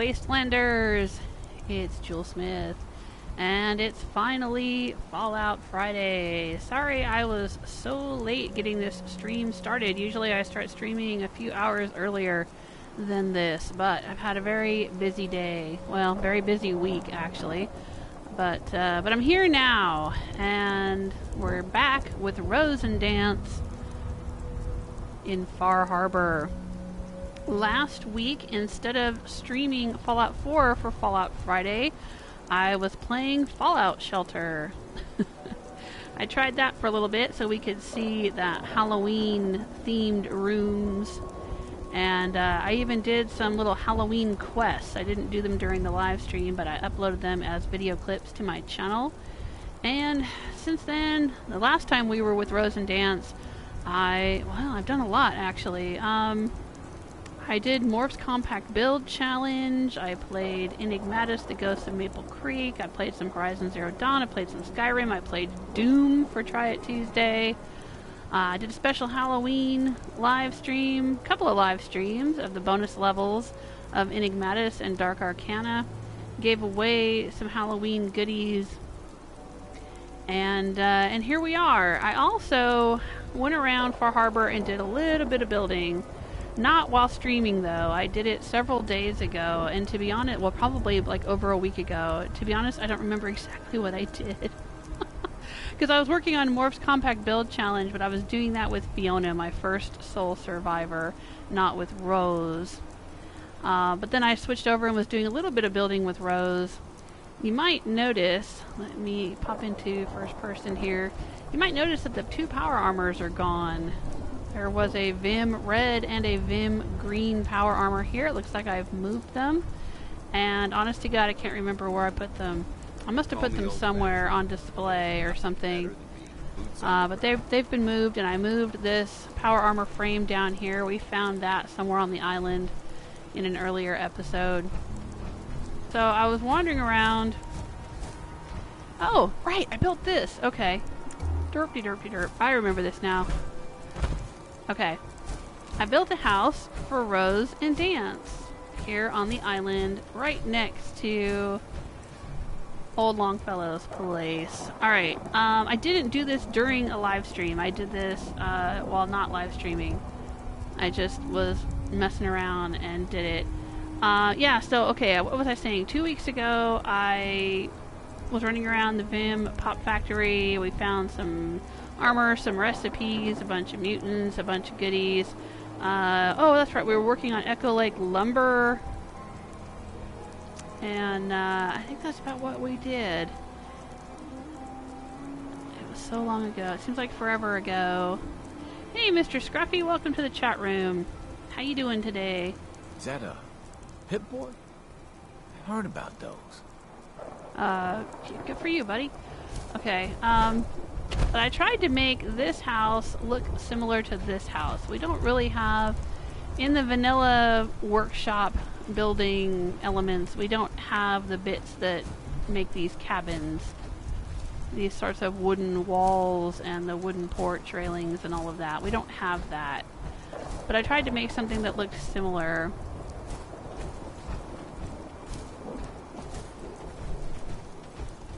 Wastelanders! It's Jewel Smith, and it's finally Fallout Friday. Sorry I was so late getting this stream started. Usually I start streaming a few hours earlier than this, but I've had a very busy day. Well, very busy week, actually. But I'm here now, and we're back with Rose and Dance in Far Harbor. Last week, instead of streaming Fallout 4 for Fallout Friday, I was playing Fallout Shelter. I tried that for a little bit so we could see that Halloween-themed rooms, and I even did some little Halloween quests. I didn't do them during the live stream, but I uploaded them as video clips to my channel. And since then, the last time we were with Rose and Dance, I've done a lot, actually. I did Morph's Compact Build Challenge, I played Enigmatus, The Ghost of Maple Creek, I played some Horizon Zero Dawn, I played some Skyrim, I played Doom for Try It Tuesday. I did a special Halloween live stream, a couple of live streams of the bonus levels of Enigmatus and Dark Arcana. Gave away some Halloween goodies. And here we are. I also went around Far Harbor and did a little bit of building. Not while streaming, though. I did it several days ago, and to be honest, well, probably like over a week ago. To be honest, I don't remember exactly what I did. Because I was working on Morph's Compact Build Challenge, but I was doing that with Fiona, my first sole survivor, not with Rose. But then I switched over and was doing a little bit of building with Rose. You might notice, let me pop into first person here, you might notice that the two power armors are gone. There was a Vim red and a Vim green power armor here. It looks like I've moved them. And honest to God, I can't remember where I put them. I must have put them somewhere on display or something. But they've been moved, and I moved this power armor frame down here. We found that somewhere on the island in an earlier episode. So I was wandering around. Oh, right, I built this. Okay. Derpy derpy derp. I remember this now. Okay, I built a house for Rose and Dance here on the island right next to old Longfellow's place. Alright, I didn't do this during a live stream. I did this while not live streaming. I just was messing around and did it. Yeah, so, okay, what was I saying? 2 weeks ago, I was running around the Vim Pop Factory. We found some armor, some recipes, a bunch of mutants, a bunch of goodies. Oh, that's right, we were working on Echo Lake lumber. And I think that's about what we did. It was so long ago. It seems like forever ago. Hey, Mr. Scruffy, welcome to the chat room. How you doing today? Is that a Hit-Boy? I heard about those. Good for you, buddy. Okay, but I tried to make this house look similar to this house. We don't really have, in the vanilla workshop building elements, we don't have the bits that make these cabins. These sorts of wooden walls and the wooden porch railings and all of that. We don't have that. But I tried to make something that looked similar.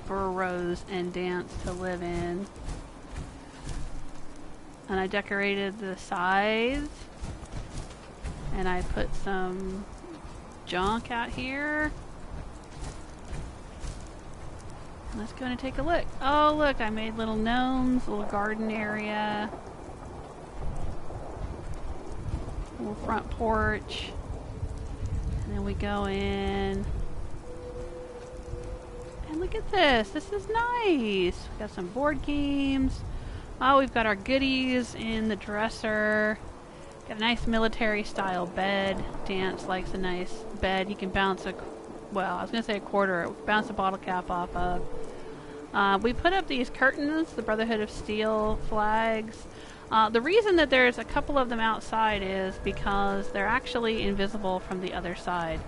For Rose and Dance to live in. And I decorated the sides. And I put some junk out here. Let's go and take a look. Oh, look, I made little gnomes, a little garden area. A little front porch. And then we go in. And look at this. This is nice. We got some board games. Oh, we've got our goodies in the dresser. Got a nice military-style bed. Dance likes a nice bed. You can bounce a, well, I was going to say a quarter. Bounce a bottle cap off of. We put up these curtains, the Brotherhood of Steel flags. The reason that there's a couple of them outside is because they're actually invisible from the other side.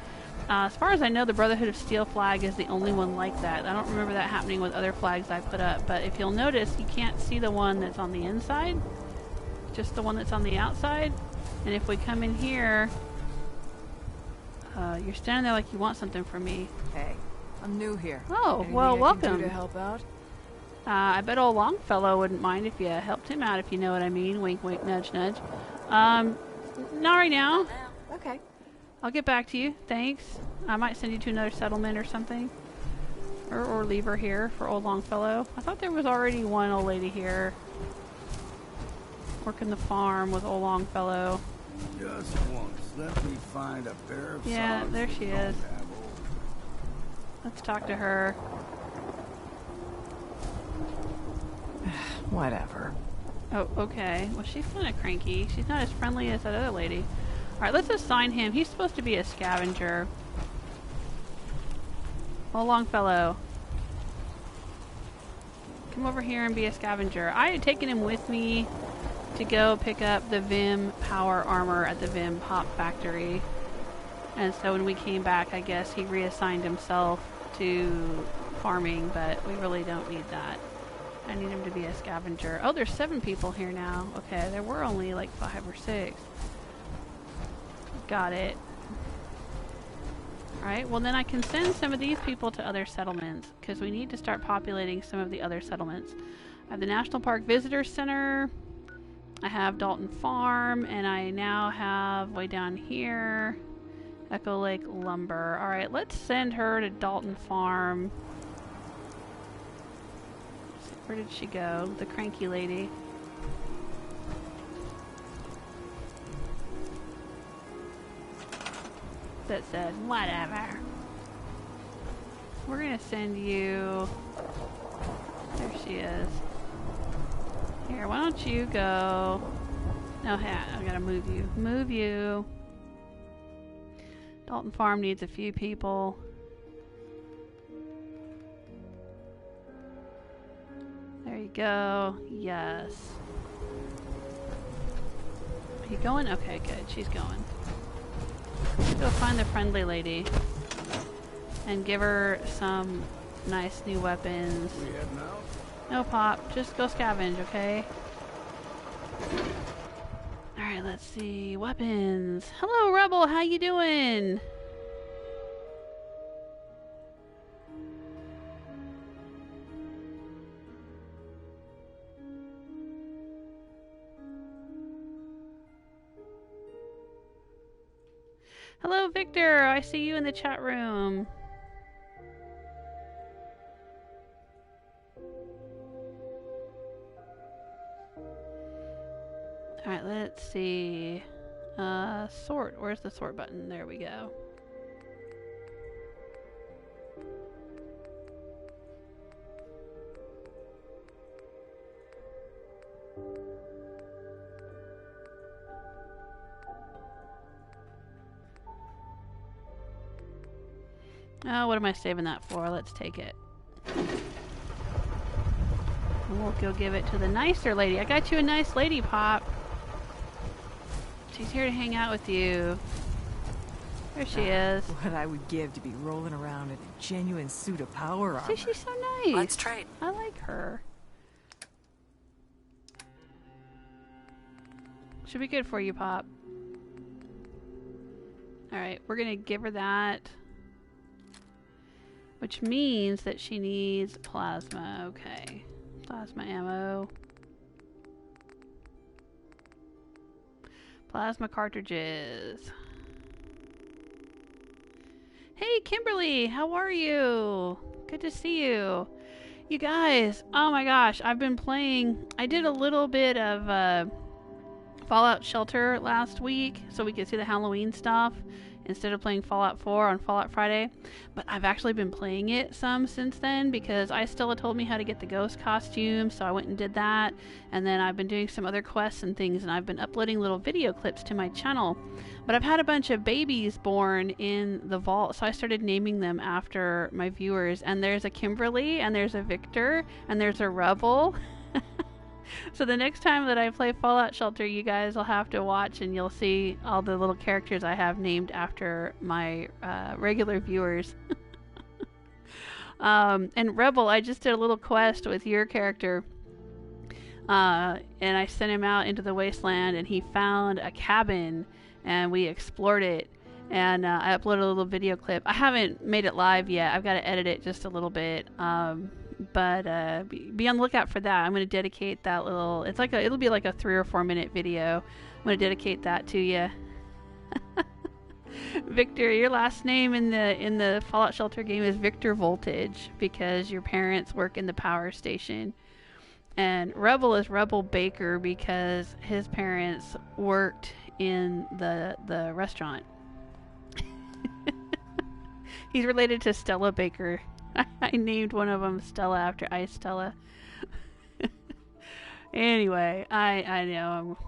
As far as I know, the Brotherhood of Steel flag is the only one like that. I don't remember that happening with other flags I put up, but if you'll notice, you can't see the one that's on the inside, just the one that's on the outside. And if we come in here, You're standing there like you want something from me. Hey, I'm new here. Oh, Anything well, I can welcome. do to help out? I bet old Longfellow wouldn't mind if you helped him out, if you know what I mean. Wink, wink, nudge, nudge. Not right now. Okay. I'll get back to you. Thanks. I might send you to another settlement or something. Or leave her here for old Longfellow. I thought there was already one old lady here. Working the farm with old Longfellow. Just once, let me find a pair of Yeah, socks there she that is. don't have holes. Let's talk to her. Whatever. Oh, okay. Well, she's kind of cranky. She's not as friendly as that other lady. Alright, let's assign him. He's supposed to be a scavenger. Old Longfellow. Come over here and be a scavenger. I had taken him with me to go pick up the Vim power armor at the Vim Pop factory. And so when we came back, I guess he reassigned himself to farming, but we really don't need that. I need him to be a scavenger. Oh, there's 7 people here now. Okay, there were only like 5 or 6. Got it. Alright, well then I can send some of these people to other settlements, because we need to start populating some of the other settlements. I have the National Park Visitor Center, I have Dalton Farm, and I now have, way down here, Echo Lake Lumber. Alright, let's send her to Dalton Farm. Where did she go? The cranky lady. That said, whatever. We're gonna send you... There she is. Here, why don't you go... No, hey, I gotta move you. Move you. Dalton Farm needs a few people. There you go. Yes. Are you going? Okay, good. She's going. Let's go find the friendly lady and give her some nice new weapons. We heading out? No, Pop. Just go scavenge, okay? Alright, let's see. Weapons. Hello, Rebel. How you doing? Hello, Victor. I see you in the chat room. Alright, let's see. Sort. Where's the sort button? There we go. Oh, what am I saving that for? Let's take it. And we'll go give it to the nicer lady. I got you a nice lady, Pop. She's here to hang out with you. There she is. What I would give to be rolling around in a genuine suit of power armor. See, she's so nice. Let's trade. I like her. Should be good for you, Pop. Alright, we're gonna give her that. Which means that she needs plasma. Okay. Plasma ammo. Plasma cartridges. Hey, Kimberly! How are you? Good to see you. You guys, oh my gosh, I've been playing... I did a little bit of Fallout Shelter last week so we could see the Halloween stuff instead of playing Fallout 4 on Fallout Friday. But I've actually been playing it some since then because Istella told me how to get the ghost costume, so I went and did that. And then I've been doing some other quests and things, and I've been uploading little video clips to my channel. But I've had a bunch of babies born in the vault, so I started naming them after my viewers. And there's a Kimberly, and there's a Victor, and there's a Rebel. So the next time that I play Fallout Shelter, you guys will have to watch and you'll see all the little characters I have named after my regular viewers. And Rebel, I just did a little quest with your character. And I sent him out into the wasteland and he found a cabin and we explored it. And I uploaded a little video clip. I haven't made it live yet. I've got to edit it just a little bit. But be on the lookout for that. I'm going to dedicate that little. It'll be like a 3 or 4 minute video. I'm going to dedicate that to you. Victor, your last name in the Fallout Shelter game is Victor Voltage because your parents work in the power station. And Rebel is Rebel Baker because his parents worked in the restaurant. He's related to Stella Baker. I named one of them Stella after Ice Stella. Anyway, I know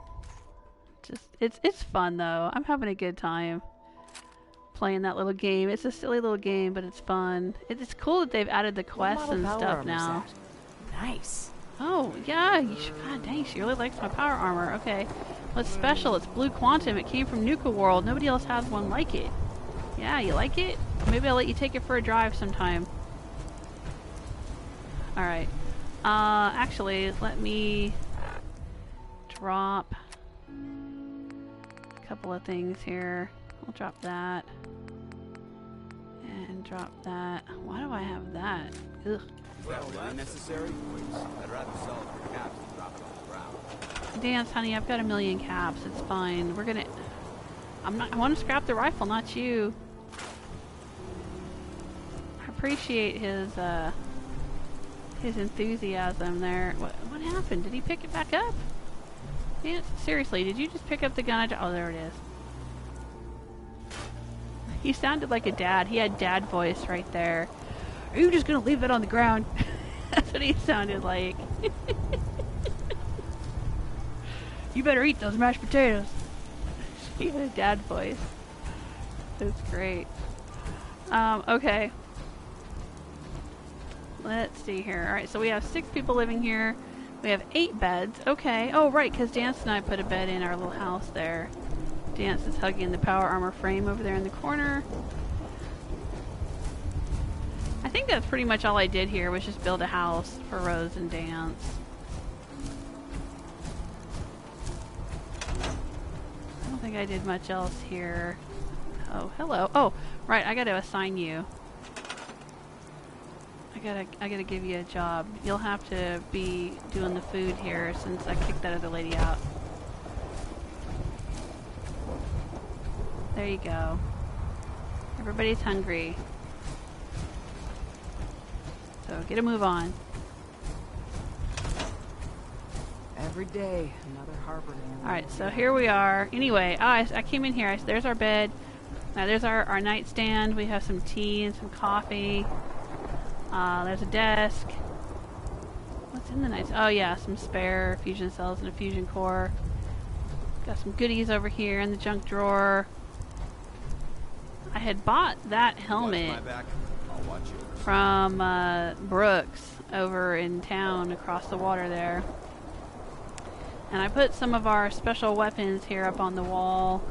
it's fun though. I'm having a good time playing that little game. It's a silly little game, but it's fun. It's cool that they've added the quests and stuff now. Nice. Oh yeah, God dang, she really likes my power armor. Okay, what's special? It's Blue Quantum. It came from Nuka World. Nobody else has one like it. Yeah, you like it? Maybe I'll let you take it for a drive sometime. Alright. Actually, let me drop a couple of things here. I'll drop that. And drop that. Why do I have that? Ugh. Well, unnecessary? I'd rather sell it for caps than drop it on the ground. Dance, honey, I've got 1,000,000 caps. It's fine. We're gonna... I want to scrap the rifle, not you. I appreciate his enthusiasm there. What happened? Did he pick it back up? Dance, seriously, did you just pick up the gun? Oh, there it is. He sounded like a dad. He had dad voice right there. Are you just gonna leave that on the ground? That's what he sounded like. You better eat those mashed potatoes. He had a dad voice. That's great. Okay. Let's see here. Alright, so we have 6 people living here. We have 8 beds. Okay. Oh, right, because Dance and I put a bed in our little house there. Dance is hugging the power armor frame over there in the corner. I think that's pretty much all I did here was just build a house for Rose and Dance. I don't think I did much else here. Oh, hello. Oh, right, I gotta assign you. I gotta give you a job. You'll have to be doing the food here since I kicked that other lady out. There you go. Everybody's hungry. So get a move on. Every day, another harbor man. Alright, so here we are. Anyway, I came in here. There's our bed. There's our nightstand. We have some tea and some coffee. There's a desk. What's in the nightstand? Oh yeah, some spare fusion cells and a fusion core. Got some goodies over here in the junk drawer. I had bought that helmet from Brooks over in town across the water there. And I put some of our special weapons here up on the wall.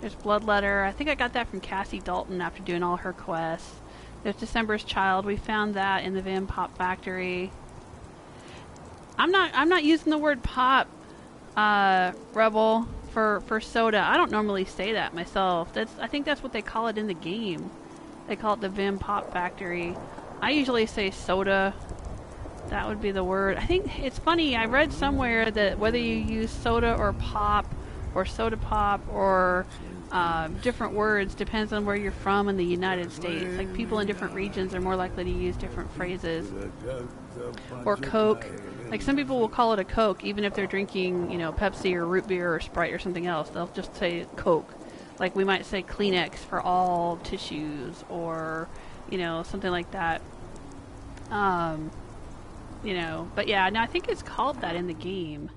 There's Bloodletter. I think I got that from Cassie Dalton after doing all her quests. There's December's Child. We found that in the Vim Pop Factory. I'm not using the word pop, Rebel, for soda. I don't normally say that myself. I think that's what they call it in the game. They call it the Vim Pop Factory. I usually say soda. That would be the word. I think it's funny. I read somewhere that whether you use soda or pop or soda pop or different words depends on where you're from in the United States. Like people in different regions are more likely to use different phrases. Or Coke. Like some people will call it a Coke even if they're drinking, you know, Pepsi or root beer or Sprite or something else. They'll just say Coke. Like we might say Kleenex for all tissues or, you know, something like that. You know, but yeah, no, I think it's called that in the game.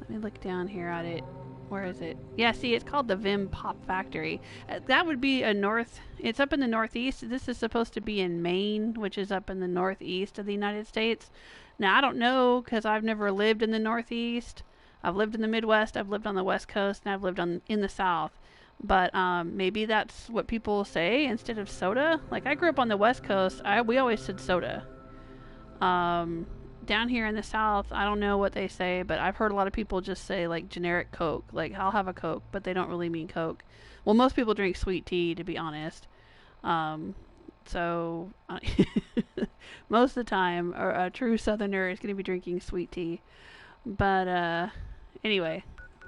Let me look down here at it. Where is it? Yeah, see, it's called the Vim Pop Factory. That would be a north... It's up in the northeast. This is supposed to be in Maine, which is up in the northeast of the United States. Now, I don't know, because I've never lived in the northeast. I've lived in the Midwest, I've lived on the West Coast, and I've lived in the South. But maybe that's what people say instead of soda. Like, I grew up on the West Coast. We always said soda. down here in the South, I don't know what they say, but I've heard a lot of people just say like generic Coke. Like, I'll have a Coke, but they don't really mean Coke. Well, most people drink sweet tea, to be honest. So most of the time, a true Southerner is going to be drinking sweet tea. But anyway,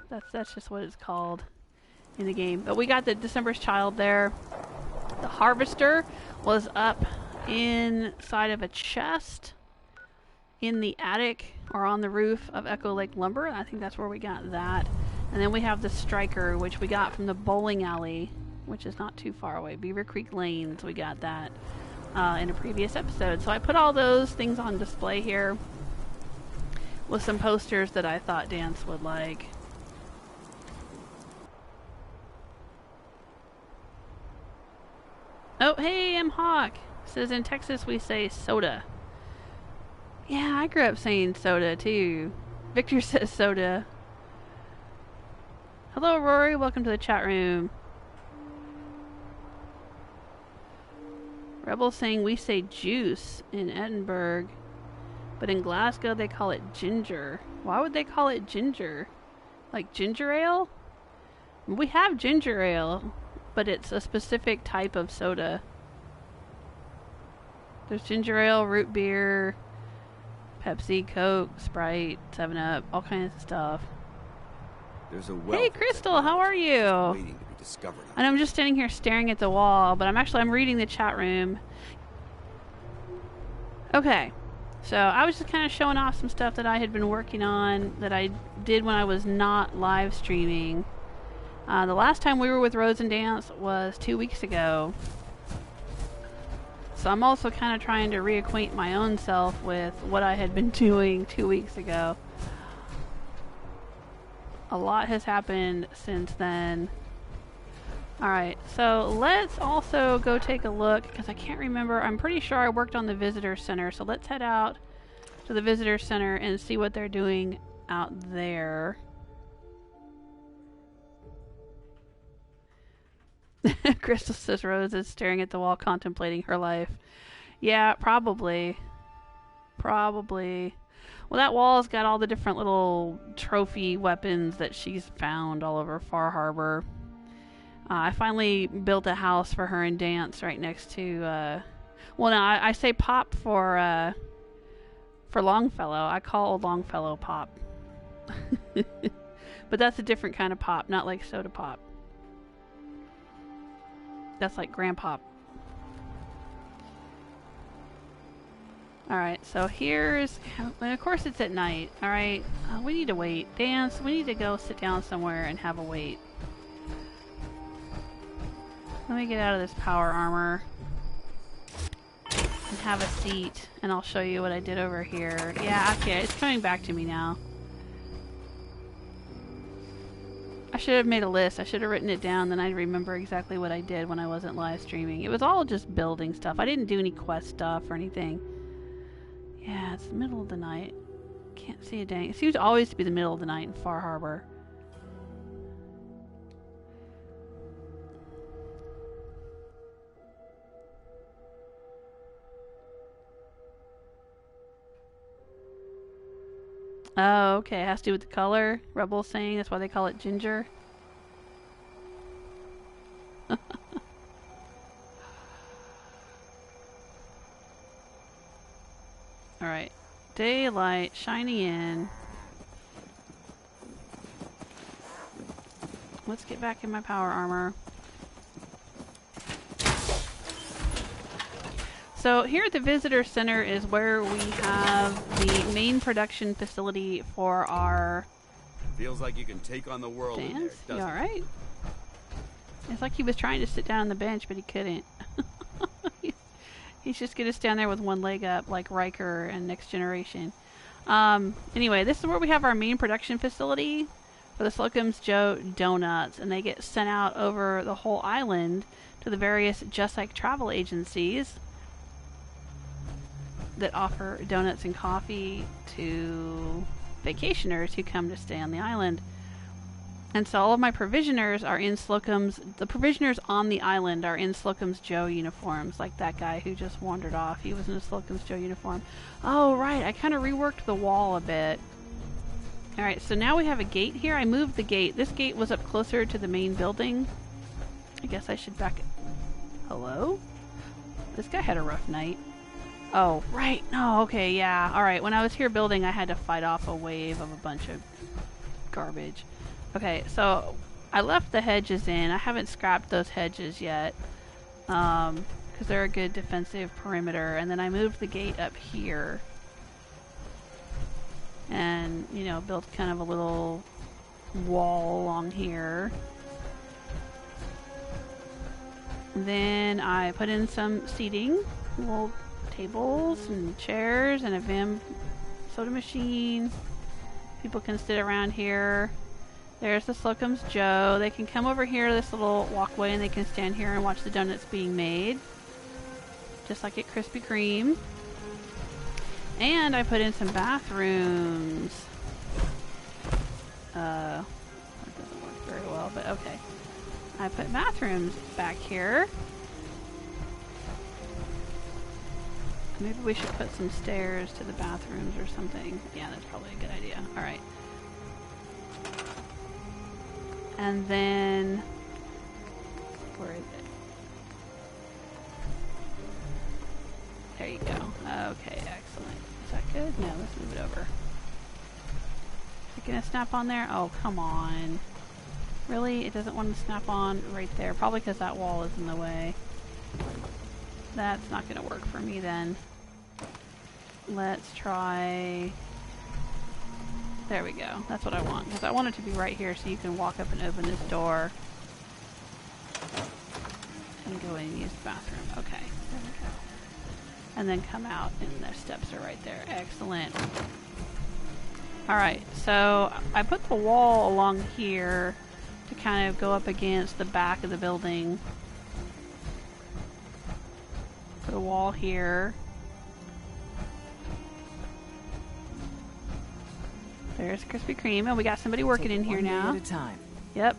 that's just what it's called in the game. But we got the December's Child there. The Harvester was up inside of a chest in the attic or on the roof of Echo Lake Lumber. I think that's where we got that. And then we have the Striker, which we got from the bowling alley, which is not too far away. Beaver Creek Lanes, we got that in a previous episode. So I put all those things on display here with some posters that I thought Dance would like. Oh, hey, M. Hawk says in Texas we say soda. Yeah, I grew up saying soda too. Victor says soda. Hello, Rory. Welcome to the chat room. Rebel saying we say juice in Edinburgh, but in Glasgow they call it ginger. Why would they call it ginger? Like ginger ale? We have ginger ale, but it's a specific type of soda. There's ginger ale, root beer, Pepsi, Coke, Sprite, 7-Up, all kinds of stuff. There's a wealth hey, Crystal, how are you? waiting to be discovered. And I'm just standing here staring at the wall, but I'm reading the chat room. Okay, so I was just kind of showing off some stuff that I had been working on that I did when I was not live streaming. The last time we were with Rose and Dance was 2 weeks ago. So I'm also kind of trying to reacquaint my own self with what I had been doing 2 weeks ago. A lot has happened since then. Alright, so let's also go take a look, because I can't remember. I'm pretty sure I worked on the visitor center, so let's head out to the visitor center and see what they're doing out there. Crystal says Rose is staring at the wall contemplating her life. Yeah, probably. Probably. Well, that wall's got all the different little trophy weapons that she's found all over Far Harbor. I finally built a house for her and Dance right next to... well, no, I say Pop for Longfellow. I call old Longfellow Pop. But that's a different kind of pop, not like soda pop. That's like Grandpop. Alright, so here's... And of course it's at night, alright? We need to wait. Dance, we need to go sit down somewhere and have a wait. Let me get out of this power armor and have a seat, and I'll show you what I did over here. Yeah, okay, it's coming back to me now. I should have made a list. I should have written it down, then I'd remember exactly what I did when I wasn't live streaming. It was all just building stuff. I didn't do any quest stuff or anything. Yeah, it's the middle of the night. Can't see a dang. It seems always to be the middle of the night in Far Harbor. Oh, okay. It has to do with the color. Rebel's saying that's why they call it ginger. Alright. Daylight shining in. Let's get back in my power armor. So here at the Visitor Center is where we have the main production facility for our... Feels like you can take on the world in there, Dance? You doesn't it? alright? It's like he was trying to sit down on the bench, but he couldn't. He's just gonna stand there with one leg up like Riker and Next Generation. Anyway, this is where we have our main production facility for the Slocum's Joe donuts, and they get sent out over the whole island to the various Just Like travel agencies that offer donuts and coffee to vacationers who come to stay on the island. And so all of my provisioners are in Slocum's... The provisioners on the island are in Slocum's Joe uniforms, like that guy who just wandered off. He was in a Slocum's Joe uniform. Oh, right. I kind of reworked the wall a bit. Alright, so now we have a gate here. I moved the gate. This gate was up closer to the main building. I guess I should back it. Hello? This guy had a rough night. Oh, right. No, okay, yeah. Alright, when I was here building, I had to fight off a wave of a bunch of garbage. Okay, so I left the hedges in. I haven't scrapped those hedges yet because they're a good defensive perimeter. And then I moved the gate up here and, you know, built kind of a little wall along here. And then I put in some seating, little tables and chairs and a Vim soda machine. People can sit around here. There's the Slocum's Joe. They can come over here to this little walkway and they can stand here and watch the donuts being made. Just like at Krispy Kreme. And I put in some bathrooms. That doesn't work very well, but okay. I put bathrooms back here. Maybe we should put some stairs to the bathrooms or something. Yeah, that's probably a good idea. Alright. And then... Where is it? There you go. Okay, excellent. Is that good? No, let's move it over. Is it gonna snap on there? Oh, come on. Really? It doesn't want to snap on right there. Probably because that wall is in the way. That's not gonna work for me then. Let's try... There we go. That's what I want. Because I want it to be right here so you can walk up and open this door. And go in and use the bathroom. Okay. There we go. And then come out and their steps are right there. Excellent. Alright, so I put the wall along here to kind of go up against the back of the building. Put a wall here. There's Krispy Kreme, and we got somebody working in here now. At a time. Yep.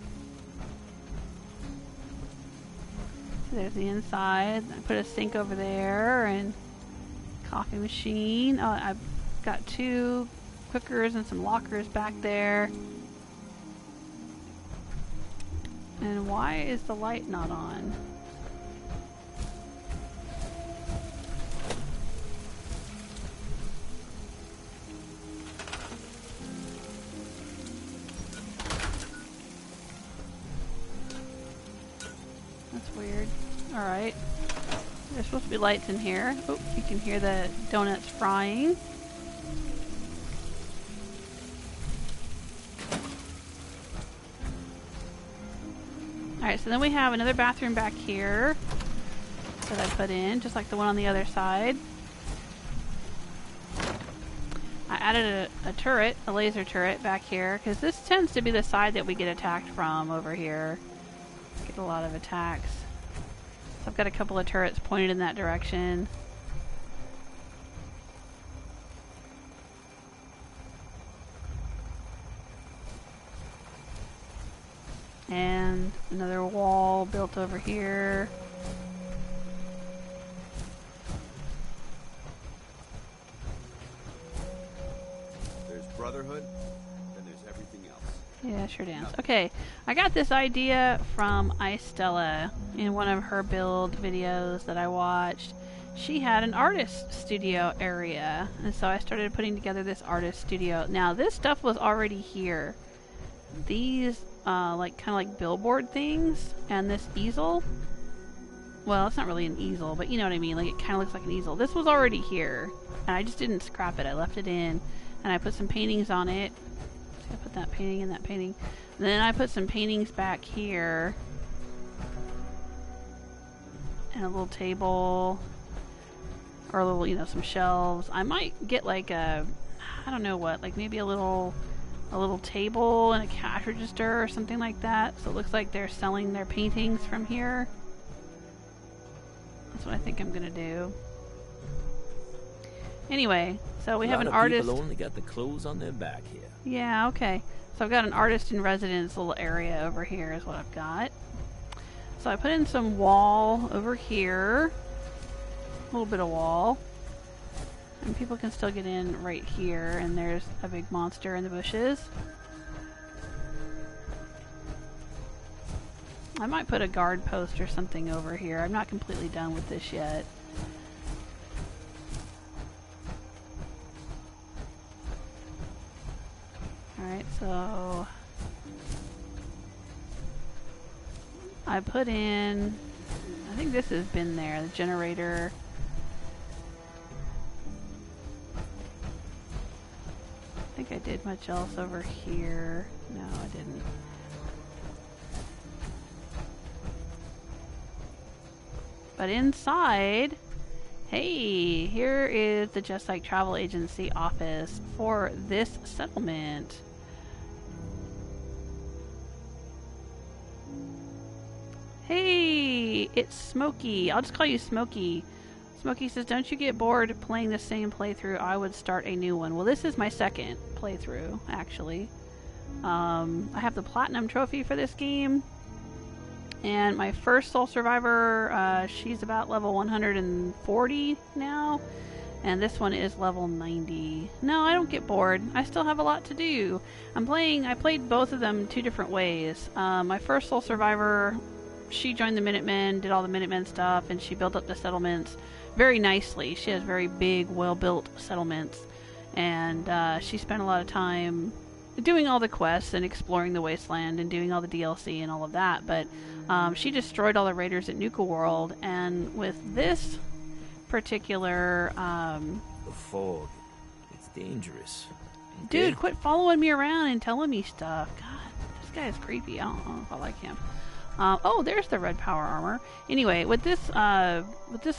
There's the inside. I put a sink over there and coffee machine. Oh, I've got 2 cookers and some lockers back there. And why is the light not on? That's weird. Alright. There's supposed to be lights in here. Oh, you can hear the donuts frying. Alright, so then we have another bathroom back here that I put in, just like the one on the other side. I added a turret, a laser turret back here, because this tends to be the side that we get attacked from over here. Get a lot of attacks. So I've got a couple of turrets pointed in that direction. And another wall built over here. There's brotherhood, then there's everything else. Yeah, sure dance. Okay, I got this idea from Ice Stella in one of her build videos that I watched. She had an artist studio area, and so I started putting together this artist studio. Now, this stuff was already here. These like kind of like billboard things, and this easel. Well, it's not really an easel, but you know what I mean. Like, it kind of looks like an easel. This was already here, and I just didn't scrap it. I left it in, and I put some paintings on it. So I put that painting in that painting. And then I put some paintings back here, and a little table, or a little, you know, some shelves. I might get like a, I don't know what, like maybe a little table and a cash register or something like that. So it looks like they're selling their paintings from here. That's what I think I'm gonna do. Anyway, so we have an A lot of artist. people only got the clothes on their back here. Yeah, okay. So I've got an artist in residence little area over here is what I've got. So I put in some wall over here. A little bit of wall. And people can still get in right here, and there's a big monster in the bushes. I might put a guard post or something over here. I'm not completely done with this yet. Alright, so I put in, I think this has been there, the generator. I think I did much else over here. No, I didn't. But inside, hey, here is the Just Like Travel Agency office for this settlement. Hey, it's Smokey. I'll just call you Smokey. Smokey says, don't you get bored playing the same playthrough? I would start a new one. Well, this is my second playthrough, actually. I have the Platinum Trophy for this game. And my first Soul Survivor, she's about level 140 now. And this one is level 90. No, I don't get bored. I still have a lot to do. I played both of them 2 different ways. My first Soul Survivor, she joined the Minutemen, did all the Minutemen stuff, and she built up the settlements very nicely. She has very big, well-built settlements. And she spent a lot of time doing all the quests and exploring the wasteland and doing all the DLC and all of that. But she destroyed all the raiders at Nuka World, and with this particular The fog. It's dangerous. dude, quit following me around and telling me stuff. God, this guy is creepy. I don't know if I like him. Oh, there's the red power armor. Anyway, with this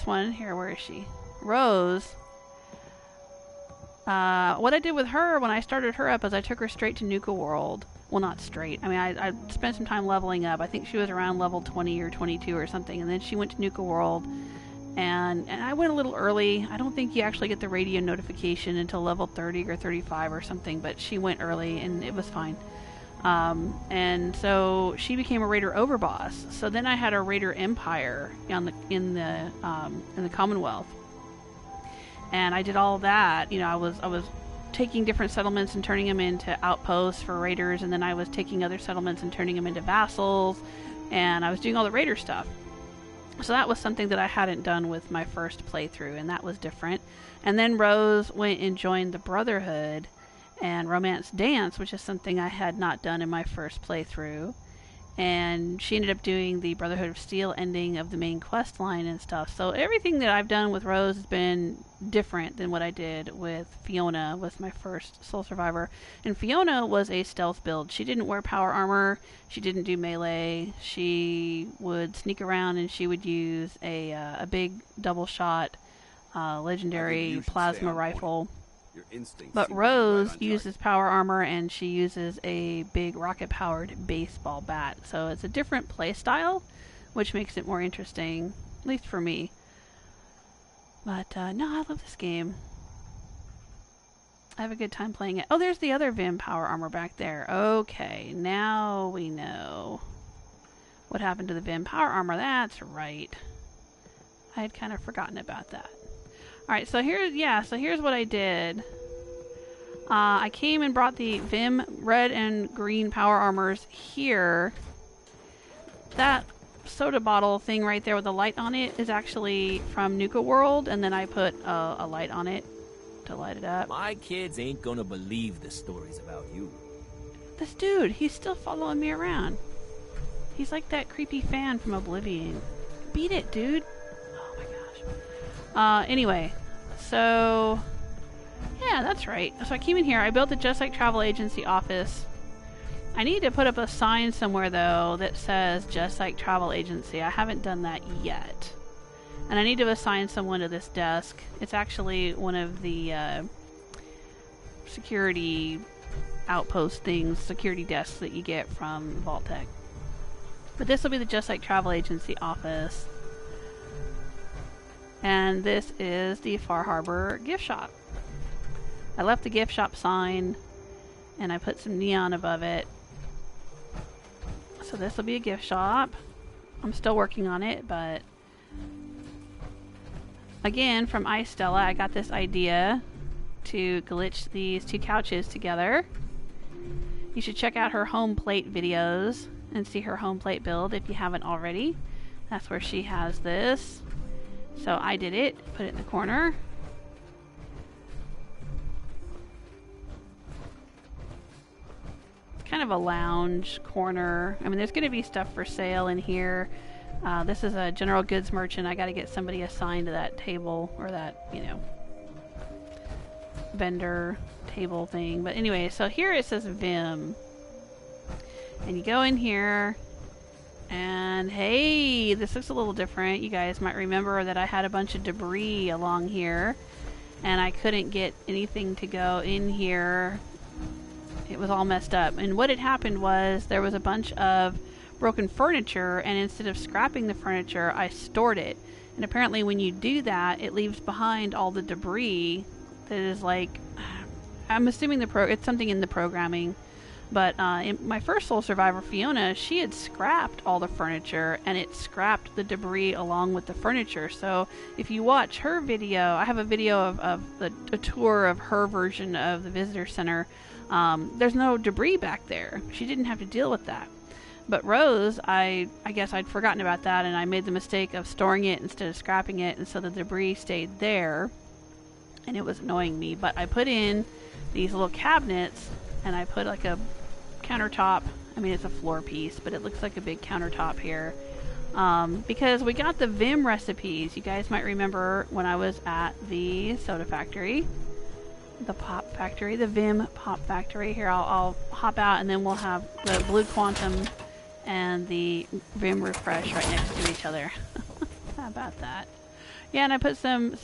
one here, where is she? Rose. What I did with her when I started her up is I took her straight to Nuka World. Well, not straight. I mean, I spent some time leveling up. I think she was around level 20 or 22 or something, and then she went to Nuka World. And I went a little early. I don't think you actually get the radio notification until level 30 or 35 or something, but she went early and it was fine. And so she became a Raider Overboss. So then I had a Raider Empire in the Commonwealth. And I did all of that. You know, I was taking different settlements and turning them into outposts for raiders, and then I was taking other settlements and turning them into vassals, and I was doing all the raider stuff. So that was something that I hadn't done with my first playthrough, and that was different. And then Rose went and joined the Brotherhood and Romance Dance, which is something I had not done in my first playthrough. And she ended up doing the Brotherhood of Steel ending of the main quest line and stuff. So everything that I've done with Rose has been different than what I did with Fiona, with my first Soul Survivor. And Fiona was a stealth build. She didn't wear power armor. She didn't do melee. She would sneak around and she would use a big double shot legendary plasma rifle. But Rose uses power armor, and she uses a big rocket-powered baseball bat. So it's a different play style, which makes it more interesting, at least for me. But no, I love this game. I have a good time playing it. Oh, there's the other Vim power armor back there. Okay, now we know what happened to the Vim power armor. That's right. I had kind of forgotten about that. Alright, so here's what I did. I came and brought the Vim red and green power armors here. That soda bottle thing right there with the light on it is actually from Nuka World, and then I put a light on it to light it up. My kids ain't gonna believe the stories about you. This dude, he's still following me around. He's like that creepy fan from Oblivion. Beat it, dude. Oh my gosh. Anyway, so yeah, that's right. So I came in here, I built the Just Like Travel Agency office. I need to put up a sign somewhere though that says Just Like Travel Agency. I haven't done that yet. And I need to assign someone to this desk. It's actually one of the security outpost things, security desks that you get from Vault-Tec. But this will be the Just Like Travel Agency office. And this is the Far Harbor gift shop. I left the gift shop sign and I put some neon above it. So this will be a gift shop. I'm still working on it, but again, from Ice Stella, I got this idea to glitch these two couches together. You should check out her home plate videos and see her home plate build if you haven't already. That's where she has this. So I did it, put it in the corner. It's kind of a lounge corner. I mean, there's going to be stuff for sale in here. This is a general goods merchant. I got to get somebody assigned to that table, or that, you know, vendor table thing. But anyway, so here it says Vim. And you go in here, and hey, this looks a little different. You guys might remember that I had a bunch of debris along here, and I couldn't get anything to go in here. It was all messed up. And what had happened was there was a bunch of broken furniture, and instead of scrapping the furniture, I stored it. And apparently when you do that, it leaves behind all the debris that is like, I'm assuming it's something in the programming. But in my first Soul Survivor, Fiona, she had scrapped all the furniture, and it scrapped the debris along with the furniture. So if you watch her video, I have a video of a tour of her version of the visitor center. There's no debris back there. She didn't have to deal with that. But Rose, I guess I'd forgotten about that, and I made the mistake of storing it instead of scrapping it, and so the debris stayed there, and it was annoying me. But I put in these little cabinets, and I put like a countertop. I mean, it's a floor piece, but it looks like a big countertop here. Because we got the Vim recipes. You guys might remember when I was at the soda factory, the pop factory, the Vim pop factory. Here, I'll hop out, and then we'll have the Blue Quantum and the Vim Refresh right next to each other. How about that? Yeah, and I put some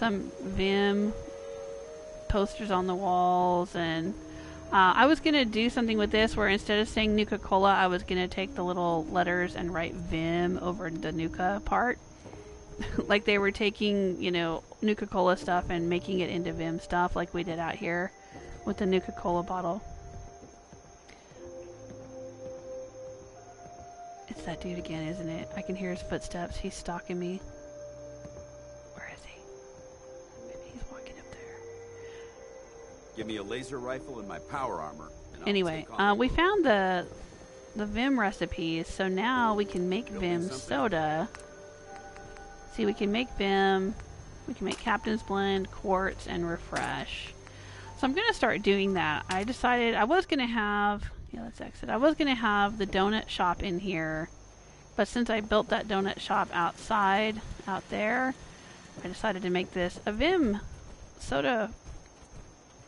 Vim posters on the walls, and I was going to do something with this where instead of saying Nuka-Cola, I was going to take the little letters and write Vim over the Nuka part. Like they were taking, you know, Nuka-Cola stuff and making it into Vim stuff like we did out here with the Nuka-Cola bottle. It's that dude again, isn't it? I can hear his footsteps. He's stalking me. Where is he? Maybe he's walking up there. Give me a laser rifle and my power armor. Anyway, we found the Vim recipes, so now we can make Vim soda. See, we can make Vim, we can make Captain's Blend, Quartz, and Refresh. So I'm going to start doing that. I decided I was going to have, yeah, let's exit. I was going to have the donut shop in here, but since I built that donut shop outside, out there, I decided to make this a Vim soda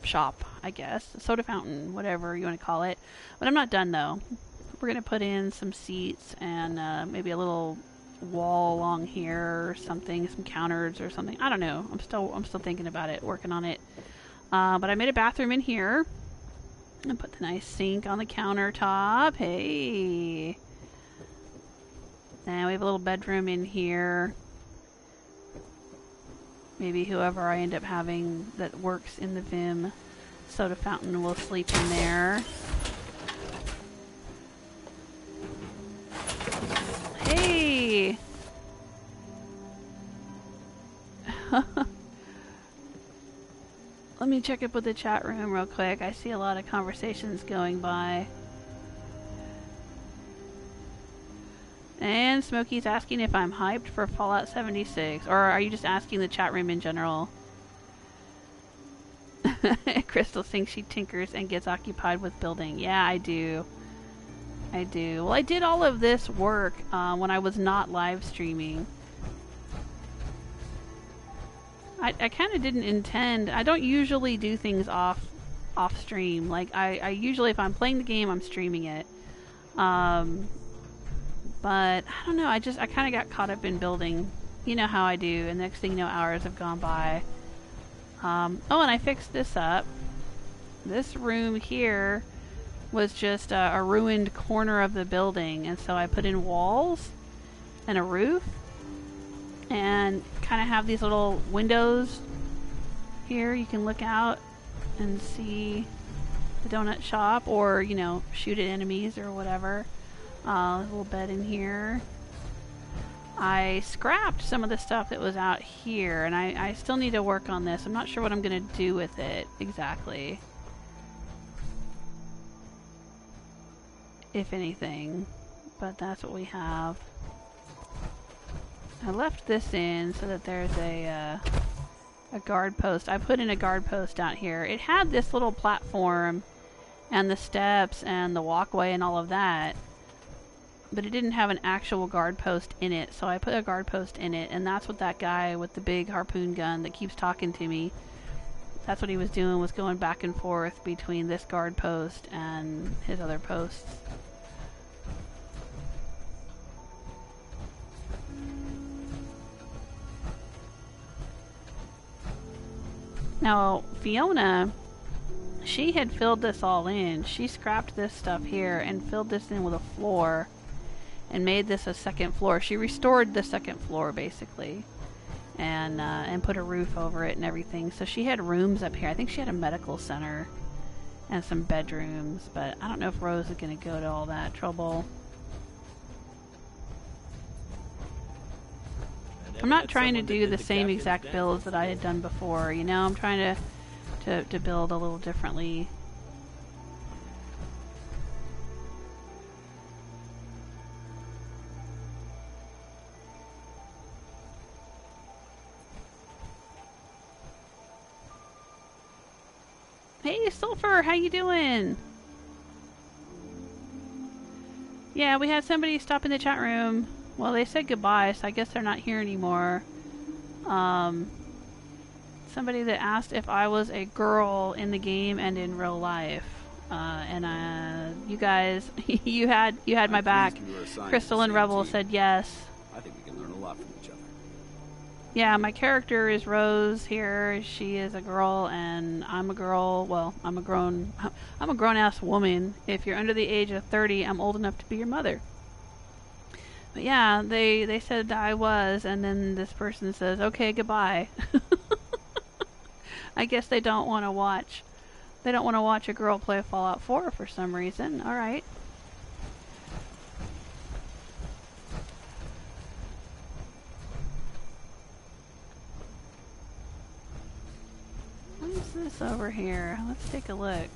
shop, I guess. A soda fountain, whatever you want to call it. But I'm not done, though. We're going to put in some seats and maybe a little wall along here or something, some counters or something. I don't know. I'm still thinking about it, working on it. But I made a bathroom in here and put the nice sink on the countertop. Hey. And we have a little bedroom in here. Maybe whoever I end up having that works in the Vim soda fountain will sleep in there. Hey! Let me check up with the chat room real quick. I see a lot of conversations going by. And Smokey's asking if I'm hyped for Fallout 76. Or are you just asking the chat room in general? Crystal thinks she tinkers and gets occupied with building. Yeah, I do. I do. Well, I did all of this work when I was not live streaming. I kind of didn't intend. I don't usually do things off stream. Like I usually, if I'm playing the game, I'm streaming it. But I don't know. I kind of got caught up in building. You know how I do. And next thing you know, hours have gone by. Oh, and I fixed this up. This room here was just a ruined corner of the building, and so I put in walls and a roof. And and kind of have these little windows here. You can look out and see the donut shop, or, you know, shoot at enemies or whatever. A little bed in here. I scrapped some of the stuff that was out here, and I still need to work on this. I'm not sure what I'm going to do with it exactly, if anything, but that's what we have. I left this in so that there's a guard post. I put in a guard post out here. It had this little platform and the steps and the walkway and all of that, but it didn't have an actual guard post in it, so I put a guard post in it, and that's what that guy with the big harpoon gun that keeps talking to me, that's what he was doing, was going back and forth between this guard post and his other posts. Now, Fiona, she had filled this all in. She scrapped this stuff here and filled this in with a floor and made this a second floor. She restored the second floor, basically, and put a roof over it and everything. So she had rooms up here. I think she had a medical center and some bedrooms, but I don't know if Rose is going to go to all that trouble. I'm not trying to do the same exact builds that I had done before, you know? I'm trying to build a little differently. Hey, Sulfur, how you doing? Yeah, we had somebody stop in the chat room. Well, they said goodbye, so I guess they're not here anymore. Somebody that asked if I was a girl in the game and in real life. You guys, you had my back. Crystal and Rebel said yes. I think we can learn a lot from each other. Yeah, my character is Rose here. She is a girl, and I'm a girl. Well, I'm a grown-ass woman. If you're under the age of 30, I'm old enough to be your mother. But yeah, they said I was, and then this person says, okay, goodbye. I guess they don't want to watch. They don't want to watch a girl play Fallout 4 for some reason. Alright. What is this over here? Let's take a look.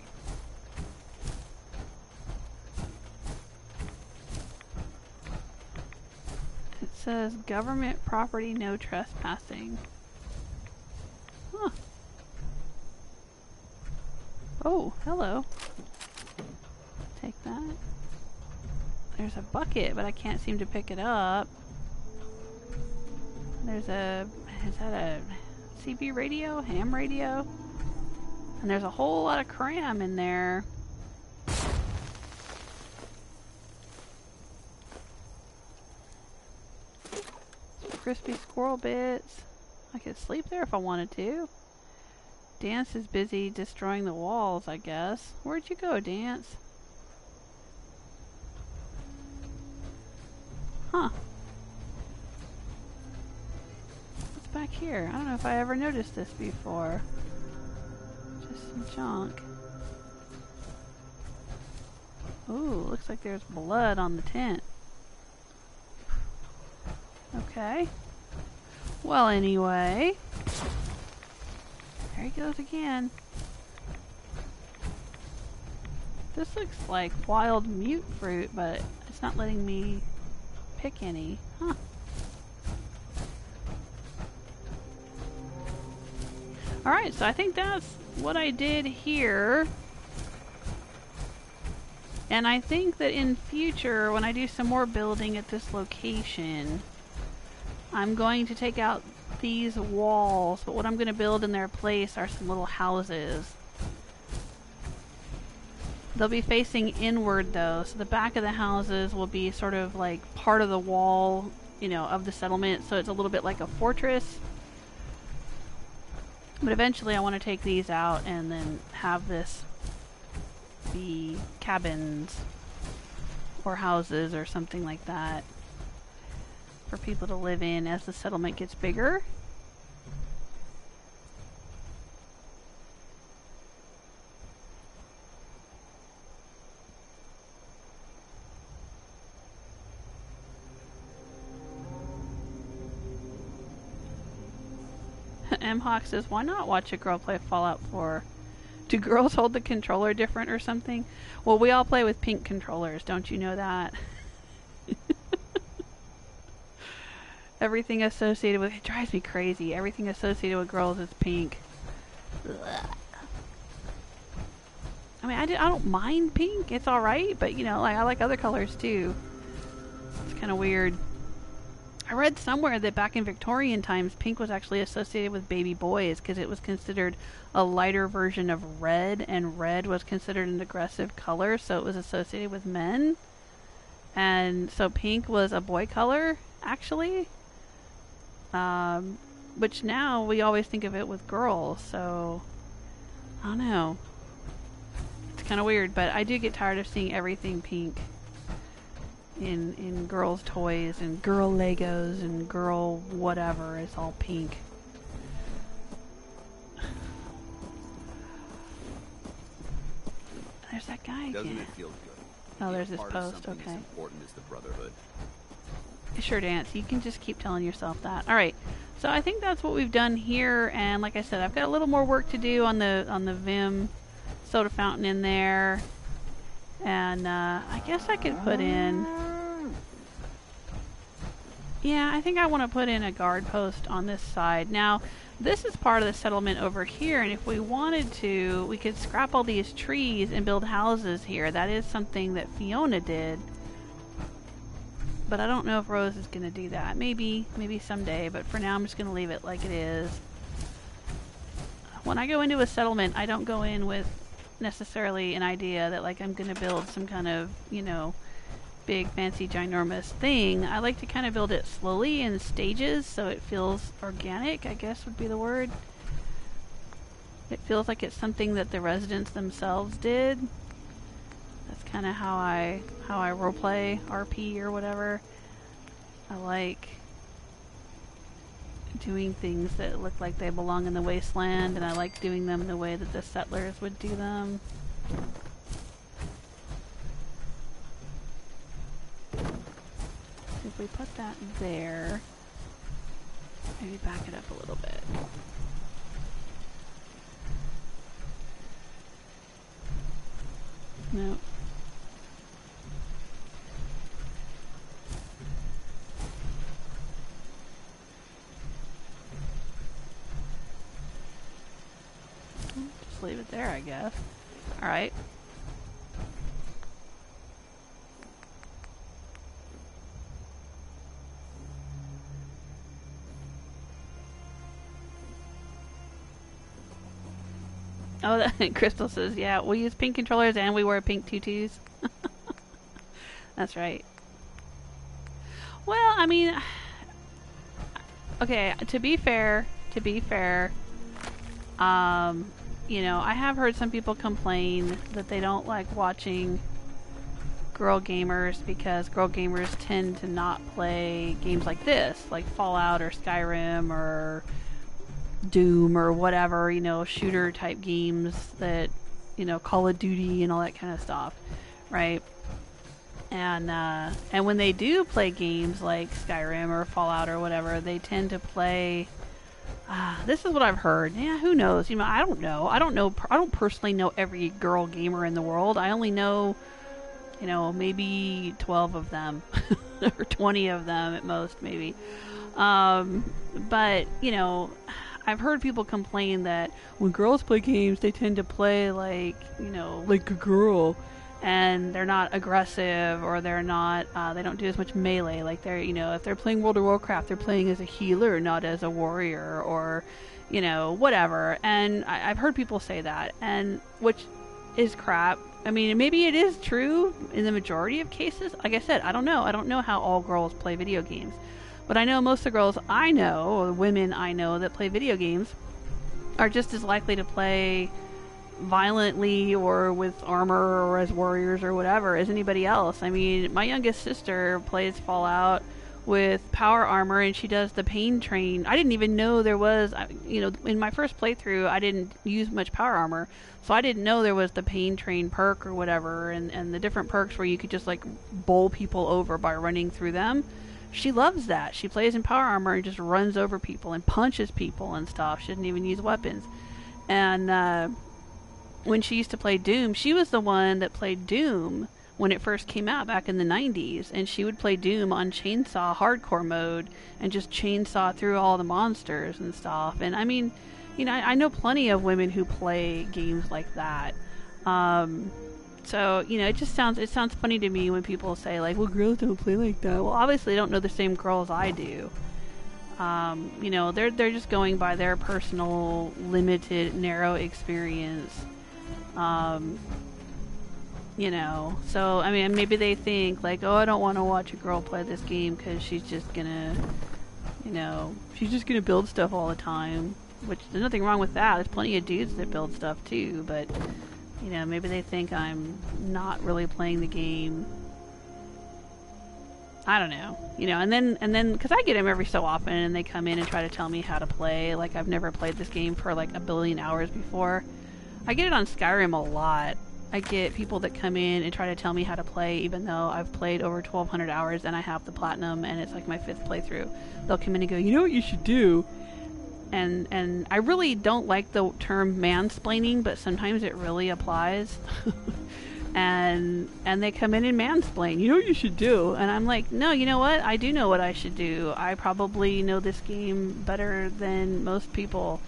It says government property, no trespassing. Huh. Oh, hello. Take that. There's a bucket, but I can't seem to pick it up. There's a... is that a CB radio? Ham radio? And there's a whole lot of cram in there. Crispy squirrel bits. I could sleep there if I wanted to. Dance is busy destroying the walls, I guess. Where'd you go, Dance? Huh. What's back here? I don't know if I ever noticed this before. Just some junk. Ooh, looks like there's blood on the tent. Okay. Well, anyway. There he goes again. This looks like wild mute fruit, but it's not letting me pick any. Huh. Alright, so I think that's what I did here. And I think that in future, when I do some more building at this location, I'm going to take out these walls, but what I'm going to build in their place are some little houses. They'll be facing inward though, so the back of the houses will be sort of like part of the wall, you know, of the settlement, so it's a little bit like a fortress. But eventually I want to take these out and then have this be cabins or houses or something like that. for people to live in as the settlement gets bigger. M-Hawk says, why not watch a girl play Fallout 4? Do girls hold the controller different or something? Well, we all play with pink controllers, don't you know that? Everything associated with... It drives me crazy. Everything associated with girls is pink. Ugh. I mean, I don't mind pink. It's alright, but, you know, like, I like other colors, too. It's kind of weird. I read somewhere that back in Victorian times, pink was actually associated with baby boys because it was considered a lighter version of red, and red was considered an aggressive color, so it was associated with men. And so pink was a boy color, actually. Which now we always think of it with girls, so I don't know. It's kind of weird, but I do get tired of seeing everything pink. In girls' toys and girl Legos and girl whatever. It's all pink. There's that guy again. Doesn't it feel good? Oh, there's this Part of post. something Okay. as important as the Brotherhood. Sure, Dance. You can just keep telling yourself that. All right. So I think that's what we've done here. And like I said, I've got a little more work to do on the Vim soda fountain in there. And I guess I could put in... Yeah, I think I want to put in a guard post on this side. Now, this is part of the settlement over here, and if we wanted to, we could scrap all these trees and build houses here. That is something that Fiona did. But I don't know if Rose is going to do that. Maybe someday, but for now I'm just going to leave it like it is. When I go into a settlement, I don't go in with necessarily an idea that like I'm going to build some kind of, you know, big fancy ginormous thing. I like to kind of build it slowly in stages so it feels organic, I guess would be the word. It feels like it's something that the residents themselves did. That's kind of how I roleplay RP or whatever. I like doing things that look like they belong in the wasteland, and I like doing them the way that the settlers would do them. If we put that there, maybe back it up a little bit. No. Just leave it there, I guess. Alright. Oh, that Crystal says, yeah, we use pink controllers and we wear pink tutus. That's right. Well, I mean, okay, to be fair, you know, I have heard some people complain that they don't like watching girl gamers because girl gamers tend to not play games like this, like Fallout or Skyrim or Doom or whatever, you know, shooter type games that, you know, Call of Duty and all that kind of stuff, right? And when they do play games like Skyrim or Fallout or whatever, they tend to play, this is what I've heard. Yeah, who knows? You know, I don't know. I don't personally know every girl gamer in the world. I only know, you know, maybe 12 of them or 20 of them at most, maybe. But, you know, I've heard people complain that when girls play games, they tend to play like, you know, like a girl, and they're not aggressive, or they're not, they don't do as much melee. Like they're, you know, if they're playing World of Warcraft, they're playing as a healer, not as a warrior, or, you know, whatever. And I've heard people say that, and which is crap. I mean, maybe it is true in the majority of cases. Like I said, I don't know. I don't know how all girls play video games. But I know most of the girls I know, or the women I know that play video games, are just as likely to play violently or with armor or as warriors or whatever as anybody else. I mean, my youngest sister plays Fallout with power armor, and she does the pain train. I didn't even know there was, in my first playthrough, I didn't use much power armor, so I didn't know there was the pain train perk or whatever, and the different perks where you could just like bowl people over by running through them. She loves that. She plays in power armor and just runs over people and punches people and stuff. She doesn't even use weapons. And when she used to play Doom, she was the one that played Doom when it first came out back in the 90s, and she would play Doom on chainsaw hardcore mode and just chainsaw through all the monsters and stuff. And I mean, I know plenty of women who play games like that. So, it sounds funny to me when people say like, well, girls don't play like that. Well, obviously they don't know the same girls I do. They're just going by their personal, limited, narrow experience. So, I mean, maybe they think, like, oh, I don't want to watch a girl play this game because she's just gonna build stuff all the time. Which, there's nothing wrong with that. There's plenty of dudes that build stuff, too. But, maybe they think I'm not really playing the game. I don't know. And then, because I get them every so often, and they come in and try to tell me how to play. Like, I've never played this game for, like, 1 billion hours before. I get it on Skyrim a lot. I get people that come in and try to tell me how to play, even though I've played over 1,200 hours and I have the platinum and it's like my 5th playthrough. They'll come in and go, you know what you should do? And I really don't like the term mansplaining, but sometimes it really applies. and they come in and mansplain, you know what you should do? And I'm like, no, you know what? I do know what I should do. I probably know this game better than most people.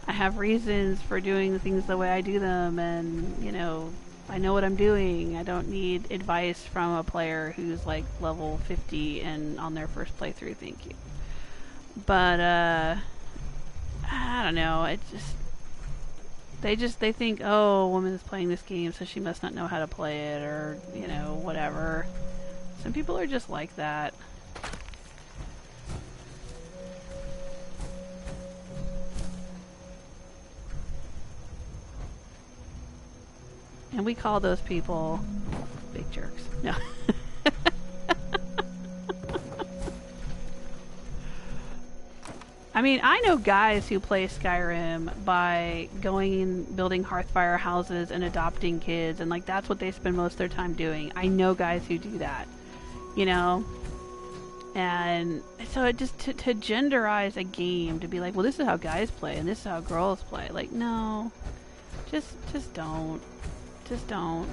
I have reasons for doing the things the way I do them, and, I know what I'm doing. I don't need advice from a player who's, like, level 50 and on their first playthrough, thank you. But, I don't know, they think, oh, a woman's playing this game, so she must not know how to play it, or, whatever. Some people are just like that. And we call those people big jerks. No. I mean, I know guys who play Skyrim by going and building Hearthfire houses and adopting kids, and, like, that's what they spend most of their time doing. I know guys who do that, And so it just, to genderize a game, to be like, well, this is how guys play, and this is how girls play. Like, no. Just don't. Just don't.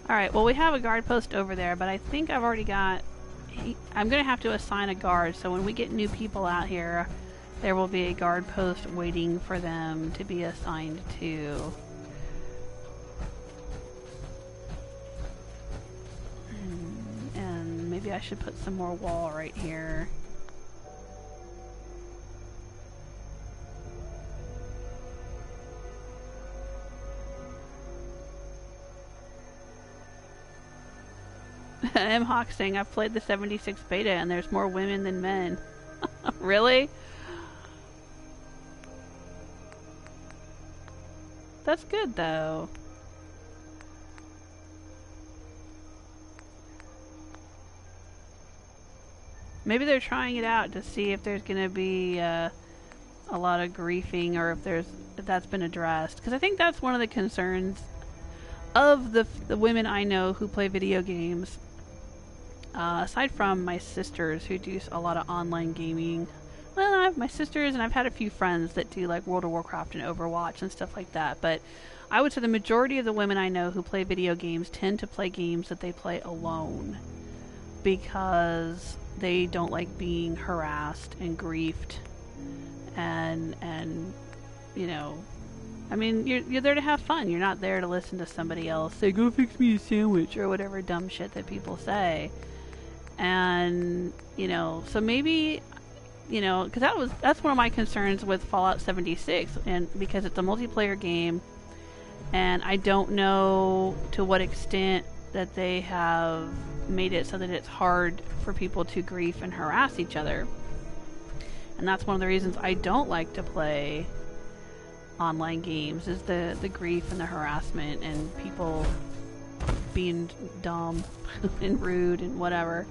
Alright, well, we have a guard post over there, but I think I've already got... I'm going to have to assign a guard, so when we get new people out here, there will be a guard post waiting for them to be assigned to. And maybe I should put some more wall right here. M. Hawk saying, I've played the 76 beta and there's more women than men. Really? That's good, though. Maybe they're trying it out to see if there's going to be a lot of griefing, or if that's been addressed. Because I think that's one of the concerns of the women I know who play video games. Aside from my sisters who do a lot of online gaming. Well, I have my sisters, and I've had a few friends that do like World of Warcraft and Overwatch and stuff like that. But I would say the majority of the women I know who play video games tend to play games that they play alone, because they don't like being harassed and griefed, and I mean, you're there to have fun. You're not there to listen to somebody else say, go fix me a sandwich, or whatever dumb shit that people say. And, so maybe, because that's one of my concerns with Fallout 76, and because it's a multiplayer game, and I don't know to what extent that they have made it so that it's hard for people to grief and harass each other. And that's one of the reasons I don't like to play online games is the grief and the harassment and people being dumb and rude and whatever.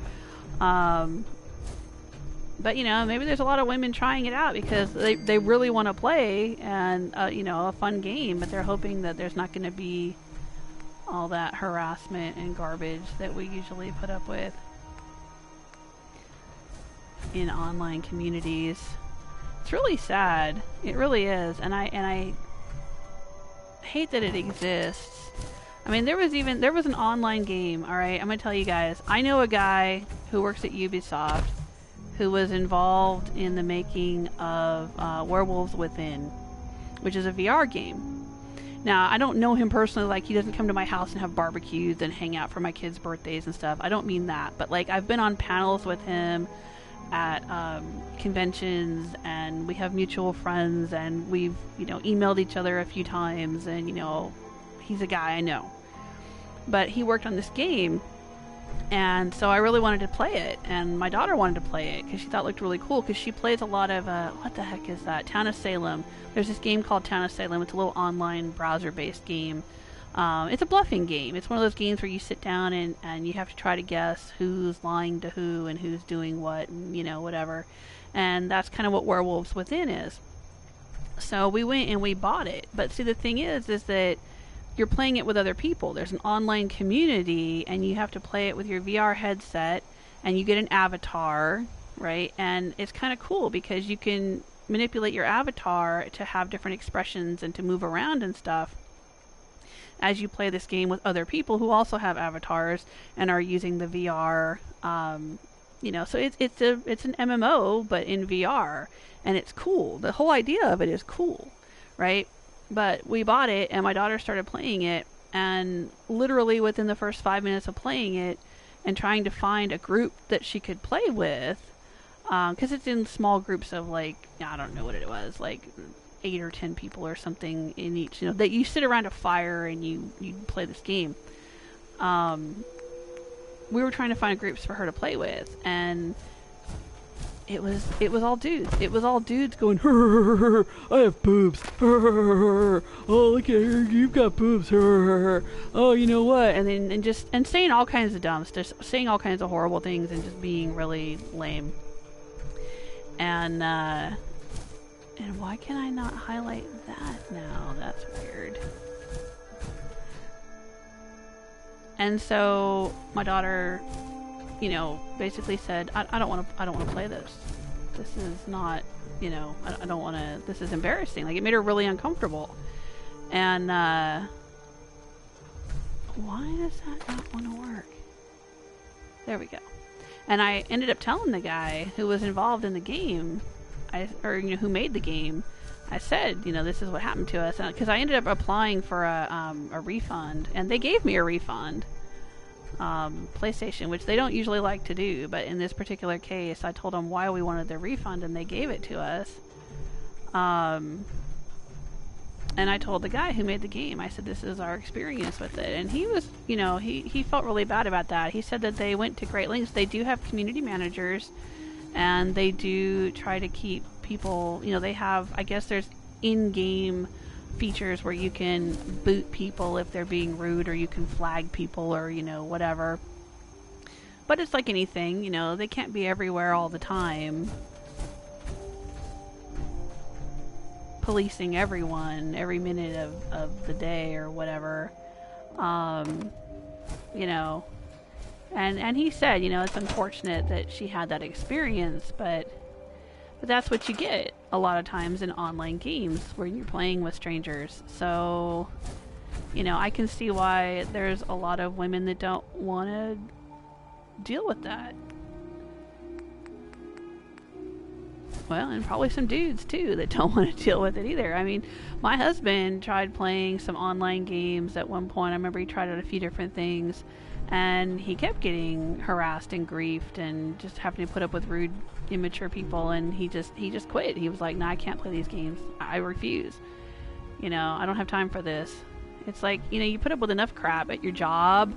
But you know, maybe there's a lot of women trying it out because they really want to play and you know, a fun game, but they're hoping that there's not going to be all that harassment and garbage that we usually put up with in online communities. It's really sad. It really is, and I hate that it exists. I mean, there was an online game. All right, I'm gonna tell you guys. I know a guy who works at Ubisoft who was involved in the making of Werewolves Within, which is a VR game. Now, I don't know him personally, like, he doesn't come to my house and have barbecues and hang out for my kids' birthdays and stuff. I don't mean that, but, like, I've been on panels with him at conventions, and we have mutual friends, and we've, you know, emailed each other a few times, and, you know, he's a guy I know. But he worked on this game, and so I really wanted to play it, and my daughter wanted to play it because she thought it looked really cool, because she plays a lot of, what the heck is that? Town of Salem. There's this game called Town of Salem. It's a little online browser-based game. It's a bluffing game. It's one of those games where you sit down and you have to try to guess who's lying to who and who's doing what, and, you know, whatever. And that's kind of what Werewolves Within is. So we went and we bought it. But see, the thing is that you're playing it with other people. There's an online community, and you have to play it with your VR headset, and you get an avatar, right? And it's kind of cool because you can manipulate your avatar to have different expressions and to move around and stuff as you play this game with other people who also have avatars and are using the VR. You know, so it's an MMO, but in VR, and it's cool. The whole idea of it is cool, right? But we bought it, and my daughter started playing it, and literally within the first 5 minutes of playing it and trying to find a group that she could play with, because it's in small groups of, like, I don't know what it was, like 8 or 10 people or something in each, you know, that you sit around a fire and you play this game. We were trying to find groups for her to play with, and it was all dudes. It was all dudes going, I have boobs. Oh, look at her, you've got boobs. Oh, you know what? And just saying all kinds of dumb stuff, saying all kinds of horrible things, and just being really lame. And why can I not highlight that now? That's weird. And so my daughter, you know, basically said, I don't want to play this. This is not, you know, I don't want to, this is embarrassing. Like, it made her really uncomfortable. And, why does that not want to work? There we go. And I ended up telling the guy who was involved in the game, who made the game, I said, you know, this is what happened to us. Because I ended up applying for a refund, and they gave me a refund. PlayStation, which they don't usually like to do, but in this particular case, I told them why we wanted the refund, and they gave it to us. And I told the guy who made the game, I said, this is our experience with it. And he was, you know, he felt really bad about that. He said that they went to great lengths. They do have community managers, and they do try to keep people, you know, they have, I guess there's in-game features where you can boot people if they're being rude, or you can flag people, or, you know, whatever. But it's like anything, you know, they can't be everywhere all the time, policing everyone every minute of the day or whatever. You know, and he said, you know, it's unfortunate that she had that experience, but that's what you get a lot of times in online games where you're playing with strangers. So, you know, I can see why there's a lot of women that don't want to deal with that. Well, and probably some dudes too that don't want to deal with it either. I mean, my husband tried playing some online games at one point. I remember he tried out a few different things, and he kept getting harassed and griefed and just having to put up with rude, immature people, and he just quit. He was like, "No, I can't play these games. I refuse. You know, I don't have time for this." It's like, you know, you put up with enough crap at your job,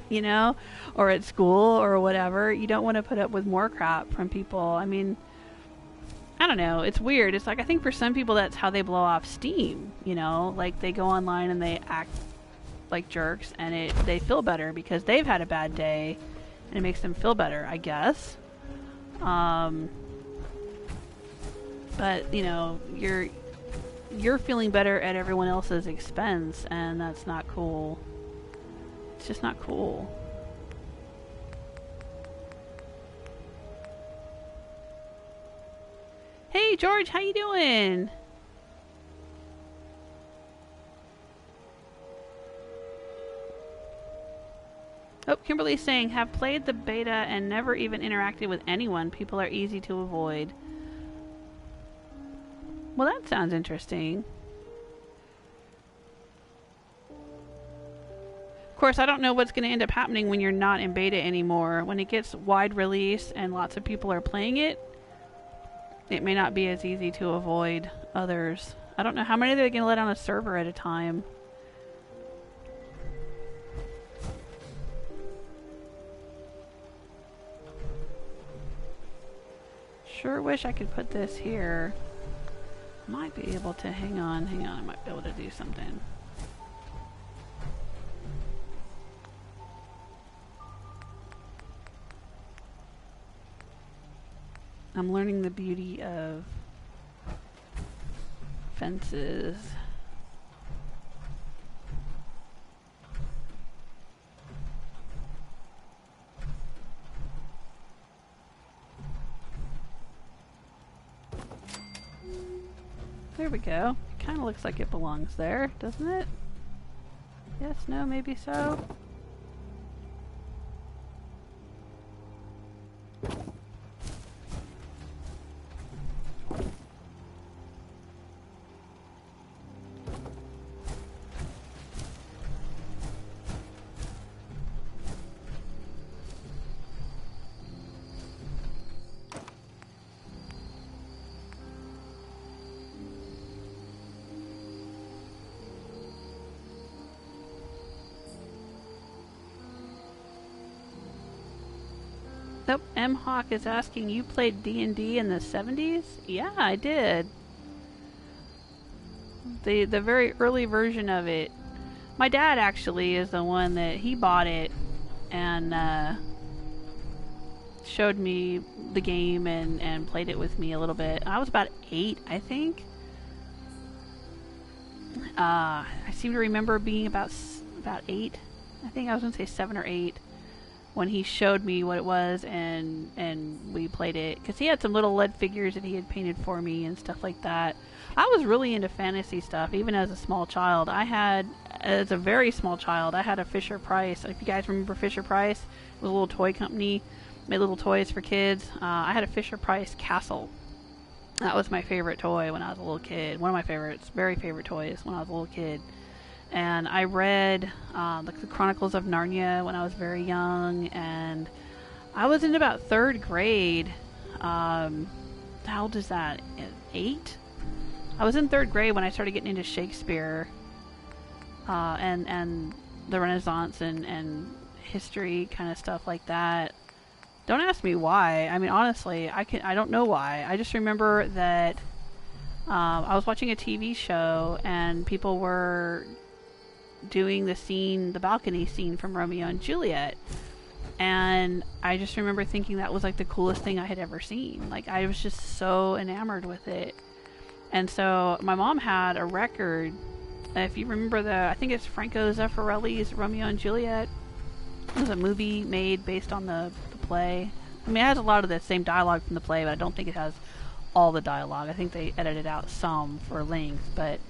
you know, or at school or whatever. You don't want to put up with more crap from people. I mean, I don't know, it's weird. It's like, I think for some people that's how they blow off steam, you know? Like, they go online and they act like jerks, and they feel better because they've had a bad day, and it makes them feel better, I guess. But, you know, you're feeling better at everyone else's expense, and that's not cool. It's just not cool. Hey George, how you doing? Oh, Kimberly's saying, have played the beta and never even interacted with anyone. People are easy to avoid. Well, that sounds interesting. Of course, I don't know what's going to end up happening when you're not in beta anymore. When it gets wide release and lots of people are playing it, it may not be as easy to avoid others. I don't know how many they're going to let on a server at a time. Sure wish I could put this here. Might be able to, hang on, I might be able to do something. I'm learning the beauty of fences. There we go. Kind of looks like it belongs there, doesn't it? Yes, no, maybe so. Nope, M-Hawk is asking, you played D&D in the 70s? Yeah, I did. The very early version of it. My dad actually is the one that he bought it and showed me the game and played it with me a little bit. I was about 8, I think. I seem to remember being about 8. I think I was going to say 7 or 8. When he showed me what it was and we played it, because he had some little lead figures that he had painted for me and stuff like that. I was really into fantasy stuff even as a small child. As a very small child, I had a Fisher Price. If you guys remember Fisher Price, it was a little toy company, made little toys for kids. I had a Fisher Price castle. That was my favorite toy when I was a little kid. One of my favorites, very favorite toys when I was a little kid. And I read the Chronicles of Narnia when I was very young, and I was in about 3rd grade. How old is that? 8? I was in 3rd grade when I started getting into Shakespeare and the Renaissance and history kind of stuff like that. Don't ask me why. I mean, honestly, I don't know why. I just remember that I was watching a TV show and people were doing the balcony scene from Romeo and Juliet, and I just remember thinking that was like the coolest thing I had ever seen. Like, I was just so enamored with it. And so my mom had a record, if you remember I think it's Franco Zeffirelli's Romeo and Juliet. It was a movie made based on the play. I mean, it has a lot of the same dialogue from the play, but I don't think it has all the dialogue. I think they edited out some for length, but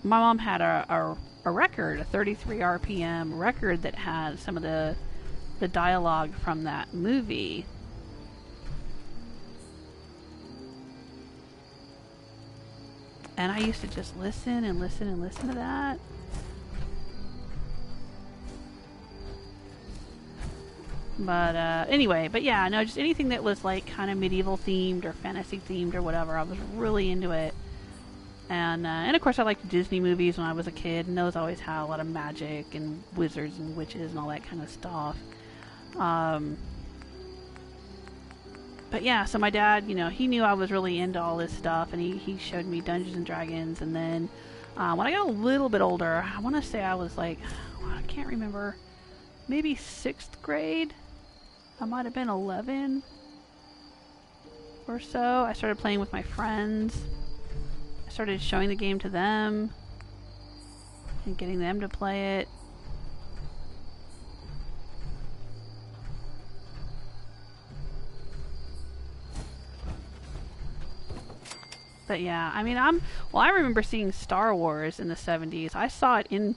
my mom had a record, a 33 RPM record that had some of the dialogue from that movie. And I used to just listen and listen and listen to that. But anyway, but yeah, no, just anything that was like kind of medieval themed or fantasy themed or whatever, I was really into it. And of course I liked Disney movies when I was a kid, and those always had a lot of magic and wizards and witches and all that kind of stuff. But yeah, so my dad, you know, he knew I was really into all this stuff, and he showed me Dungeons and Dragons. And then when I got a little bit older, I want to say I was like, I can't remember, maybe 6th grade. I might have been 11 or so. I started playing with my friends. I started showing the game to them and getting them to play it. But yeah, I mean, I remember seeing Star Wars in the 70s. I saw it in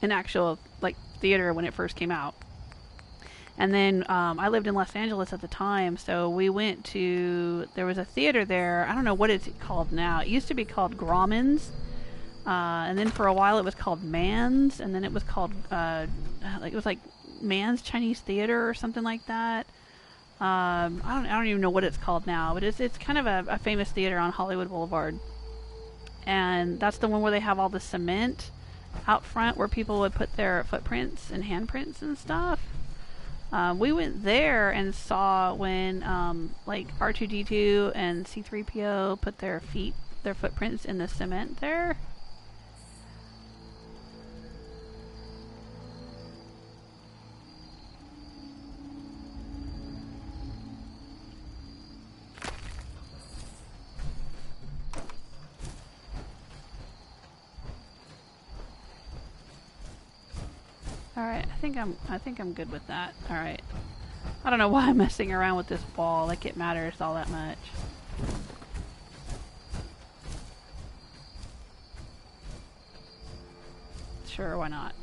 an actual, like, theater when it first came out. And then I lived in Los Angeles at the time, so we went to, there was a theater there. I don't know what it's called now. It used to be called Grauman's. And then for a while it was called Mann's, and then it was called, it was like Mann's Chinese Theater or something like that. I don't even know what it's called now, but it's kind of a famous theater on Hollywood Boulevard. And that's the one where they have all the cement out front where people would put their footprints and handprints and stuff. We went there and saw when like R2-D2 and C-3PO put their footprints in the cement there. Alright, I think I'm good with that. Alright. I don't know why I'm messing around with this ball, like it matters all that much. Sure, why not?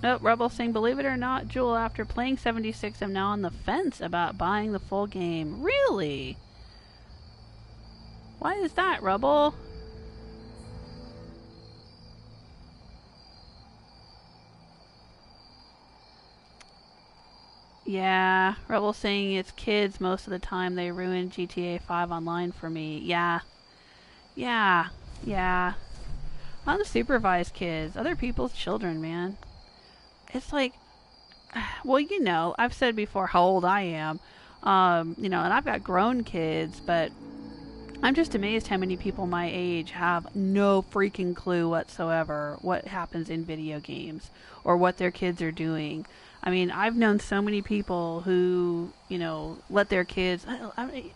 Oh, Rebel saying, believe it or not, Jewel, after playing 76, I'm now on the fence about buying the full game. Really? Why is that, Rebel? Yeah, Rebel saying it's kids most of the time. They ruin GTA 5 online for me. Yeah. Unsupervised kids. Other people's children, man. It's like, well, you know, I've said before how old I am, you know, and I've got grown kids, but I'm just amazed how many people my age have no freaking clue whatsoever what happens in video games or what their kids are doing. I mean, I've known so many people who, you know, let their kids,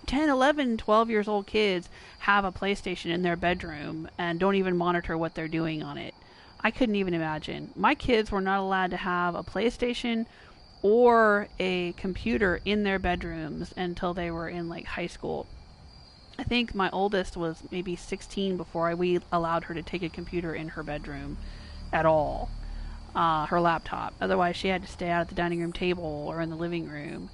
10, 11, 12 years old kids have a PlayStation in their bedroom and don't even monitor what they're doing on it. I couldn't even imagine. My kids were not allowed to have a PlayStation or a computer in their bedrooms until they were in like high school. I think my oldest was maybe 16 before we allowed her to take a computer in her bedroom at all, her laptop. Otherwise, she had to stay out at the dining room table or in the living room.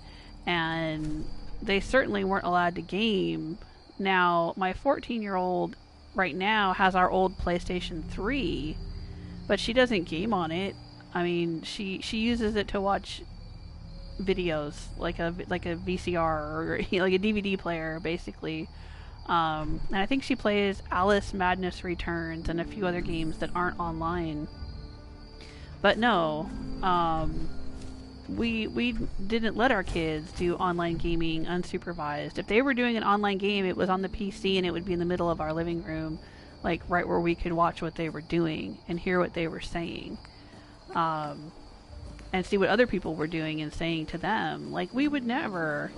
And they certainly weren't allowed to game. Now, my 14-year-old right now has our old PlayStation 3, but she doesn't game on it. I mean, she uses it to watch videos, like a VCR or like a DVD player, basically. And I think she plays Alice Madness Returns and a few other games that aren't online. But no, we didn't let our kids do online gaming unsupervised. If they were doing an online game, it was on the PC and it would be in the middle of our living room, like right where we could watch what they were doing and hear what they were saying, and see what other people were doing and saying to them. Like, we would never.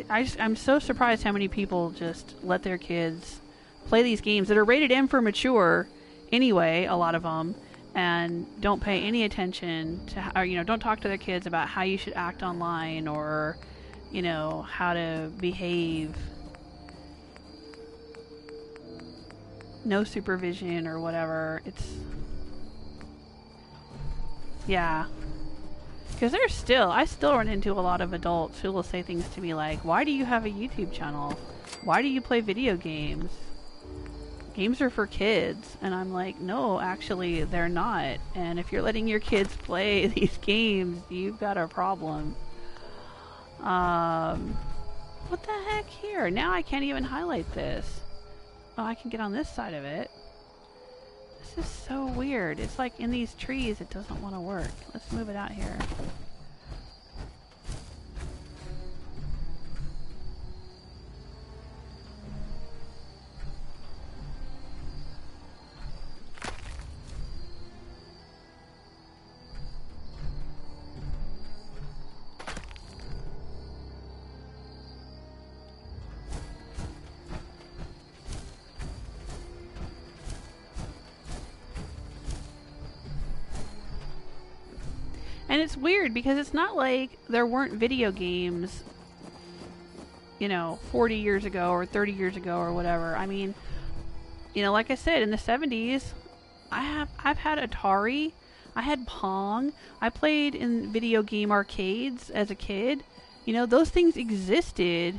I'm so surprised how many people just let their kids play these games that are rated M for mature anyway, a lot of them, and don't pay any attention to, or, you know, don't talk to their kids about how you should act online or, you know, how to behave. No supervision or whatever. It's, yeah. Because I still run into a lot of adults who will say things to me like, why do you have a YouTube channel? Why do you play video games? Games are for kids. And I'm like, no, actually, they're not. And if you're letting your kids play these games, you've got a problem. What the heck here? Now I can't even highlight this. Oh, I can get on this side of it. This is so weird. It's like in these trees it doesn't want to work. Let's move it out here. And it's weird because it's not like there weren't video games, you know, 40 years ago or 30 years ago or whatever. I mean, you know, like I said, in the 70s, I've had Atari, I had Pong, I played in video game arcades as a kid. You know, those things existed.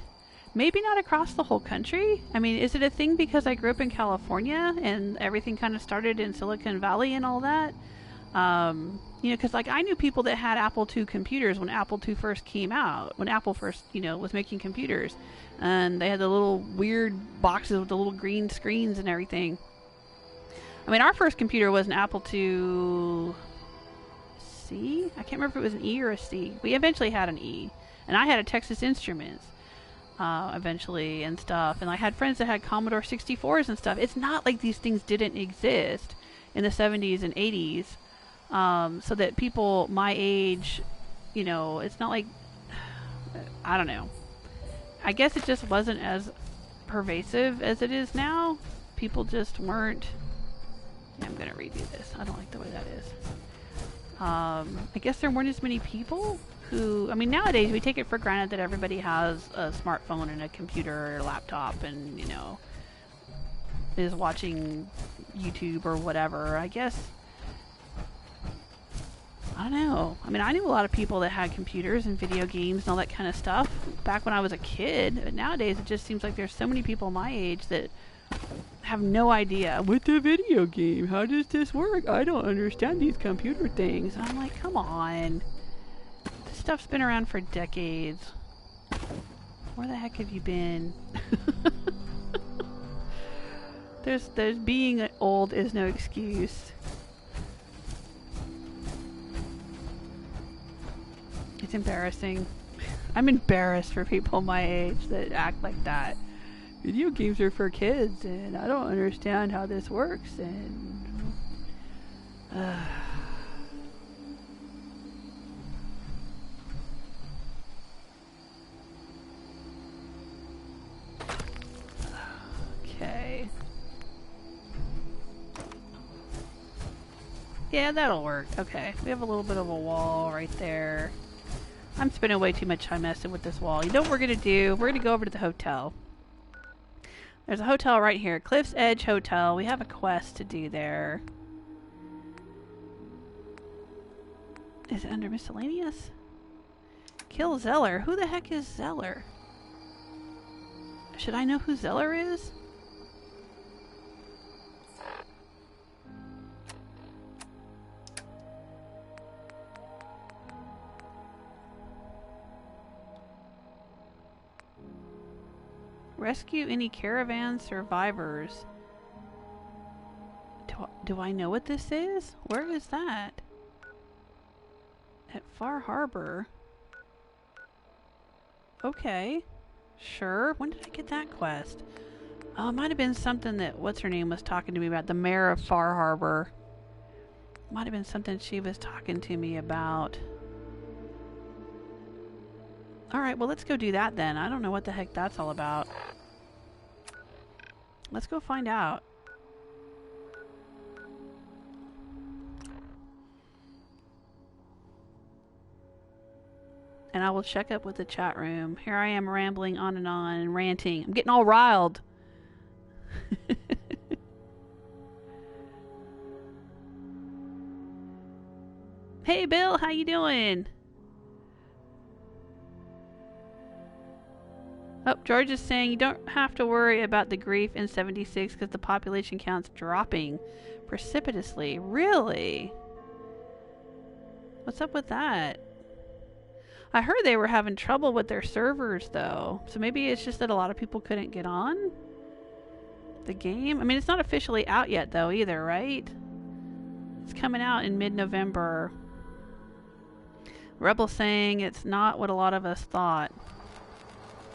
Maybe not across the whole country. I mean, is it a thing because I grew up in California and everything kind of started in Silicon Valley and all that? You know, because like I knew people that had Apple II computers when Apple II first came out, when Apple first, you know, was making computers, and they had the little weird boxes with the little green screens and everything. I mean, our first computer was an Apple II C. I can't remember if it was an E or a C. We eventually had an E, and I had a Texas Instruments eventually and stuff. And I had friends that had Commodore 64s and stuff. It's not like these things didn't exist in the 70s and 80s. So that people my age, you know, it's not like, I don't know. I guess it just wasn't as pervasive as it is now. People just weren't. Yeah, I'm going to redo this. I don't like the way that is. I guess there weren't as many people who, I mean, nowadays we take it for granted that everybody has a smartphone and a computer or a laptop and, you know, is watching YouTube or whatever. I guess, I don't know. I mean, I knew a lot of people that had computers and video games and all that kind of stuff back when I was a kid. But nowadays, it just seems like there's so many people my age that have no idea. With the video game, how does this work? I don't understand these computer things. And I'm like, come on. This stuff's been around for decades. Where the heck have you been? There's being old is no excuse. It's embarrassing. I'm embarrassed for people my age that act like that. Video games are for kids, and I don't understand how this works, and... Okay. Yeah, that'll work. Okay, we have a little bit of a wall right there. I'm spending way too much time messing with this wall. You know what we're going to do? We're going to go over to the hotel. There's a hotel right here. Cliff's Edge Hotel. We have a quest to do there. Is it under miscellaneous? Kill Zeller. Who the heck is Zeller? Should I know who Zeller is? Rescue any caravan survivors. Do I know what this is? Where is that? At Far Harbor. Okay. Sure. When did I get that quest? Oh, it might have been something that what's-her-name was talking to me about. The mayor of Far Harbor. Might have been something she was talking to me about. Alright, well let's go do that then. I don't know what the heck that's all about. Let's go find out. And I will check up with the chat room. Here I am rambling on and ranting. I'm getting all riled. Hey Bill, how you doing? Oh, George is saying you don't have to worry about the grief in 76 because the population count's dropping precipitously. Really? What's up with that? I heard they were having trouble with their servers, though. So maybe it's just that a lot of people couldn't get on the game. I mean, it's not officially out yet, though, either, right? It's coming out in mid-November. Rebel saying it's not what a lot of us thought.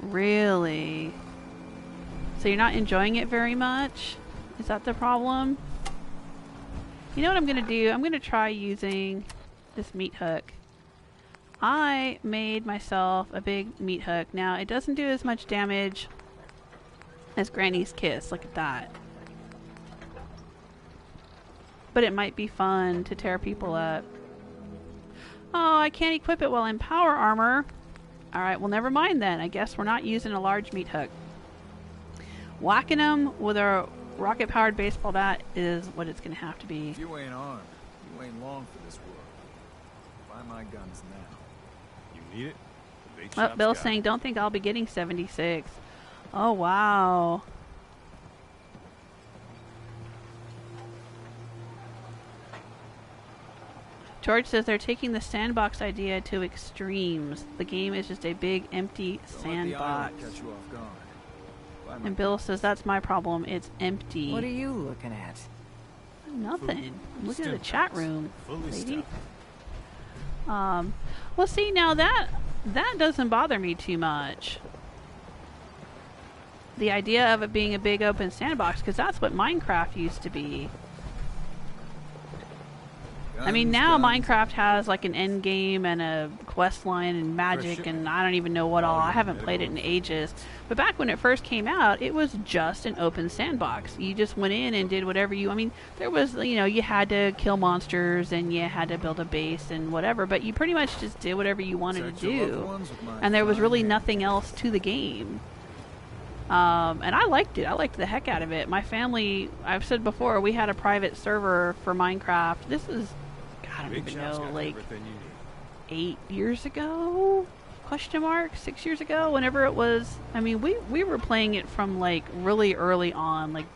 Really? So you're not enjoying it very much? Is that the problem? You know what I'm going to do? I'm going to try using this meat hook. I made myself a big meat hook. Now, it doesn't do as much damage as Granny's Kiss. Look at that. But it might be fun to tear people up. Oh, I can't equip it while in power armor. Alright, well, never mind then. I guess we're not using a large meat hook. Whacking them with a rocket-powered baseball bat is what it's going to have to be. If you ain't armed, you ain't long for this world. Buy my guns now. You need it? The bait Oh, shop's Bill's got saying, don't think I'll be getting 76. Oh, wow. George says they're taking the sandbox idea to extremes. The game is just a big, empty sandbox. Catch you off guard. Buy my And Bill says, that's my problem. It's empty. What are you looking at? Nothing. I'm looking at the chat room, fully lady. stuffed. Well, see, now that doesn't bother me too much. The idea of it being a big open sandbox, because that's what Minecraft used to be. I mean, now Minecraft has like an end game and a quest line and magic and I don't even know what all. I haven't played it in ages. But back when it first came out, it was just an open sandbox. You just went in and did whatever you... I mean, there was, you know, you had to kill monsters and you had to build a base and whatever, but you pretty much just did whatever you wanted to do. And there was really nothing else to the game. And I liked it. I liked the heck out of it. My family, I've said before, we had a private server for Minecraft. This is... I don't even know, like 8 years ago? Question mark? 6 years ago? Whenever it was. I mean, we were playing it from like really early on, like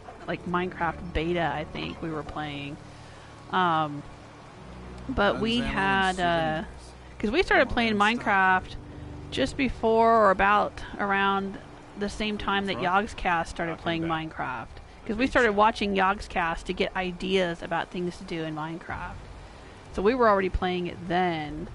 Minecraft beta, I think we were playing. But we had, because we started playing Minecraft just before or about around the same time that Yogscast started playing Minecraft. Because we started watching Yogscast to get ideas about things to do in Minecraft. So we were already playing it then.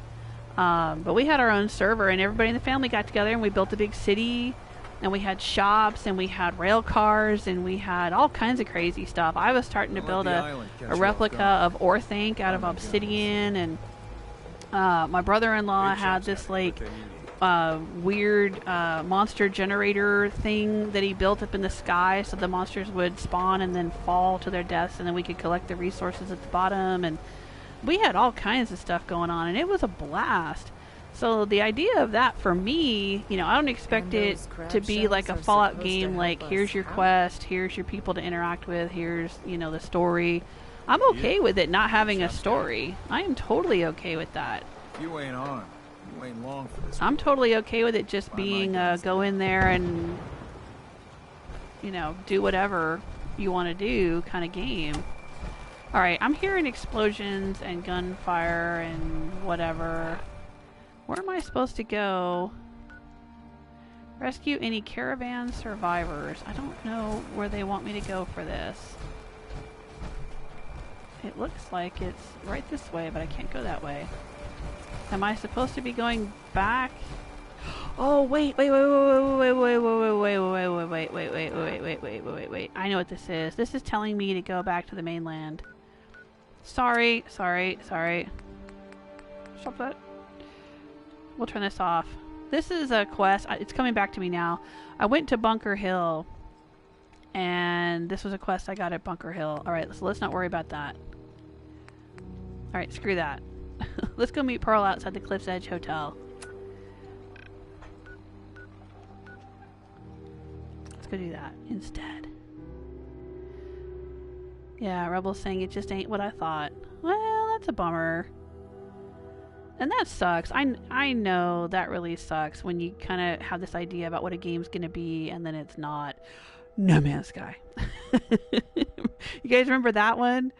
But we had our own server and everybody in the family got together and we built a big city and we had shops and we had rail cars and we had all kinds of crazy stuff. I was starting to build a replica of Orthanc out of obsidian, and my brother-in-law had this like weird monster generator thing that he built up in the sky so the monsters would spawn and then fall to their deaths and then we could collect the resources at the bottom, and we had all kinds of stuff going on, and it was a blast. So the idea of that for me, you know, I don't expect it to be like a Fallout game, like here's your quest, here's your people to interact with, here's, you know, the story. I'm okay with it not having a story. I am totally okay with that. If you ain't armed, you ain't long for this. I'm totally okay with it just being go in there and, you know, do whatever you want to do kind of game. Alright, I'm hearing explosions and gunfire and whatever. Where am I supposed to go? Rescue any caravan survivors. I don't know where they want me to go for this. It looks like it's right this way, but I can't go that way. Am I supposed to be going back? Oh, wait. I know what this is. This is telling me to go back to the mainland. Sorry. Stop that. We'll turn this off. This is a quest. It's coming back to me now. I went to Bunker Hill, and this was a quest I got at Bunker Hill. Alright, so let's not worry about that. Alright, screw that. Let's go meet Pearl outside the Cliff's Edge Hotel. Let's go do that instead. Yeah, Rebel's saying it just ain't what I thought. Well, that's a bummer. And that sucks. I know that really sucks when you kind of have this idea about what a game's going to be and then it's not. No Man's Sky. You guys remember that one?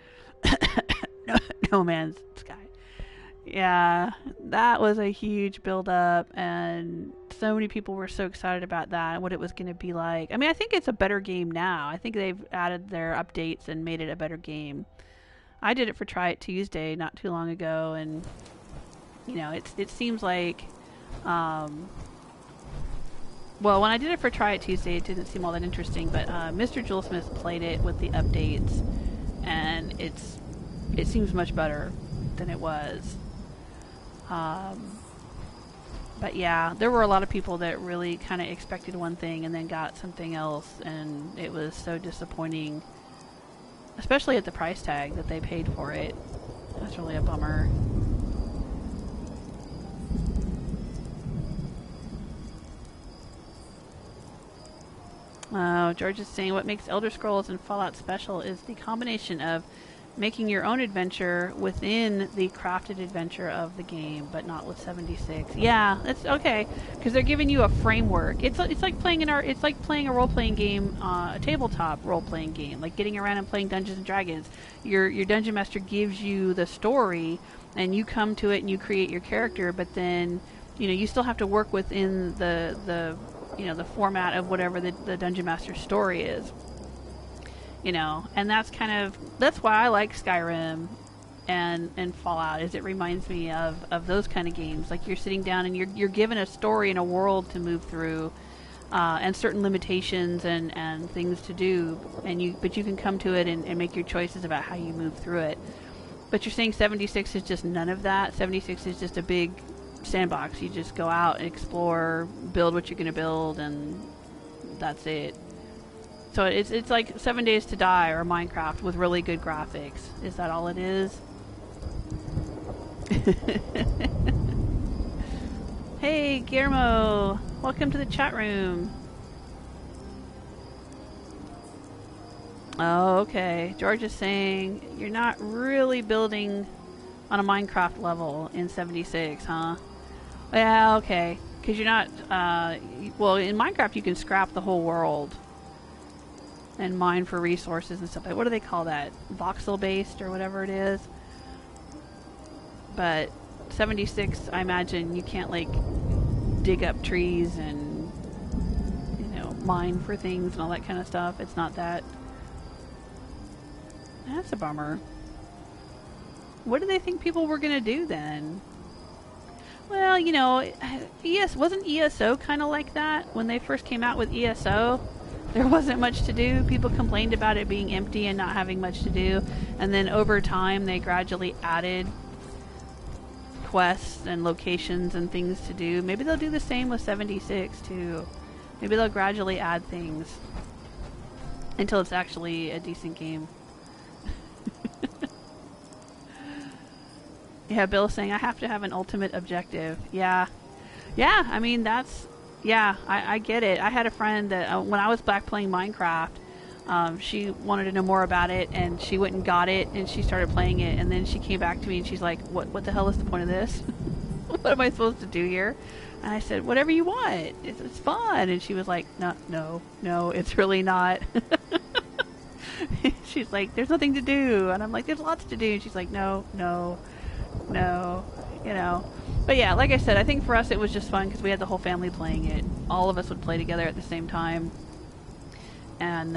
No Man's Sky. Yeah, that was a huge build up, and so many people were so excited about that and what it was going to be like. I mean, I think it's a better game now. I think they've added their updates and made it a better game. I did it for Try It Tuesday not too long ago, and it seems like, well, when I did it for Try It Tuesday, it didn't seem all that interesting. But Mr. Jewel Smith played it with the updates, and it seems much better than it was. But yeah, there were a lot of people that really kind of expected one thing and then got something else, and it was so disappointing, especially at the price tag that they paid for it. That's really a bummer. George is saying what makes Elder Scrolls and Fallout special is the combination of making your own adventure within the crafted adventure of the game, but not with 76. Yeah, that's okay, because they're giving you a framework. It's like playing a role-playing game, a tabletop role-playing game, like getting around and playing Dungeons and Dragons. Your dungeon master gives you the story, and you come to it and you create your character, but then you still have to work within the format of whatever the dungeon master's story is. And that's why I like Skyrim and Fallout, is it reminds me of those kind of games. Like, you're sitting down and you're given a story and a world to move through, and certain limitations and things to do, but you can come to it and make your choices about how you move through it. But you're saying 76 is just none of that? 76 is just a big sandbox. You just go out and explore, build what you're going to build, and that's it. So it's like 7 Days to Die or Minecraft with really good graphics. Is that all it is? Hey, Guillermo. Welcome to the chat room. Oh, okay. George is saying you're not really building on a Minecraft level in 76, huh? Yeah, okay. Because you're not... well, in Minecraft you can scrap the whole world and mine for resources and stuff. What do they call that? Voxel based or whatever it is. But 76, I imagine you can't like dig up trees and mine for things and all that kind of stuff. It's not that. That's a bummer. What do they think people were gonna do then? Well, wasn't ESO kind of like that when they first came out with ESO? There wasn't much to do. People complained about it being empty and not having much to do. And then over time, they gradually added quests and locations and things to do. Maybe they'll do the same with 76, too. Maybe they'll gradually add things until it's actually a decent game. Yeah, Bill's saying, I have to have an ultimate objective. Yeah. Yeah, I mean, that's... Yeah, I get it. I had a friend that when I was back playing Minecraft, she wanted to know more about it, and she went and got it, and she started playing it, and then she came back to me and she's like, what the hell is the point of this? What am I supposed to do here? And I said, whatever you want. It's fun. And she was like, no, it's really not. She's like, there's nothing to do. And I'm like, there's lots to do. And she's like, no. But yeah, like I said, I think for us it was just fun because we had the whole family playing it. All of us would play together at the same time, and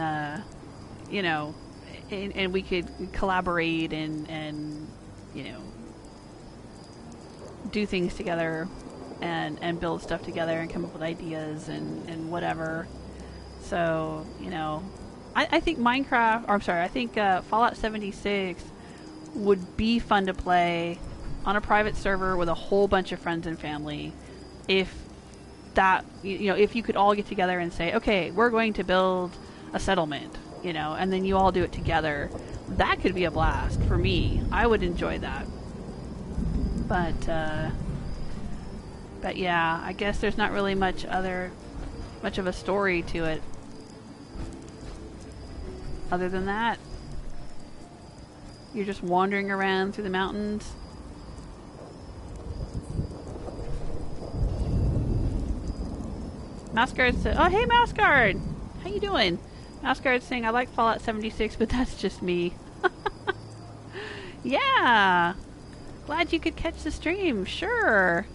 and we could collaborate and do things together and build stuff together and come up with ideas and whatever. So I think Fallout 76 would be fun to play on a private server with a whole bunch of friends and family, if you could all get together and say, okay, we're going to build a settlement, and then you all do it together. That could be a blast for me. I would enjoy that. But yeah, I guess there's not really much of a story to it other than that. You're just wandering around through the mountains. Mouseguard said, oh, hey, Mouseguard! How you doing? Mouseguard's saying, I like Fallout 76, but that's just me. Yeah! Glad you could catch the stream. Sure.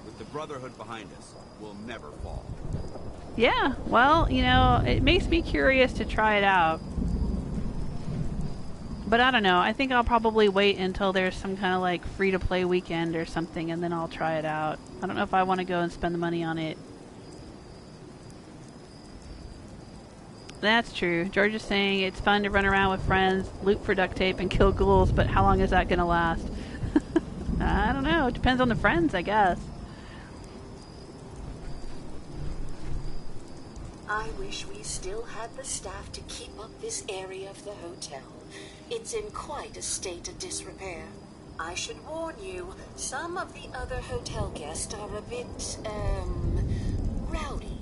With the Brotherhood behind us, we'll never fall. Yeah, well, you know, it makes me curious to try it out. But I don't know. I think I'll probably wait until there's some kind of like free-to-play weekend or something, and then I'll try it out. I don't know if I want to go and spend the money on it. That's true. George is saying it's fun to run around with friends, loot for duct tape, and kill ghouls, but how long is that going to last? I don't know. It depends on the friends, I guess. I wish we still had the staff to keep up this area of the hotel. It's in quite a state of disrepair. I should warn you, some of the other hotel guests are a bit, rowdy.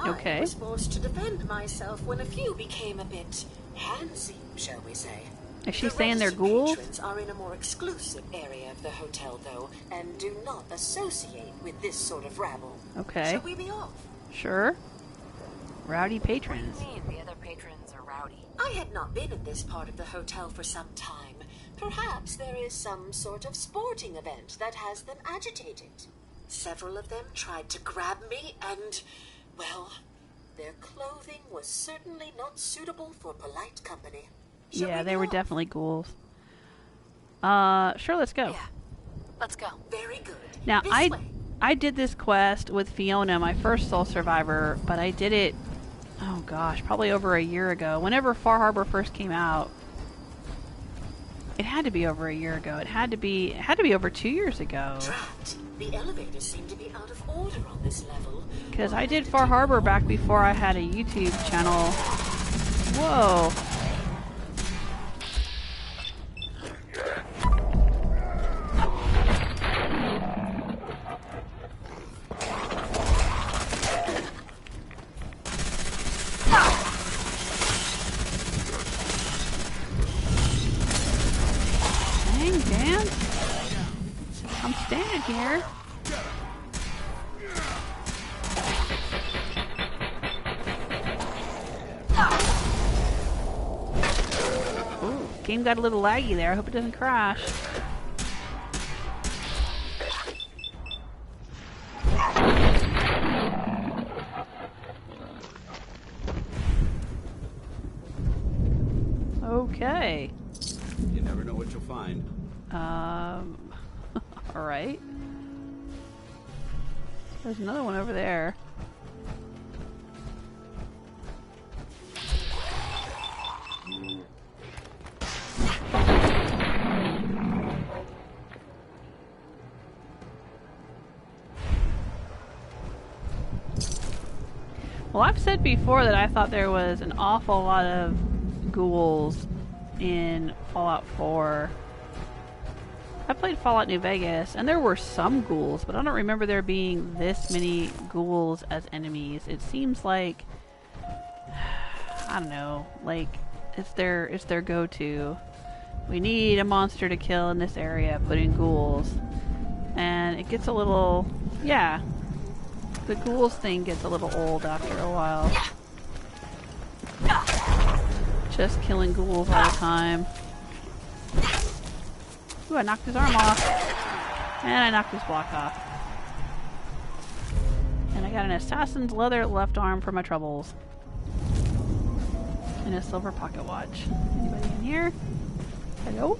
Okay. I was forced to defend myself when a few became a bit handsy, shall we say. Is she saying they're ghouls? The patrons are in a more exclusive area of the hotel, though, and do not associate with this sort of rabble. Okay. Shall we be off? Sure. Rowdy patrons. What do you mean the other patrons are rowdy? I had not been in this part of the hotel for some time. Perhaps there is some sort of sporting event that has them agitated. Several of them tried to grab me and, well, their clothing was certainly not suitable for polite company. Yeah, they were definitely ghouls. Sure, let's go. Yeah, let's go. Very good. Now, This way. I did this quest with Fiona, my first Soul Survivor, but I did it, oh gosh, probably over a year ago. Whenever Far Harbor first came out, it had to be over a year ago. It had to be over 2 years ago. Drat. The elevators seem to be out of order on this level. Because I did Far Harbor back before I had a YouTube channel. Whoa. Dang, Dan. I'm standing here. Ooh, game got a little laggy there. I hope it doesn't crash. Okay. You never know what you'll find. Alright. There's another one over there. Well, I've said before that I thought there was an awful lot of ghouls in Fallout 4. I played Fallout New Vegas, and there were some ghouls, but I don't remember there being this many ghouls as enemies. It seems like, I don't know, like it's their go-to. We need a monster to kill in this area, put in ghouls. And it gets a little, yeah, the ghouls thing gets a little old after a while. Just killing ghouls all the time. Ooh, I knocked his arm off. And I knocked his block off. And I got an assassin's leather left arm for my troubles. And a silver pocket watch. Anybody in here? Hello?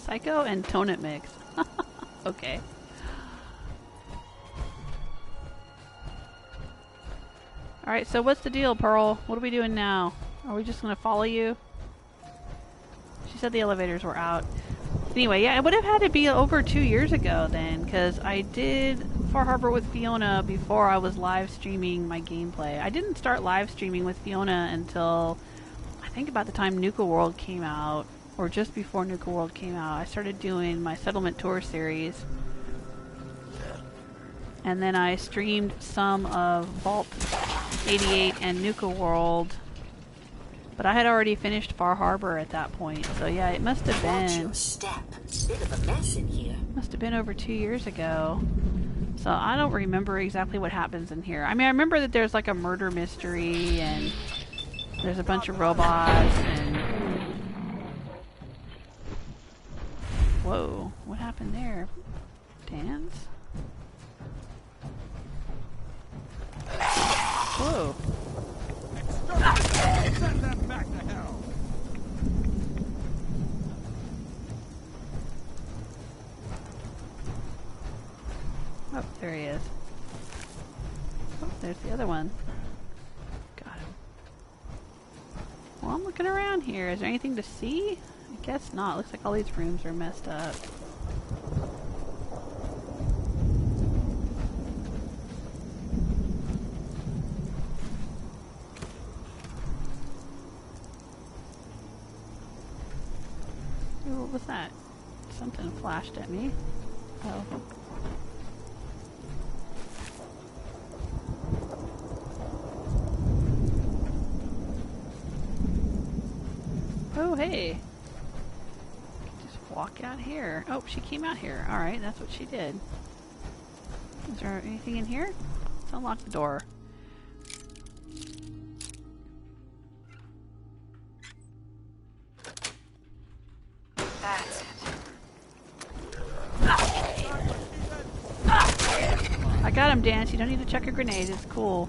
Psycho and Tonit mix. Okay. Alright, so what's the deal, Pearl? What are we doing now? Are we just gonna follow you? She said the elevators were out. Anyway, yeah, it would have had to be over 2 years ago then, because I did Far Harbor with Fiona before I was live streaming my gameplay. I didn't start live streaming with Fiona until I think about the time Nuka World came out, or just before Nuka World came out. I started doing my Settlement Tour series. And then I streamed some of Vault 88 and Nuka World. But I had already finished Far Harbor at that point. So yeah, it must have been... Watch your step. Bit of a mess in here. Must have been over 2 years ago. So I don't remember exactly what happens in here. I mean, I remember that there's like a murder mystery and there's a bunch of robots and... Whoa, what happened there? Dance? Whoa. Send them back to hell. Oh, there he is. Oh, there's the other one. Got him. Well, I'm looking around here. Is there anything to see? I guess not. Looks like all these rooms are messed up. Ooh, what was that? Something flashed at me. Oh. Oh, hey. Just walk out here. Oh, she came out here. Alright, that's what she did. Is there anything in here? Let's unlock the door. That's it. I got him, Dance. You don't need to chuck a grenade. It's cool.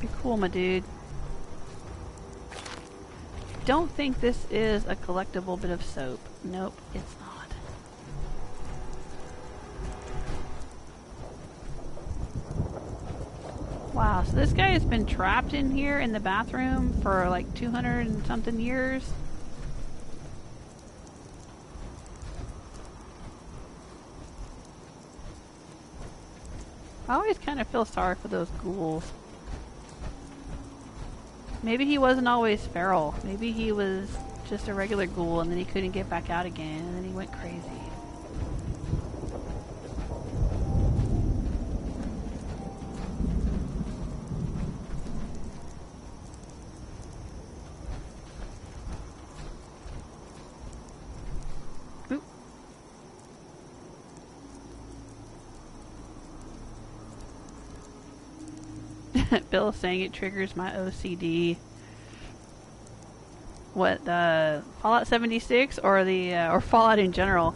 Be cool, my dude. Don't think this is a collectible bit of soap. Nope, it's not. Wow, so this guy has been trapped in here in the bathroom for like 200 and something years. I always kind of feel sorry for those ghouls. Maybe he wasn't always feral. Maybe he was just a regular ghoul and then he couldn't get back out again and then he went crazy. Oop. Bill's saying it triggers my OCD. What, the Fallout 76 or the or Fallout in general?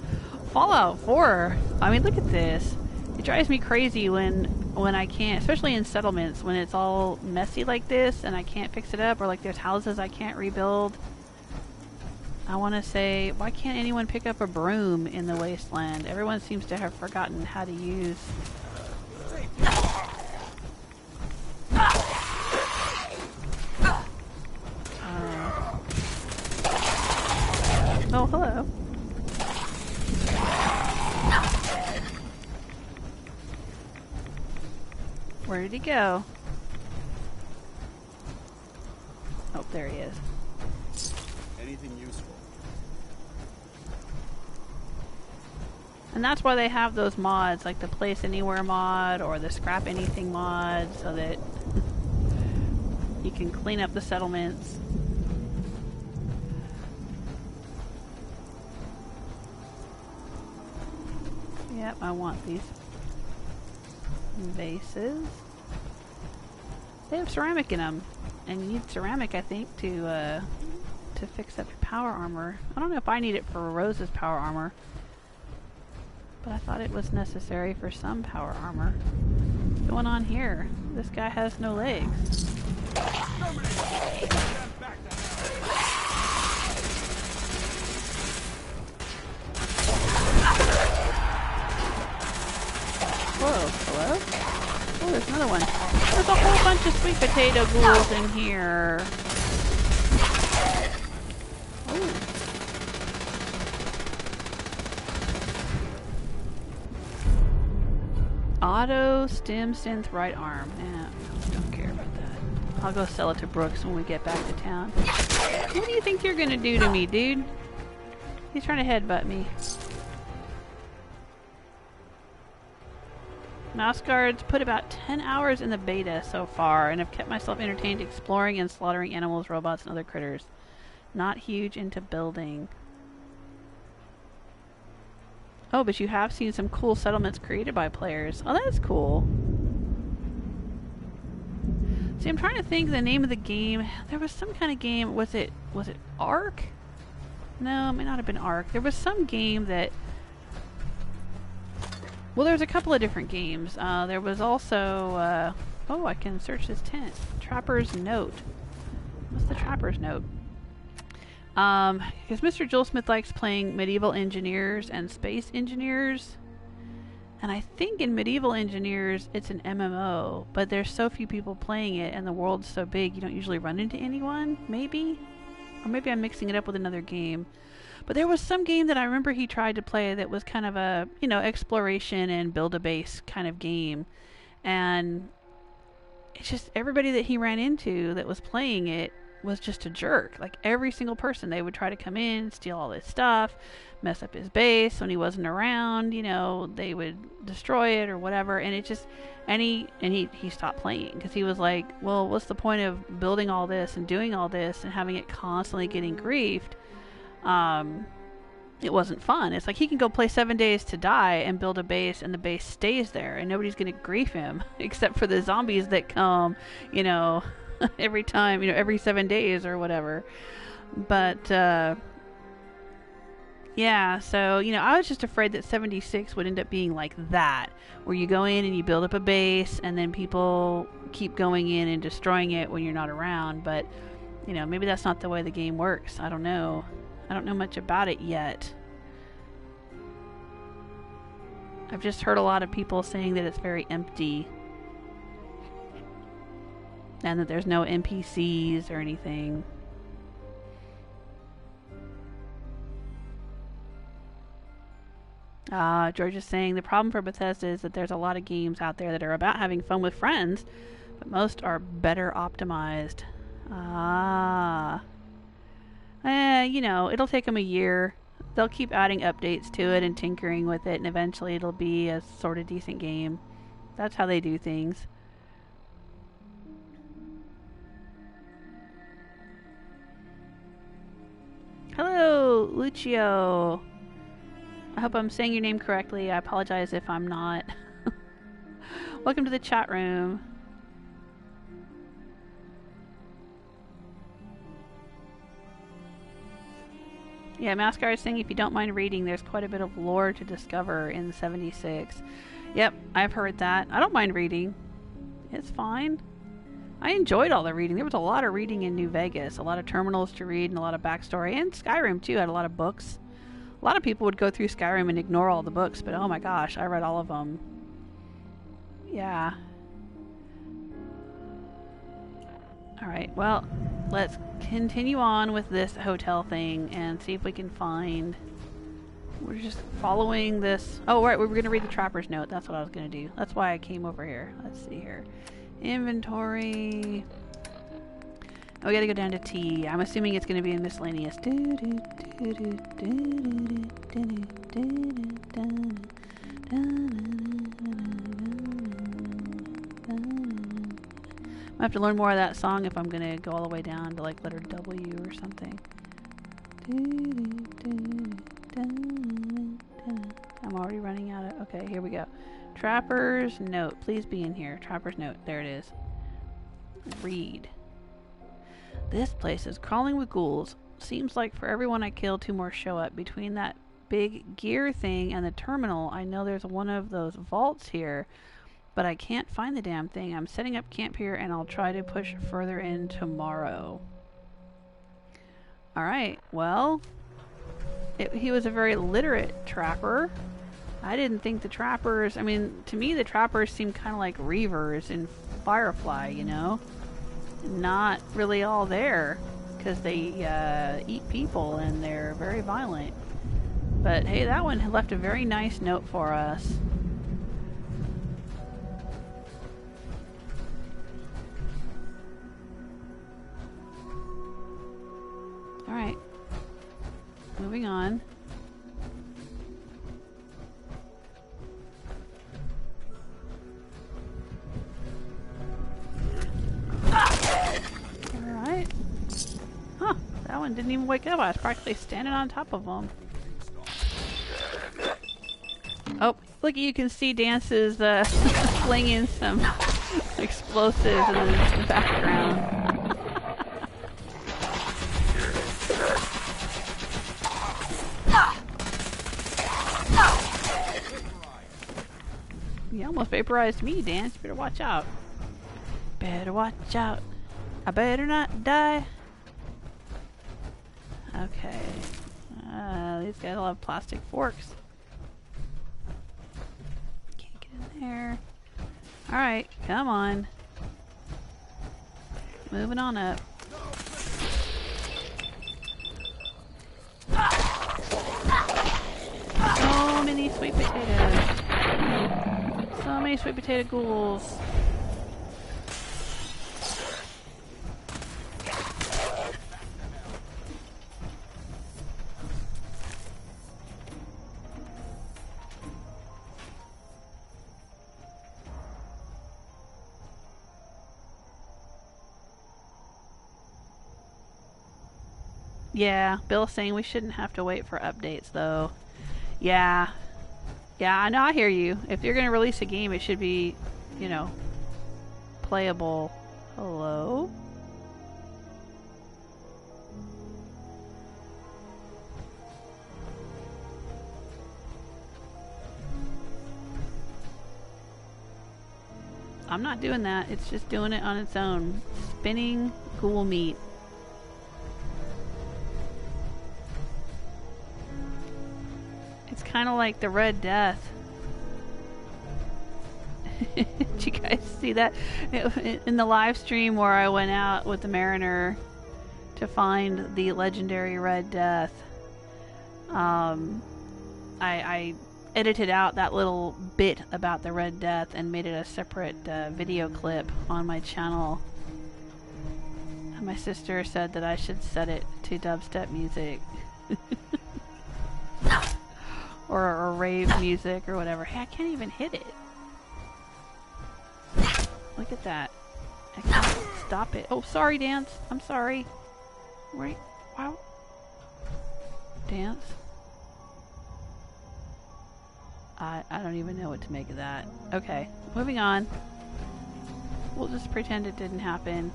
Fallout 4. I mean, look at this. It drives me crazy when I can't, especially in settlements, when it's all messy like this and I can't fix it up, or like there's houses I can't rebuild. I want to say, why can't anyone pick up a broom in the wasteland? Everyone seems to have forgotten how to use. Oh, hello. Where did he go? Oh, there he is. Anything useful? And that's why they have those mods, like the Place Anywhere mod or the Scrap Anything mod, so that you can clean up the settlements. Yep, I want these vases. They have ceramic in them, and you need ceramic, I think, to fix up your power armor. I don't know if I need it for Rose's power armor, but I thought it was necessary for some power armor. What's going on here? This guy has no legs. Whoa, hello? Oh, there's another one. There's a whole bunch of sweet potato ghouls in here. Ooh. Auto stim synth right arm. Yeah, don't care about that. I'll go sell it to Brooks when we get back to town. What do you think you're gonna do to me, dude? He's trying to headbutt me. Mouse guards put about 10 hours in the beta so far and have kept myself entertained exploring and slaughtering animals, robots, and other critters. Not huge into building. Oh, but you have seen some cool settlements created by players. Oh, that's cool. See, I'm trying to think the name of the game. There was some kind of game. Was it Ark? No, it may not have been Ark. There was some game that... Well, there was a couple of different games. There was also... oh, I can search this tent. Trapper's Note. What's the Trapper's Note? Because Mr. Joel Smith likes playing Medieval Engineers and Space Engineers. And I think in Medieval Engineers, it's an MMO, but there's so few people playing it, and the world's so big, you don't usually run into anyone, maybe? Or maybe I'm mixing it up with another game. But there was some game that I remember he tried to play that was kind of a, you know, exploration and build-a-base kind of game. And it's just everybody that he ran into that was playing it was just a jerk. Like, every single person, they would try to come in, steal all his stuff, mess up his base when he wasn't around, you know, they would destroy it or whatever, and it just, and he stopped playing, because he was like, well, what's the point of building all this and doing all this and having it constantly getting griefed? It wasn't fun. It's like he can go play 7 Days to Die and build a base, and the base stays there, and nobody's going to grief him, except for the zombies that come, you know, every time, you know, every 7 days or whatever. But, yeah, so, you know, I was just afraid that 76 would end up being like that, where you go in and you build up a base, and then people keep going in and destroying it when you're not around. But, you know, maybe that's not the way the game works. I don't know. I don't know much about it yet. I've just heard a lot of people saying that it's very empty, and that there's no NPCs or anything. George is saying the problem for Bethesda is that there's a lot of games out there that are about having fun with friends, but most are better optimized. You know, it'll take them a year. They'll keep adding updates to it and tinkering with it, and eventually it'll be a sort of decent game. That's how they do things. Hello, Lucio. I hope I'm saying your name correctly. I apologize if I'm not. Welcome to the chat room. Yeah, Mascar is saying if you don't mind reading, there's quite a bit of lore to discover in 76. Yep, I've heard that. I don't mind reading. It's fine. I enjoyed all the reading. There was a lot of reading in New Vegas. A lot of terminals to read and a lot of backstory. And Skyrim, too, had a lot of books. A lot of people would go through Skyrim and ignore all the books, but oh my gosh, I read all of them. Yeah. Alright, well, let's continue on with this hotel thing and see if we can find... We're just following this... Oh, right, we were going to read the Trapper's Note. That's what I was going to do. That's why I came over here. Let's see here. Inventory... Oh, we gotta go down to T. I'm assuming it's gonna be in miscellaneous. I have to learn more of that song if I'm gonna go all the way down to like letter W or something. I'm already running out of... Okay, here we go. Trapper's Note. Please be in here. Trapper's Note. There it is. Read. This place is crawling with ghouls. Seems like for everyone I kill, 2 more show up. Between that big gear thing and the terminal, I know there's one of those vaults here, but I can't find the damn thing. I'm setting up camp here, and I'll try to push further in tomorrow. Alright, well, he was a very literate trapper. I didn't think the trappers... I mean, to me, the trappers seem kind of like Reavers in Firefly, you know? Not really all there, because they eat people and they're very violent. But hey, that one left a very nice note for us. Alright. Moving on. Alright. Huh. That one didn't even wake up. I was practically standing on top of him. Oh, look, you can see Dance's flinging some explosives in the background. You almost vaporized me, Dance. You better watch out. Better watch out. I better not die. Okay. These guys all have plastic forks. Can't get in there. Alright, come on. Moving on up. So many sweet potatoes. So many sweet potato ghouls. Yeah, Bill's saying we shouldn't have to wait for updates, though. Yeah. Yeah, I know, I hear you. If you're going to release a game, it should be, you know, playable. Hello? I'm not doing that. It's just doing it on its own. Spinning ghoul meat. Kind of like the Red Death. Did you guys see that? In the live stream where I went out with the Mariner to find the legendary Red Death, I edited out that little bit about the Red Death and made it a separate video clip on my channel. And my sister said that I should set it to dubstep music. Or rave music or whatever. Hey, I can't even hit it. Look at that. I can't stop it. Oh, sorry, Dance. I'm sorry. Wait. Wow. Dance. I don't even know what to make of that. Okay, moving on. We'll just pretend it didn't happen.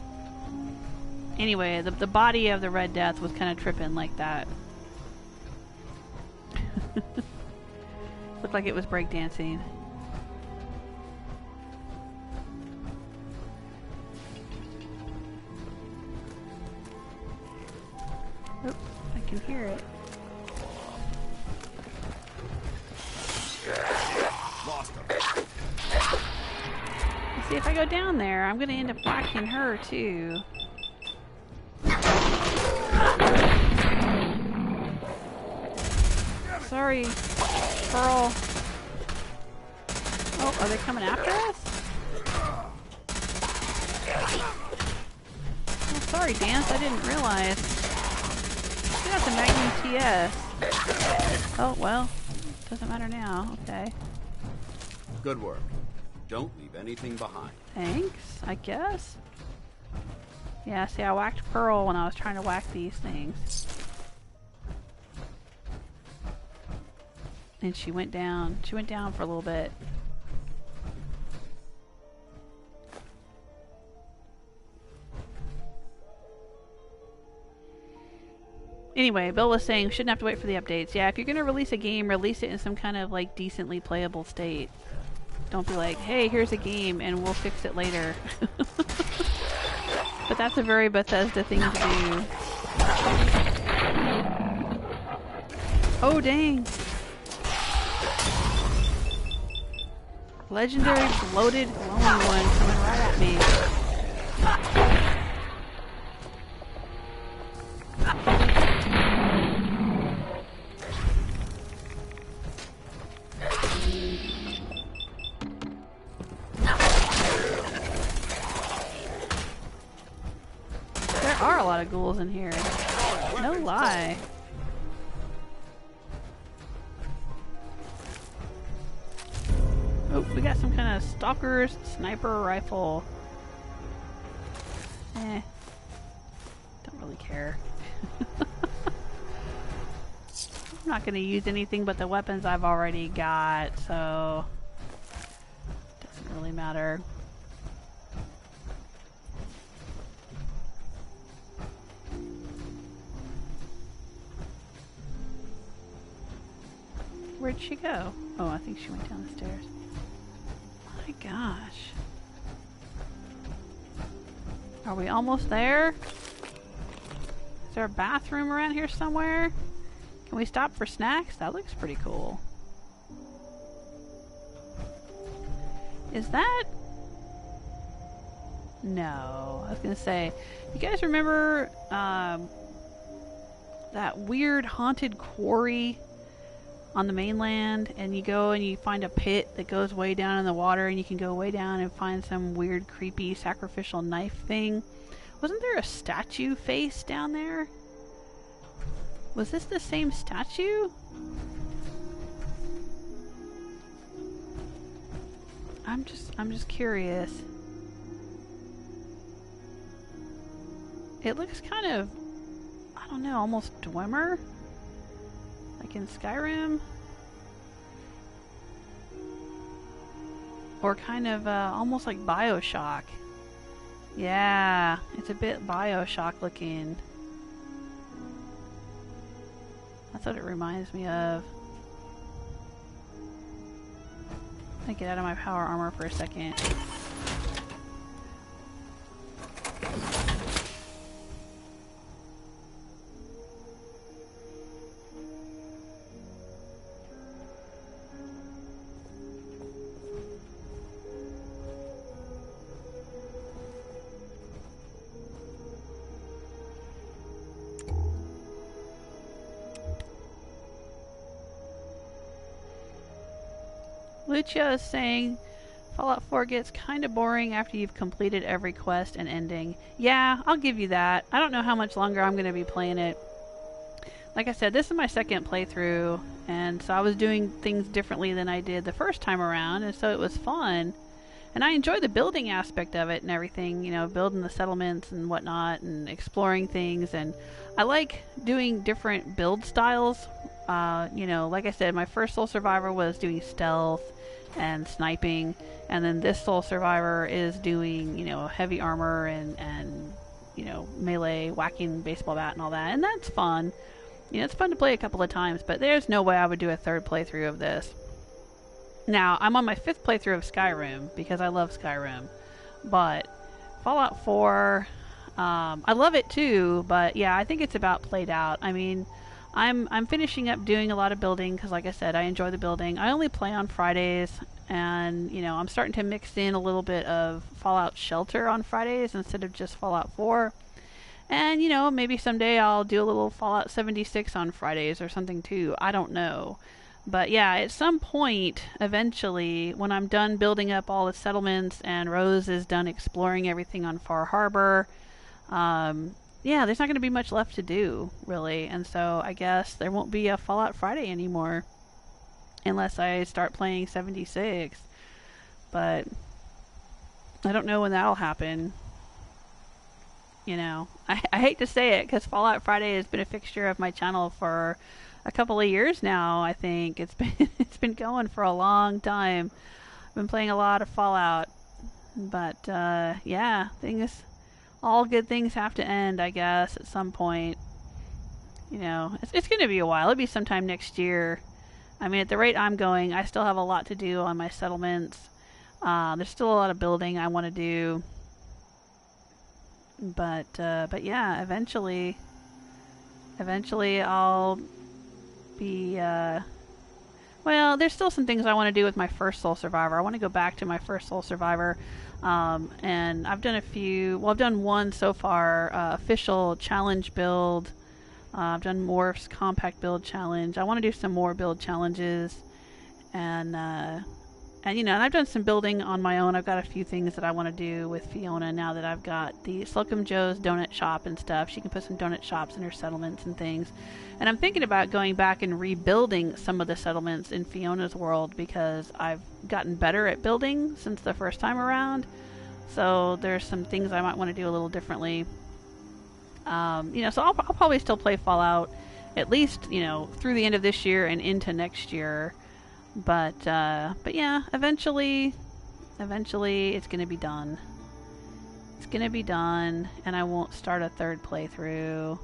Anyway, the body of the Red Death was kind of tripping like that. Looked like it was breakdancing. Oops, I can hear it. Lost him. See, if I go down there, I'm gonna end up whacking her too. Sorry, Pearl. Oh, are they coming after us? Oh, sorry, Dance. I didn't realize. We got the Magnum TS. Oh, well. Doesn't matter now. Okay. Good work. Don't leave anything behind. Thanks, I guess. Yeah, see, I whacked Pearl when I was trying to whack these things. And she went down. She went down for a little bit. Anyway, Bill was saying we shouldn't have to wait for the updates. Yeah, if you're going to release a game, release it in some kind of like decently playable state. Don't be like, hey, here's a game and we'll fix it later. But that's a very Bethesda thing to do. Oh, dang. Legendary bloated glowing one coming right at me. There are a lot of ghouls in here. No lie. Oh, we got some kind of stalker's sniper rifle. Don't really care. I'm not going to use anything but the weapons I've already got, so it doesn't really matter. Where'd she go? Oh, I think she went down the stairs. My gosh. Are we almost there? Is there a bathroom around here somewhere? Can we stop for snacks? That looks pretty cool. Is that... No. I was gonna say, you guys remember that weird haunted quarry on the mainland, and you go and you find a pit that goes way down in the water, and you can go way down and find some weird creepy sacrificial knife thing? Wasn't there a statue face down there? Was this the same statue? I'm just curious. It looks kind of, I don't know, almost Dwemer? Like in Skyrim? Or kind of almost like Bioshock. Yeah, it's a bit Bioshock looking. That's what it reminds me of. Let me get out of my power armor for a second. Lucia is saying Fallout 4 gets kind of boring after you've completed every quest and ending. Yeah, I'll give you that. I don't know how much longer I'm going to be playing it. Like I said, this is my second playthrough, and so I was doing things differently than I did the first time around, and so it was fun. And I enjoy the building aspect of it and everything, you know, building the settlements and whatnot and exploring things. And I like doing different build styles. You know, like I said, my first Soul Survivor was doing stealth and sniping, and then this Soul Survivor is doing, you know, heavy armor and you know, melee, whacking baseball bat and all that, and that's fun. You know, it's fun to play a couple of times, but there's no way I would do a third playthrough of this. Now, I'm on my 5th playthrough of Skyrim, because I love Skyrim, but Fallout 4, I love it too, but yeah, I think it's about played out. I mean, I'm finishing up doing a lot of building, because like I said, I enjoy the building. I only play on Fridays, and, you know, I'm starting to mix in a little bit of Fallout Shelter on Fridays instead of just Fallout 4. And, you know, maybe someday I'll do a little Fallout 76 on Fridays or something too. I don't know. But yeah, at some point, eventually, when I'm done building up all the settlements and Rose is done exploring everything on Far Harbor, yeah, there's not going to be much left to do, really. And so I guess there won't be a Fallout Friday anymore. Unless I start playing 76. But I don't know when that'll happen. You know, I hate to say it, because Fallout Friday has been a fixture of my channel for a couple of years now. I think it's been going for a long time. I've been playing a lot of Fallout, but yeah, all good things have to end, I guess, at some point. You know, it's going to be a while. It'll be sometime next year. I mean, at the rate I'm going, I still have a lot to do on my settlements. There's still a lot of building I want to do. But yeah, eventually I'll be, well, there's still some things I want to do with my first Soul Survivor. I want to go back to my first Soul Survivor, and I've done I've done one so far, official challenge build. I've done Morph's compact build challenge. I want to do some more build challenges, and you know, and I've done some building on my own. I've got a few things that I want to do with Fiona now that I've got the Slocum Joe's donut shop and stuff. She can put some donut shops in her settlements and things. And I'm thinking about going back and rebuilding some of the settlements in Fiona's world, because I've gotten better at building since the first time around. So there's some things I might want to do a little differently. You know, so I'll probably still play Fallout at least, you know, through the end of this year and into next year. But yeah, eventually it's gonna be done. It's gonna be done, and I won't start a third playthrough.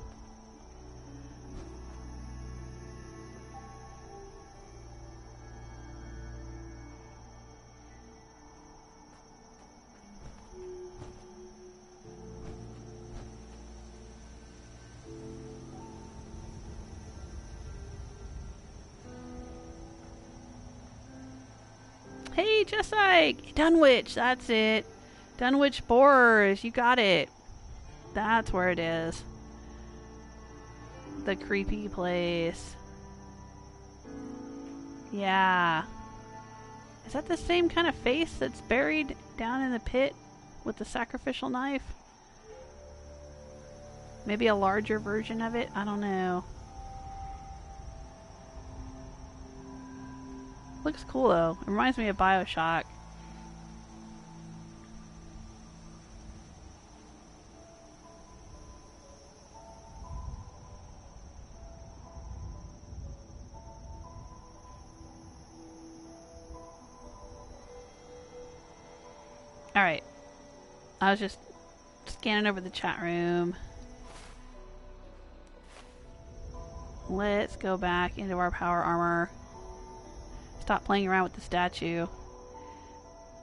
Hey, just like Dunwich, that's it. Dunwich Borers, you got it. That's where it is. The creepy place. Yeah. Is that the same kind of face that's buried down in the pit with the sacrificial knife? Maybe a larger version of it? I don't know. Looks cool though. It reminds me of BioShock. Alright. I was just scanning over the chat room. Let's go back into our power armor. Stop playing around with the statue.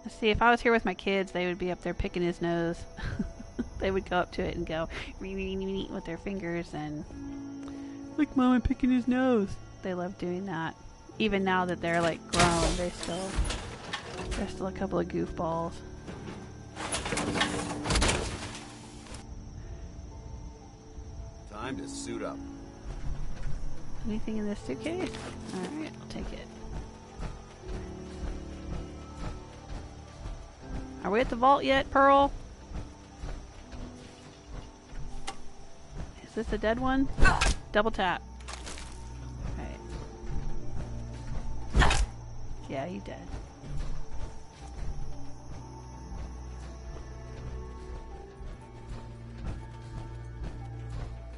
Let's see, if I was here with my kids, they would be up there picking his nose. They would go up to it and go with their fingers and like, Mom, I'm picking his nose. They love doing that. Even now that they're like grown, they're still a couple of goofballs. Time to suit up. Anything in this suitcase? Alright, I'll take it. Are we at the vault yet, Pearl? Is this a dead one? Double tap. Alright. Yeah, you dead.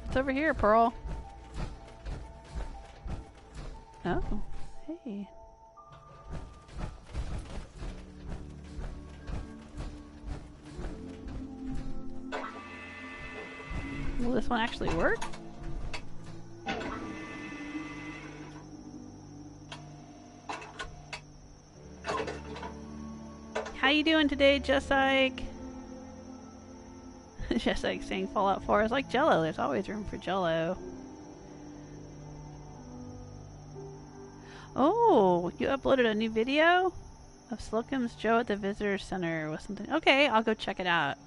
What's over here, Pearl? Oh, hey. Will this one actually work? How you doing today, Just Like? Just like saying Fallout 4 is like Jello. There's always room for Jello. Oh, you uploaded a new video of Slocum's Joe at the Visitor Center with something. Okay, I'll go check it out.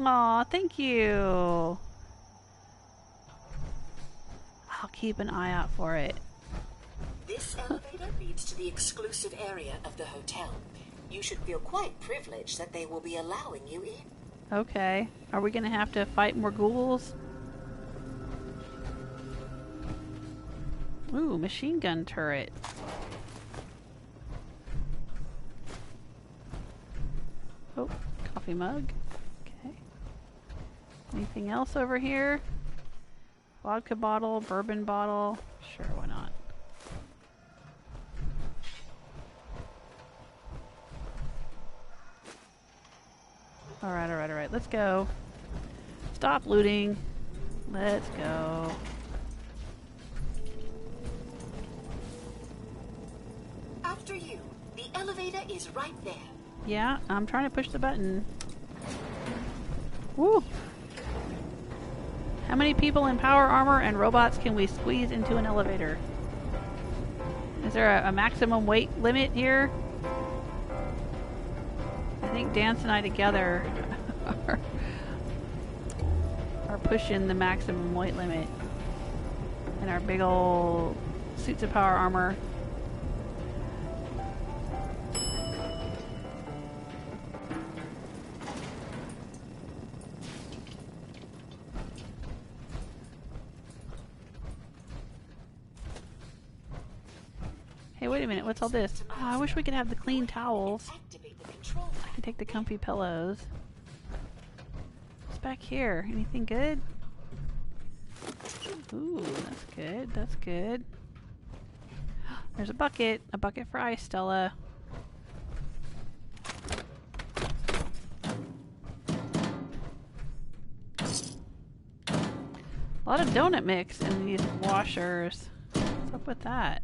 Aw, thank you. I'll keep an eye out for it. This elevator leads to the exclusive area of the hotel. You should feel quite privileged that they will be allowing you in. Okay. Are we gonna have to fight more ghouls? Ooh, machine gun turret. Oh, coffee mug. Okay. Anything else over here? Vodka bottle, bourbon bottle. Sure, why not? Alright, alright, alright. Let's go. Stop looting. Let's go. After you. The elevator is right there. Yeah, I'm trying to push the button. Woo! How many people in power armor and robots can we squeeze into an elevator? Is there a maximum weight limit here? I think Dance and I together are pushing the maximum weight limit in our big old suits of power armor. Hey, wait a minute, what's all this? Oh, I wish we could have the clean towels. I can take the comfy pillows. What's back here? Anything good? Ooh, that's good. That's good. There's a bucket. A bucket for ice, Stella. A lot of donut mix in these washers. What's up with that?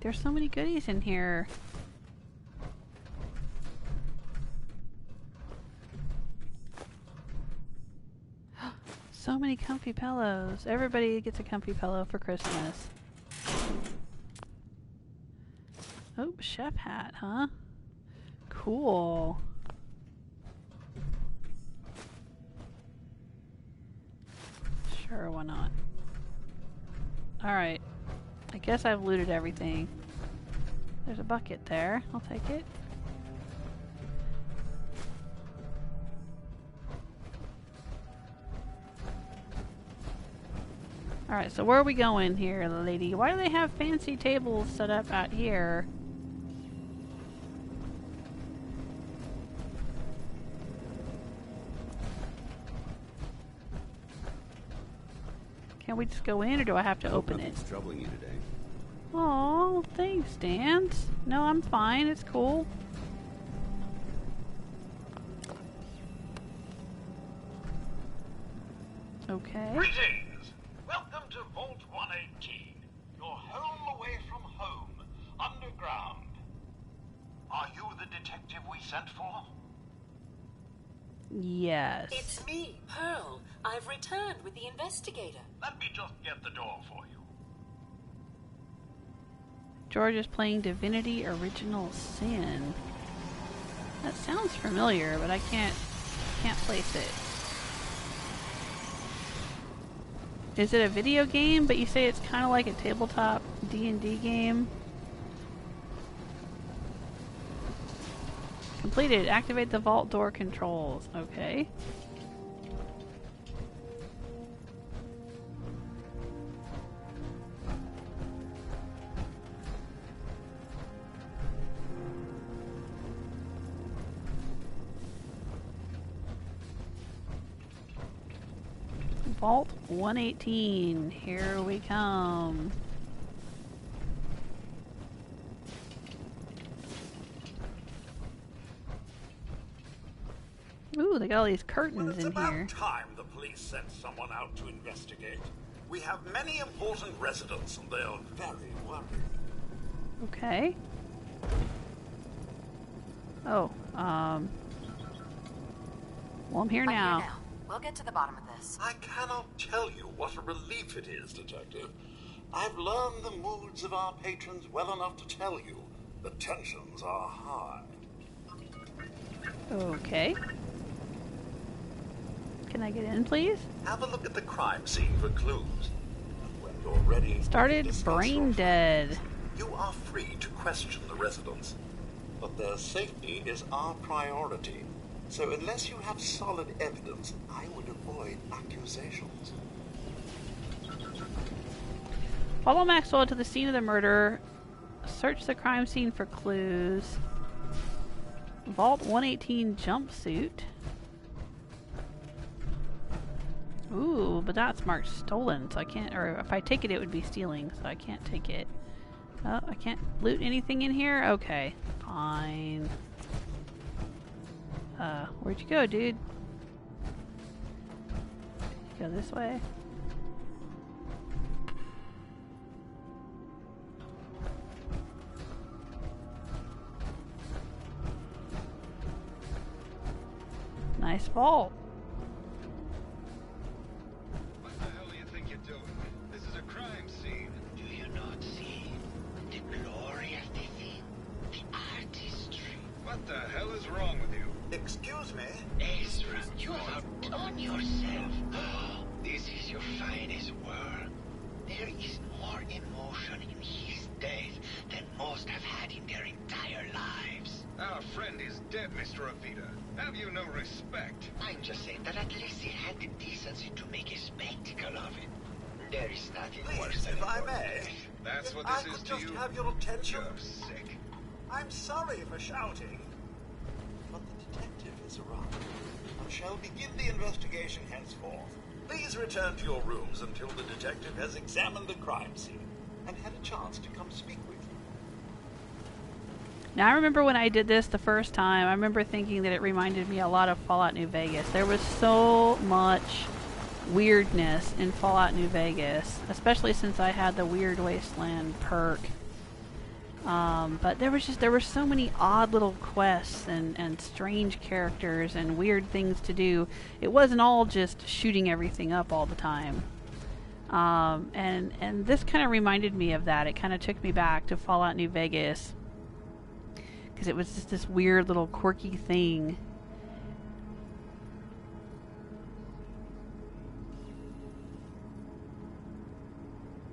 There's so many goodies in here. So many comfy pillows. Everybody gets a comfy pillow for Christmas. Oh, chef hat, huh? Cool. Sure, why not? Alright. I guess I've looted everything. There's a bucket there. I'll take it. Alright, so where are we going here, lady? Why do they have fancy tables set up out here? Can we just go in, or do I have to open it? Nothing's troubling you today. Oh, thanks, Dan. No, I'm fine. It's cool. Okay. Greetings! Welcome to Vault 118. Your home away from home, underground. Are you the detective we sent for? Yes. It's me, Pearl. I've returned with the investigator. Let me just get the door for you. George is playing Divinity Original Sin. That sounds familiar, but I can't place it. Is it a video game? But you say it's kind of like a tabletop D&D game. Completed. Activate the vault door controls. Okay. Vault 118. Here we come. Ooh, they got all these curtains in here. It's about time the police sent someone out to investigate. We have many important residents and they're very worried. Okay. Oh, well, I'm here now. We'll get to the bottom of this. I cannot tell you what a relief it is, Detective. I've learned the moods of our patrons well enough to tell you the tensions are high. Okay. Can I get in, please? Have a look at the crime scene for clues. And when you're ready, Started discuss brain your dead. findings. You are free to question the residents, but their safety is our priority. So unless you have solid evidence, I would avoid accusations. Follow Maxwell to the scene of the murder. Search the crime scene for clues. Vault 118 jumpsuit. Ooh, but that's marked stolen, so I can't, or if I take it, it would be stealing, so I can't take it. Oh, I can't loot anything in here? Okay, fine. Where'd you go, dude? Go this way. Nice vault. What the hell do you think you're doing? This is a crime scene. Do you not see the glory of the thing? The artistry. What the hell is wrong with you? Excuse me? Ezra, you have outdone yourself. This is your finest work. There is more emotion in his death than most have had in their entire lives. Our friend is dead, Mr. Avita. Have you no respect? I'm just saying that at least he had the decency to make a spectacle of it. There is nothing worse Please, than if I your may, death. That's what I this is could to just you? have your attention. You're sick. I'm sorry for shouting. But the detective has arrived and shall begin the investigation henceforth. Please return to your rooms until the detective has examined the crime scene and had a chance to come speak with you. Now, I remember when I did this the first time, I remember thinking that it reminded me a lot of Fallout New Vegas. There was so much weirdness in Fallout New Vegas, especially since I had the Weird Wasteland perk. But there were so many odd little quests and strange characters and weird things to do. It wasn't all just shooting everything up all the time. And this kind of reminded me of that. It kind of took me back to Fallout New Vegas, because it was just this weird little quirky thing.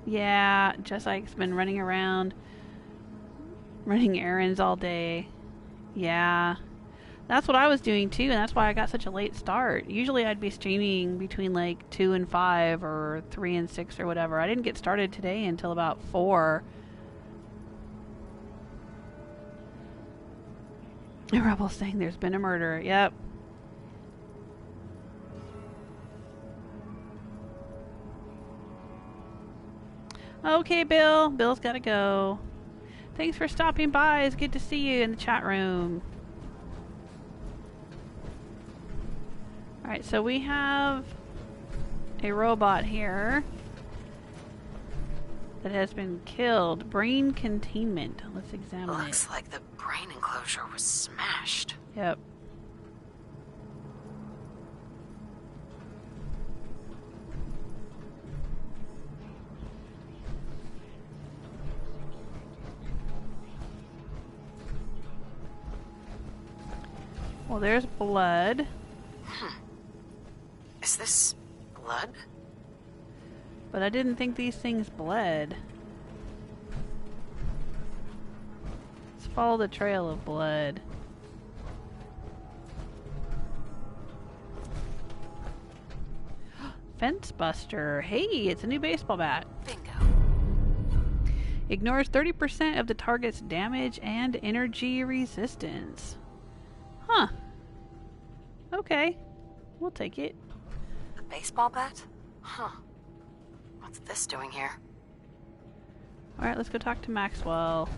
Yeah, just like's been running around, running errands all day. Yeah, that's what I was doing too, and that's why I got such a late start. Usually I'd be streaming between like 2 and 5 or 3 and 6 or whatever. I didn't get started today until about 4. The rebel saying there's been a murder. Yep. Okay, Bill. Bill's gotta go. Thanks for stopping by. It's good to see you in the chat room. Alright, so we have a robot here that has been killed. Brain containment. Let's examine it. Looks like the brain enclosure was smashed. Yep. Well, there's blood. Is this blood? But I didn't think these things bled. Let's follow the trail of blood. Fencebuster. Hey, it's a new baseball bat. Bingo. Ignores 30% of the target's damage and energy resistance. Huh. Okay. We'll take it. A baseball bat? Huh. What's this doing here? Alright, let's go talk to Maxwell.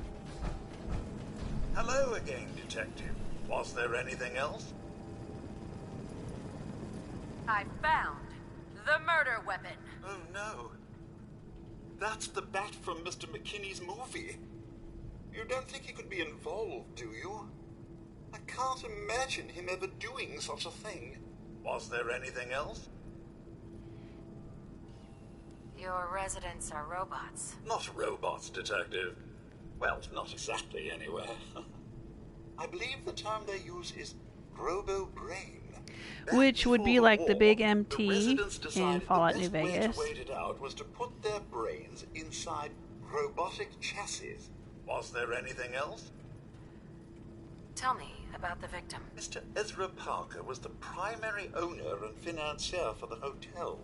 Hello again, Detective. Was there anything else? I found the murder weapon. Oh no. That's the bat from Mr. McKinney's movie. You don't think he could be involved, do you? I can't imagine him ever doing such a thing. Was there anything else? Your residents are robots. Not robots, Detective. Well, not exactly, anyway. I believe the term they use is robo-brain. Which would be like the big MT the residents in decided Fallout the New best way Vegas. to wait it out was to put their brains inside robotic chassis. Was there anything else? Tell me about the victim. Mr. Ezra Parker was the primary owner and financier for the hotel.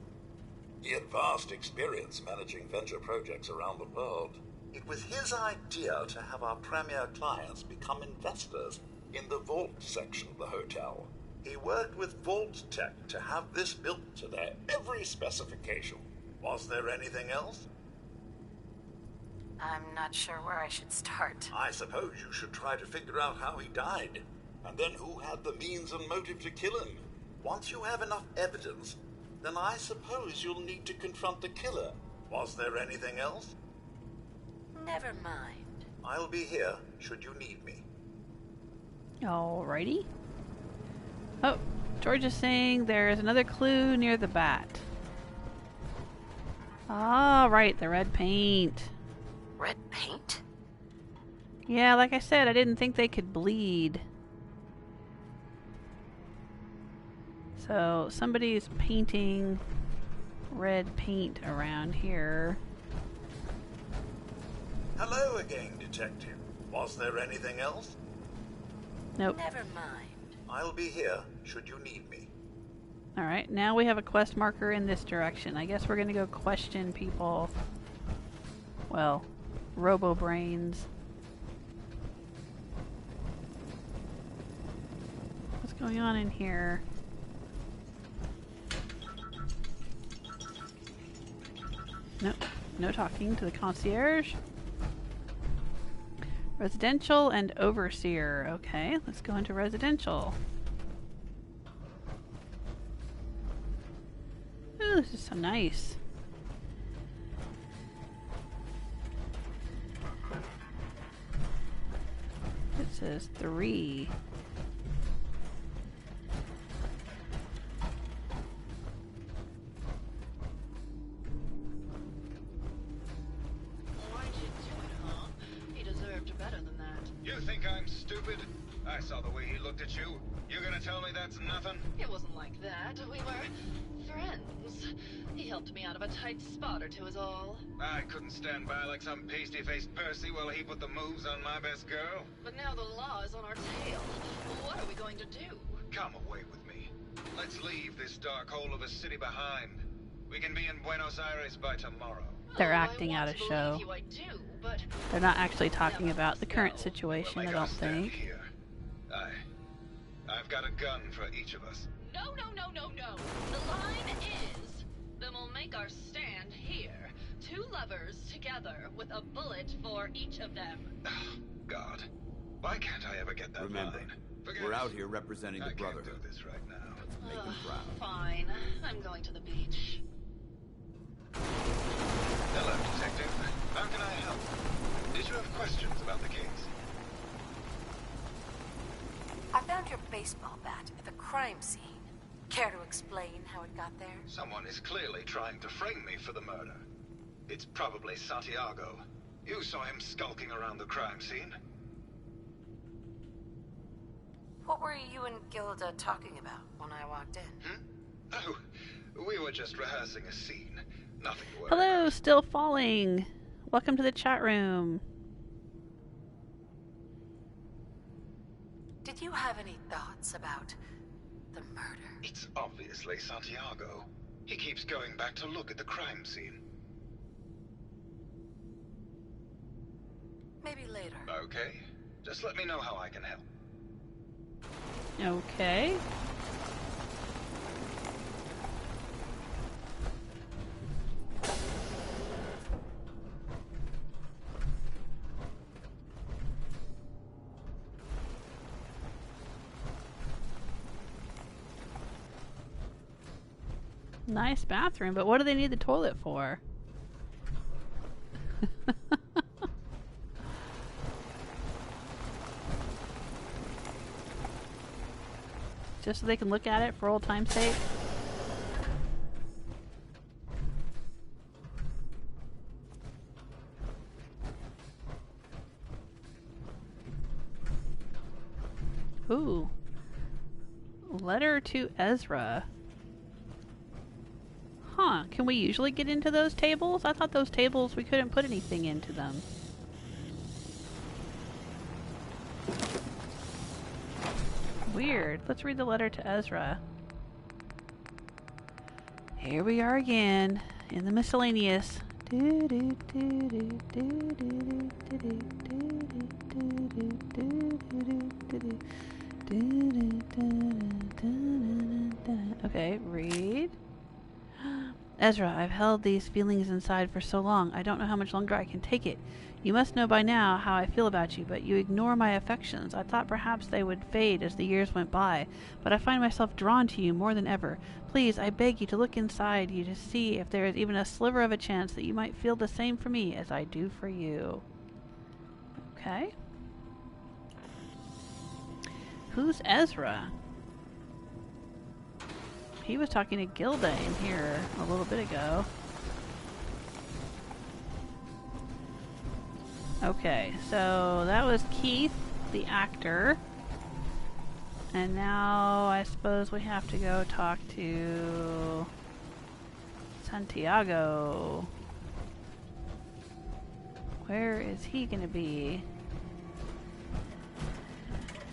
He had vast experience managing venture projects around the world. It was his idea to have our premier clients become investors in the vault section of the hotel. He worked with Vault Tech to have this built to their every specification. Was there anything else? I'm not sure where I should start. I suppose you should try to figure out how he died, and then who had the means and motive to kill him. Once you have enough evidence, then I suppose you'll need to confront the killer. Was there anything else? Never mind. I'll be here, should you need me. Alrighty. Oh, George is saying there's another clue near the bat. Ah, right, the red paint. Red paint? Yeah, like I said, I didn't think they could bleed. So, somebody's painting red paint around here. Hello again, Detective. Was there anything else? Nope. Never mind. I'll be here should you need me. Alright, now we have a quest marker in this direction. I guess we're gonna go question people. Well, robo-brains. What's going on in here? Nope, no talking to the concierge. Residential and overseer. Okay, let's go into residential. Ooh, this is so nice. It says 3. Why'd you do it, huh? He deserved better than that. You think I'm stupid? I saw the way he looked at you. You gonna tell me that's nothing? It wasn't like that. We were friends. He helped me out of a tight spot or two is all. I couldn't stand by like some pasty-faced Percy while he put the moves on my best girl. But now the law is on our tail. What are we going to do? Come away with me. Let's leave this dark hole of a city behind. We can be in Buenos Aires by tomorrow. They're acting out a show. I do, but They're not actually talking about the current situation, I don't think. Here. I've got a gun for each of us. No. The line is, then we'll make our stand here. 2 lovers together with a bullet for each of them. Oh, God. Why can't I ever get that Remember, line? we're out here representing the I can't Brotherhood. do this right now. Make them proud. Fine. I'm going to the beach. Hello, Detective. How can I help? Did you have questions about the case? I found your baseball bat at the crime scene. Care to explain how it got there? Someone is clearly trying to frame me for the murder. It's probably Santiago. You saw him skulking around the crime scene. What were you and Gilda talking about when I walked in? Oh, we were just rehearsing a scene. Nothing to worry Hello, about. still falling. Welcome to the chat room. Did you have any thoughts about the murder? It's obviously Santiago. He keeps going back to look at the crime scene. Maybe later. Okay. Just let me know how I can help. Okay. Nice bathroom, but what do they need the toilet for? Just so they can look at it for old time's sake? Ooh. Letter to Ezra. Huh, can we usually get into those tables? I thought those tables, we couldn't put anything into them. Weird. Let's read the letter to Ezra. Here we are again, in the miscellaneous. Okay, read. Ezra, I've held these feelings inside for so long, I don't know how much longer I can take it. You must know by now how I feel about you, but you ignore my affections. I thought perhaps they would fade as the years went by, but I find myself drawn to you more than ever. Please, I beg you to look inside you to see if there is even a sliver of a chance that you might feel the same for me as I do for you. Okay. Who's Ezra? He was talking to Gilda in here a little bit ago. Okay, so that was Keith, the actor. And now I suppose we have to go talk to Santiago. Where is he gonna be?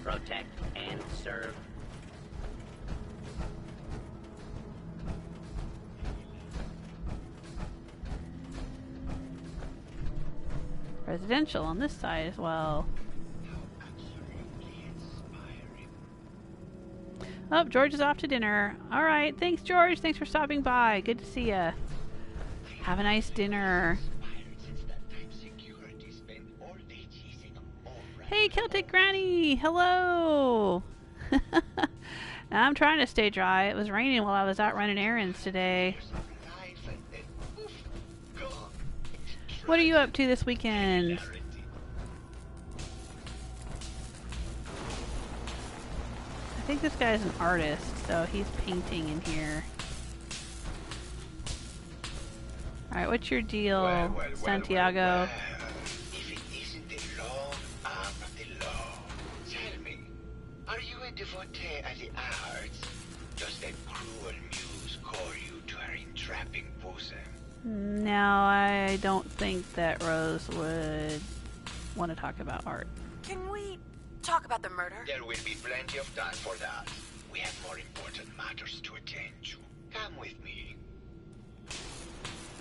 Protect serve. Residential on this side as well. Oh, George is off to dinner. Alright, thanks George. Thanks for stopping by. Good to see ya. Have a nice dinner. Hey, Celtic Granny! Hello! I'm trying to stay dry. It was raining while I was out running errands today. What are you up to this weekend? I think this guy's an artist, so he's painting in here. Alright, what's your deal, Santiago? If it isn't the long arm of the law, tell me, are you a devotee of the arts? Does that cruel muse call you to her entrapping bosom? No, I don't think that Rose would want to talk about art. Can we talk about the murder? There will be plenty of time for that. We have more important matters to attend to. Come with me.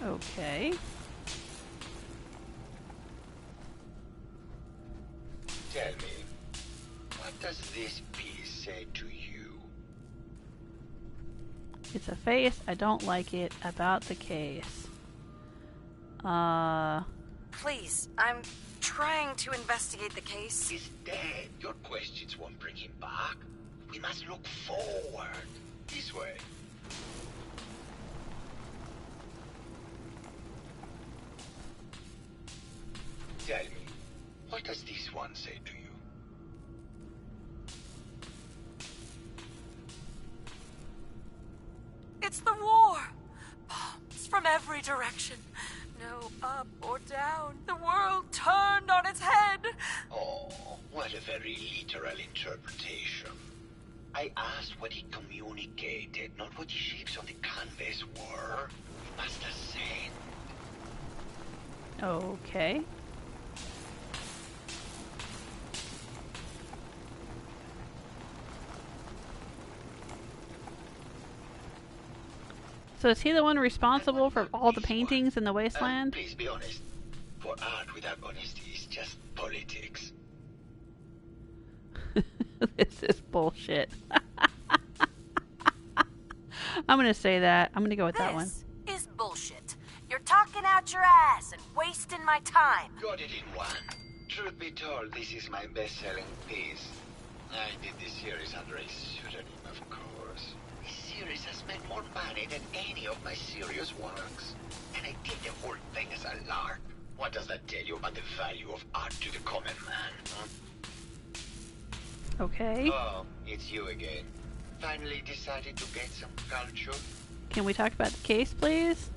Okay. Tell me, what does this piece say to you? It's a face. I don't like it. About the case. Please, I'm trying to investigate the case. He's dead. Your questions won't bring him back. We must look forward. This way. Tell me, what does this one say to you? It's the war! Bombs from every direction. No up or down. The world turned on its head. Oh, what a very literal interpretation. I asked what he communicated, not what the shapes on the canvas were. It must have said. Okay. So is he the one responsible for all the paintings in the wasteland? Please be honest. For art without honesty is just politics. This is bullshit. I'm gonna say that. I'm gonna go with that one. This is bullshit. You're talking out your ass and wasting my time. Got it in one. Truth be told, this is my best-selling piece. I did this series under a pseudonym, of course. This series has made more money than any of my serious works. And I did the whole thing as a lark. What does that tell you about the value of art to the common man, huh? Okay. Oh, it's you again. Finally decided to get some culture? Can we talk about the case, please?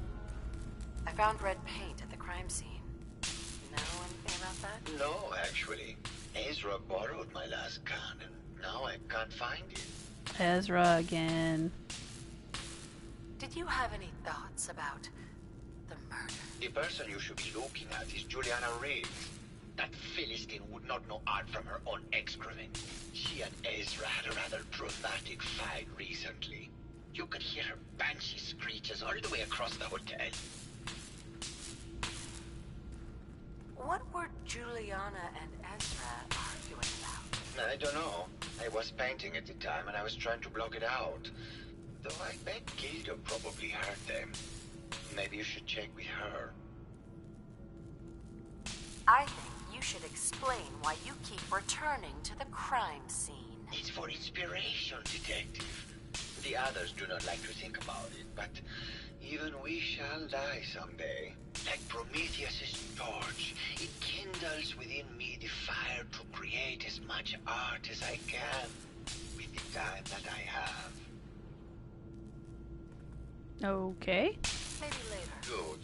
I found red paint at the crime scene. You know anything about that? No, actually. Ezra borrowed my last gun, and now I can't find it. Ezra again. Did you have any thoughts about the murder? The person you should be looking at is Juliana Riggs. That Philistine would not know art from her own excrement. She and Ezra had a rather dramatic fight recently. You could hear her banshee screeches all the way across the hotel. What were Juliana and Ezra arguing about? I don't know. I was painting at the time and I was trying to block it out. Though I bet Gilda probably heard them. Maybe you should check with her. I think you should explain why you keep returning to the crime scene. It's for inspiration, detective. The others do not like to think about it, but even we shall die someday. Like Prometheus's torch, it kindles within me the fire to create as much art as I can with the time that I have. Okay. Maybe later. Good.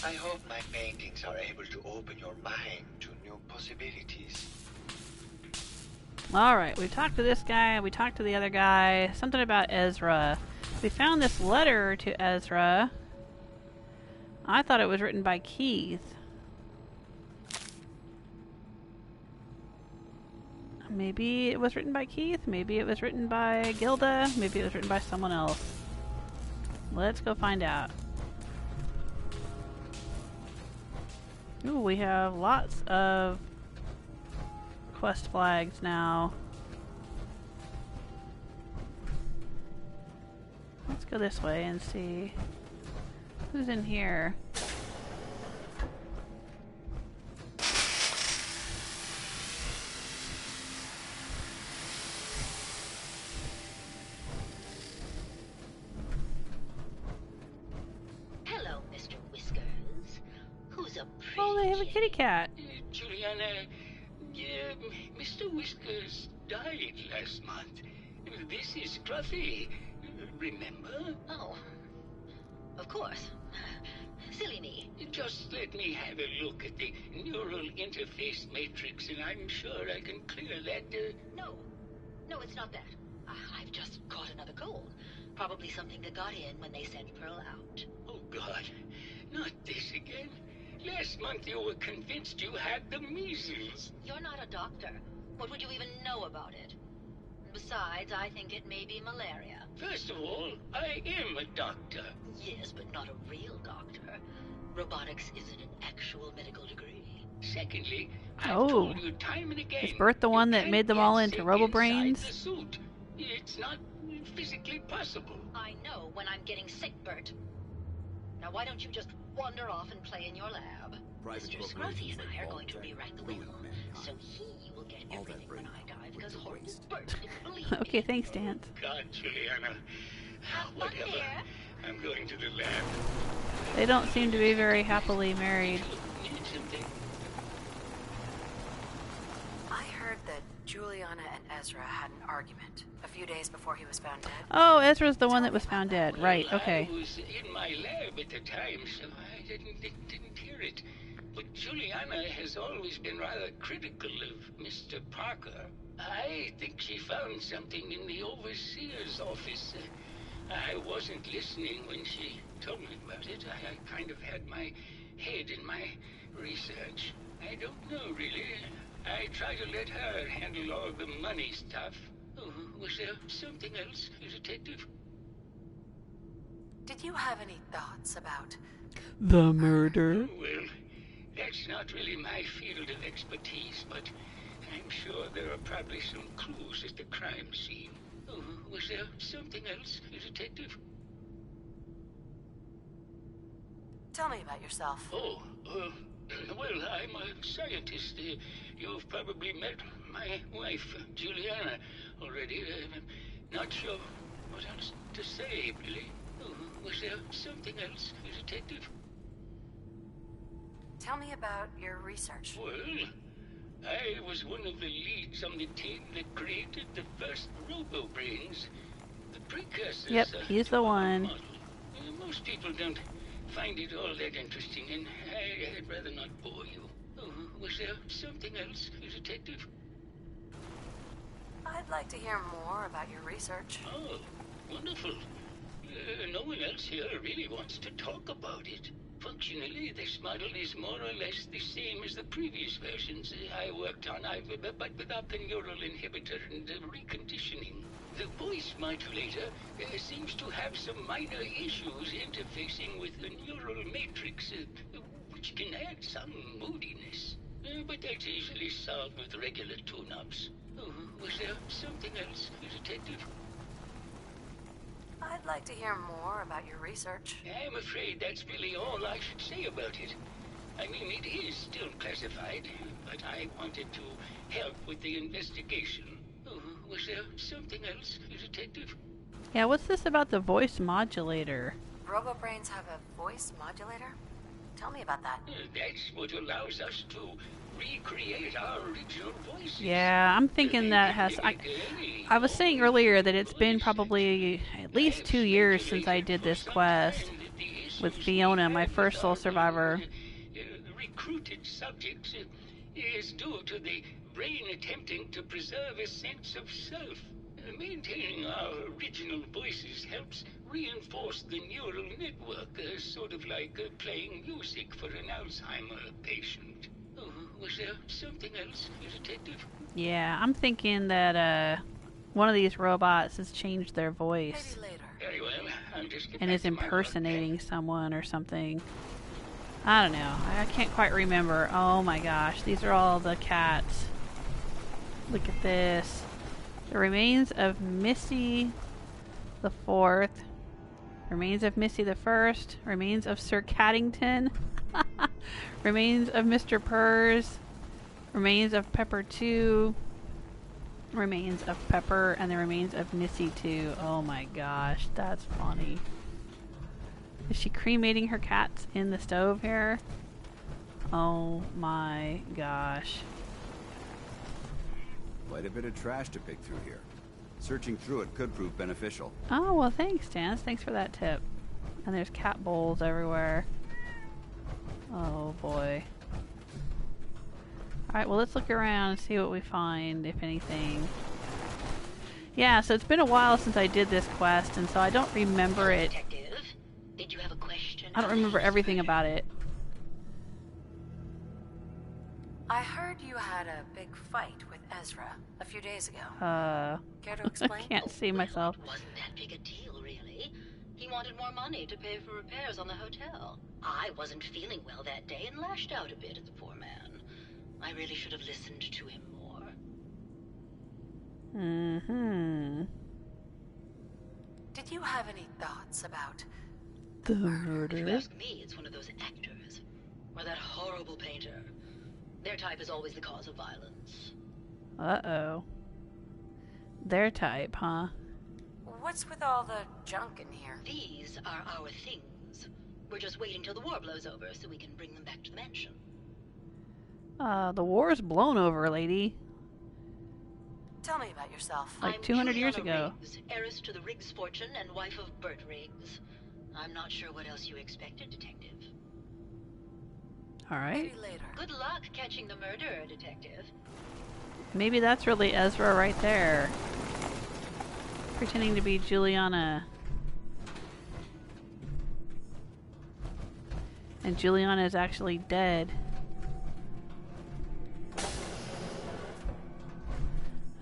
I hope my paintings are able to open your mind to new possibilities. Alright, we talked to this guy, we talked to the other guy. Something about Ezra. We found this letter to Ezra. I thought it was written by Keith. I'm Maybe it was written by Keith. Maybe it was written by Gilda. Maybe it was written by someone else. Let's go find out. Ooh, we have lots of quest flags now. Let's go this way and see who's in here. Hello, Mr. Whiskers. Who's a pretty Oh, they have a kitty cat. Juliana, Mr. Whiskers died last month. This is Scruffy. Remember? Oh, of course. Silly me. Just let me have a look at the neural interface matrix, and I'm sure I can clear that. No, it's not that. I've just caught another cold. Probably something that got in when they sent Pearl out. Oh, God. Not this again. Last month you were convinced you had the measles. You're not a doctor. What would you even know about it? Besides, I think it may be malaria. First of all, I am a doctor. Yes, but not a real doctor. Robotics isn't an actual medical degree. Secondly, I've Oh. told you time and again. Is Bert the one that made them all into RoboBrains? The suit. It's not physically possible. I know when I'm getting sick, Bert. Now why don't you just wander off and play in your lab? Private Mr. Scruffy corporations and I like are going to Vault rewrite the ruin will, mankind. so he will get All that everything when brain I die, because went to horrible waste. Bert didn't believe Okay, me. thanks, Dance. God, Juliana. Have fun Whatever. here. I'm going to the lab. They don't seem to be very happily married. Need something? I heard that Juliana and Ezra had an argument a few days before he was found dead. Oh, Ezra's the one that was found dead. Right, okay. I was in my lab at the time, so I didn't hear it. But Juliana has always been rather critical of Mr. Parker. I think she found something in the overseer's office. I wasn't listening when she told me about it. I kind of had my head in my research. I don't know, really. I try to let her handle all the money stuff. Oh, was there something else, Detective? Did you have any thoughts about The murder? Well, that's not really my field of expertise, but I'm sure there are probably some clues at the crime scene. Oh, was there something else, Detective? Tell me about yourself. Oh, well, I'm a scientist. You've probably met my wife, Juliana, already. Not sure what else to say, really. Oh, was there something else, Detective? Tell me about your research. Well, I was one of the leads on the team that created the first RoboBrains, the precursors. Yep, he's the one. Most people don't find it all that interesting, and I'd rather not bore you. Oh, was there something else, Detective? I'd like to hear more about your research. Oh, wonderful. No one else here really wants to talk about it. Functionally, this model is more or less the same as the previous versions I worked on, but without the neural inhibitor and reconditioning. The voice modulator seems to have some minor issues interfacing with the neural matrix, which can add some moodiness. But that's easily solved with regular tune-ups. Oh, was there something else, Detective? I'd like to hear more about your research. I'm afraid that's really all I should say about it. I mean, it is still classified, but I wanted to help with the investigation. Oh, was there something else, Detective? Yeah, what's this about the voice modulator? RoboBrains have a voice modulator? Tell me about that. That's what allows us to recreate our original voices. Yeah, I'm thinking that has... I was saying earlier that it's been probably at least 2 years since I did this quest with Fiona, my first Soul Survivor. Recruited subjects is due to the brain attempting to preserve a sense of self. Maintaining our original voices helps reinforce the neural network, sort of like playing music for an Alzheimer patient. Oh, Was there something else, Detective? Yeah, I'm thinking that one of these robots has changed their voice. Maybe later. Very well. I'll just get And back is to my work. impersonating someone or something. I don't know. I can't quite remember. Oh my gosh, these are all the cats. Look at this. The remains of Missy the Fourth. Remains of Missy the First. Remains of Sir Caddington. Remains of Mr. Purrs. Remains of Pepper 2. Remains of Pepper. And the remains of Missy 2. Oh my gosh, that's funny. Is she cremating her cats in the stove here? Oh my gosh. Quite a bit of trash to pick through here. Searching through it could prove beneficial. Oh, well thanks, Dance. Thanks for that tip. And there's cat bowls everywhere. Oh boy. Alright, well let's look around and see what we find, if anything. Yeah, so it's been a while since I did this quest, and so I don't remember it. Detective, did you have a question? I don't remember everything about it. I heard you had a big fight with Ezra a few days ago. I Care to explain? can't see myself. It wasn't that big a deal, really. He wanted more money to pay for repairs on the hotel. I wasn't feeling well that day and lashed out a bit at the poor man. I really should have listened to him more. Mm-hmm. Did you have any thoughts about the If you murder? ask me, it's one of those actors. Or that horrible painter. Their type is always the cause of violence. Uh-oh. Their type, huh? what's with all the junk in here? These are our things. We're just waiting till the war blows over so we can bring them back to the mansion. The war's blown over, lady. Tell me about yourself. Like I'm 200 years Juliana ago. Riggs, heiress to the Riggs fortune and wife of Bert Riggs. I'm not sure what else you expected, Detective. Alright. Maybe later. Good luck catching the murderer, Detective. Maybe that's really Ezra right there. Pretending to be Juliana. And Juliana is actually dead.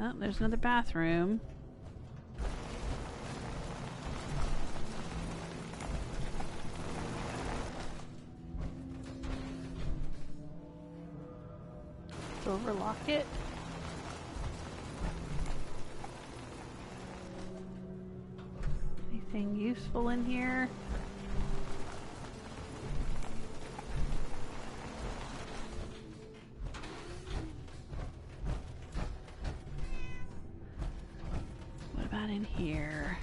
Oh, there's another bathroom. Silver locket. Anything useful in here? What about in here?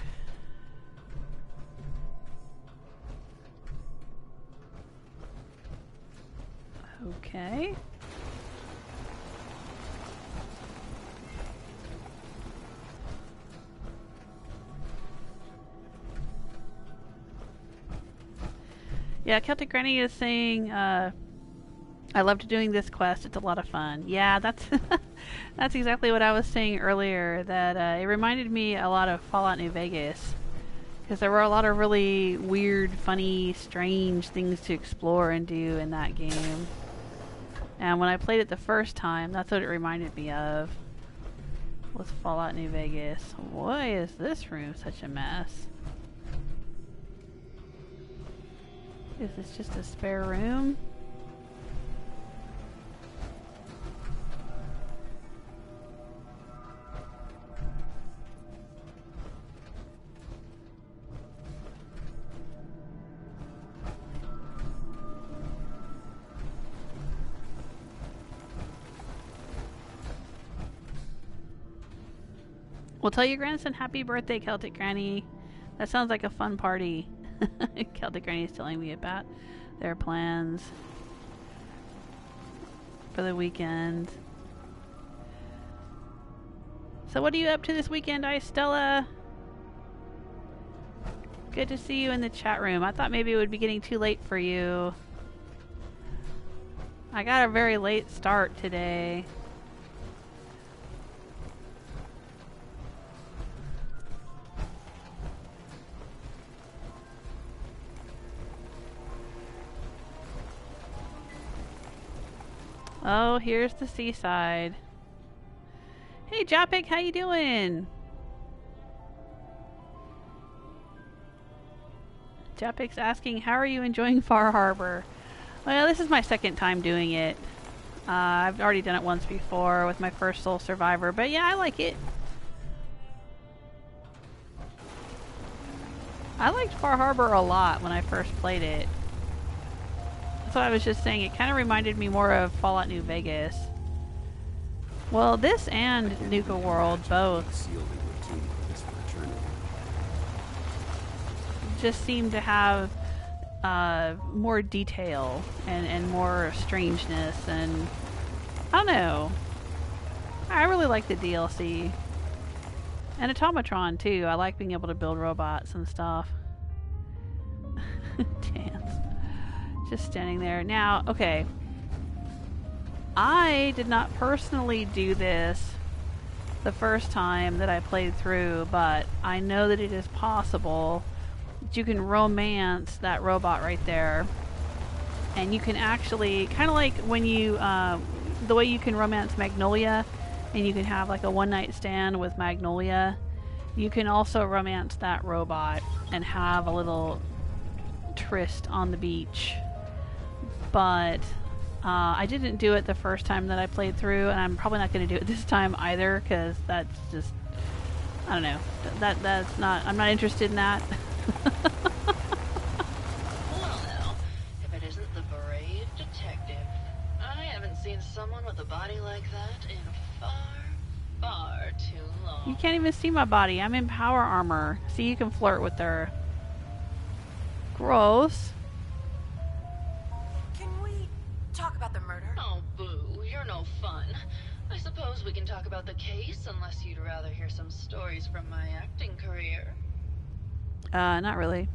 Okay. Yeah, Celtic Granny is saying, I loved doing this quest. It's a lot of fun. Yeah, that's that's exactly what I was saying earlier. That it reminded me a lot of Fallout New Vegas, because there were a lot of really weird, funny, strange things to explore and do in that game. And when I played it the first time, that's what it reminded me of. Was Fallout New Vegas. Why is this room such a mess? Is this just a spare room? Well, tell your grandson happy birthday, Celtic Granny. That sounds like a fun party. Celtic Granny is telling me about their plans for the weekend. So what are you up to this weekend, Stella? Good to see you in the chat room. I thought maybe it would be getting too late for you. I got a very late start today. Oh, here's the seaside. Hey, Japik, how you doing? Japik's asking, how are you enjoying Far Harbor? Well, this is my second time doing it. I've already done it once before with my first Soul Survivor, but yeah, I like it. I liked Far Harbor a lot when I first played it. That's what I was just saying. It kind of reminded me more of Fallout New Vegas. Well, this and Nuka World both just seem to have more detail and more strangeness, and I don't know. I really like the DLC. And Automatron too. I like being able to build robots and stuff. Dance. Just standing there. Now, okay. I did not personally do this the first time that I played through, but I know that it is possible that you can romance that robot right there. And you can actually, kind of like when you, the way you can romance Magnolia, and you can have like a one-night stand with Magnolia, you can also romance that robot and have a little tryst on the beach. But I didn't do it the first time that I played through, and I'm probably not going to do it this time either, because that's just, I don't know, that's not, I'm not interested in that. Well now, if it isn't the brave detective. I haven't seen someone with a body like that in far too long. You can't even see my body. I'm in power armor. See, you can flirt with her. Gross. Can we talk about the murder? Oh, boo. You're no fun. I suppose we can talk about the case, unless you'd rather hear some stories from my acting career. Not really.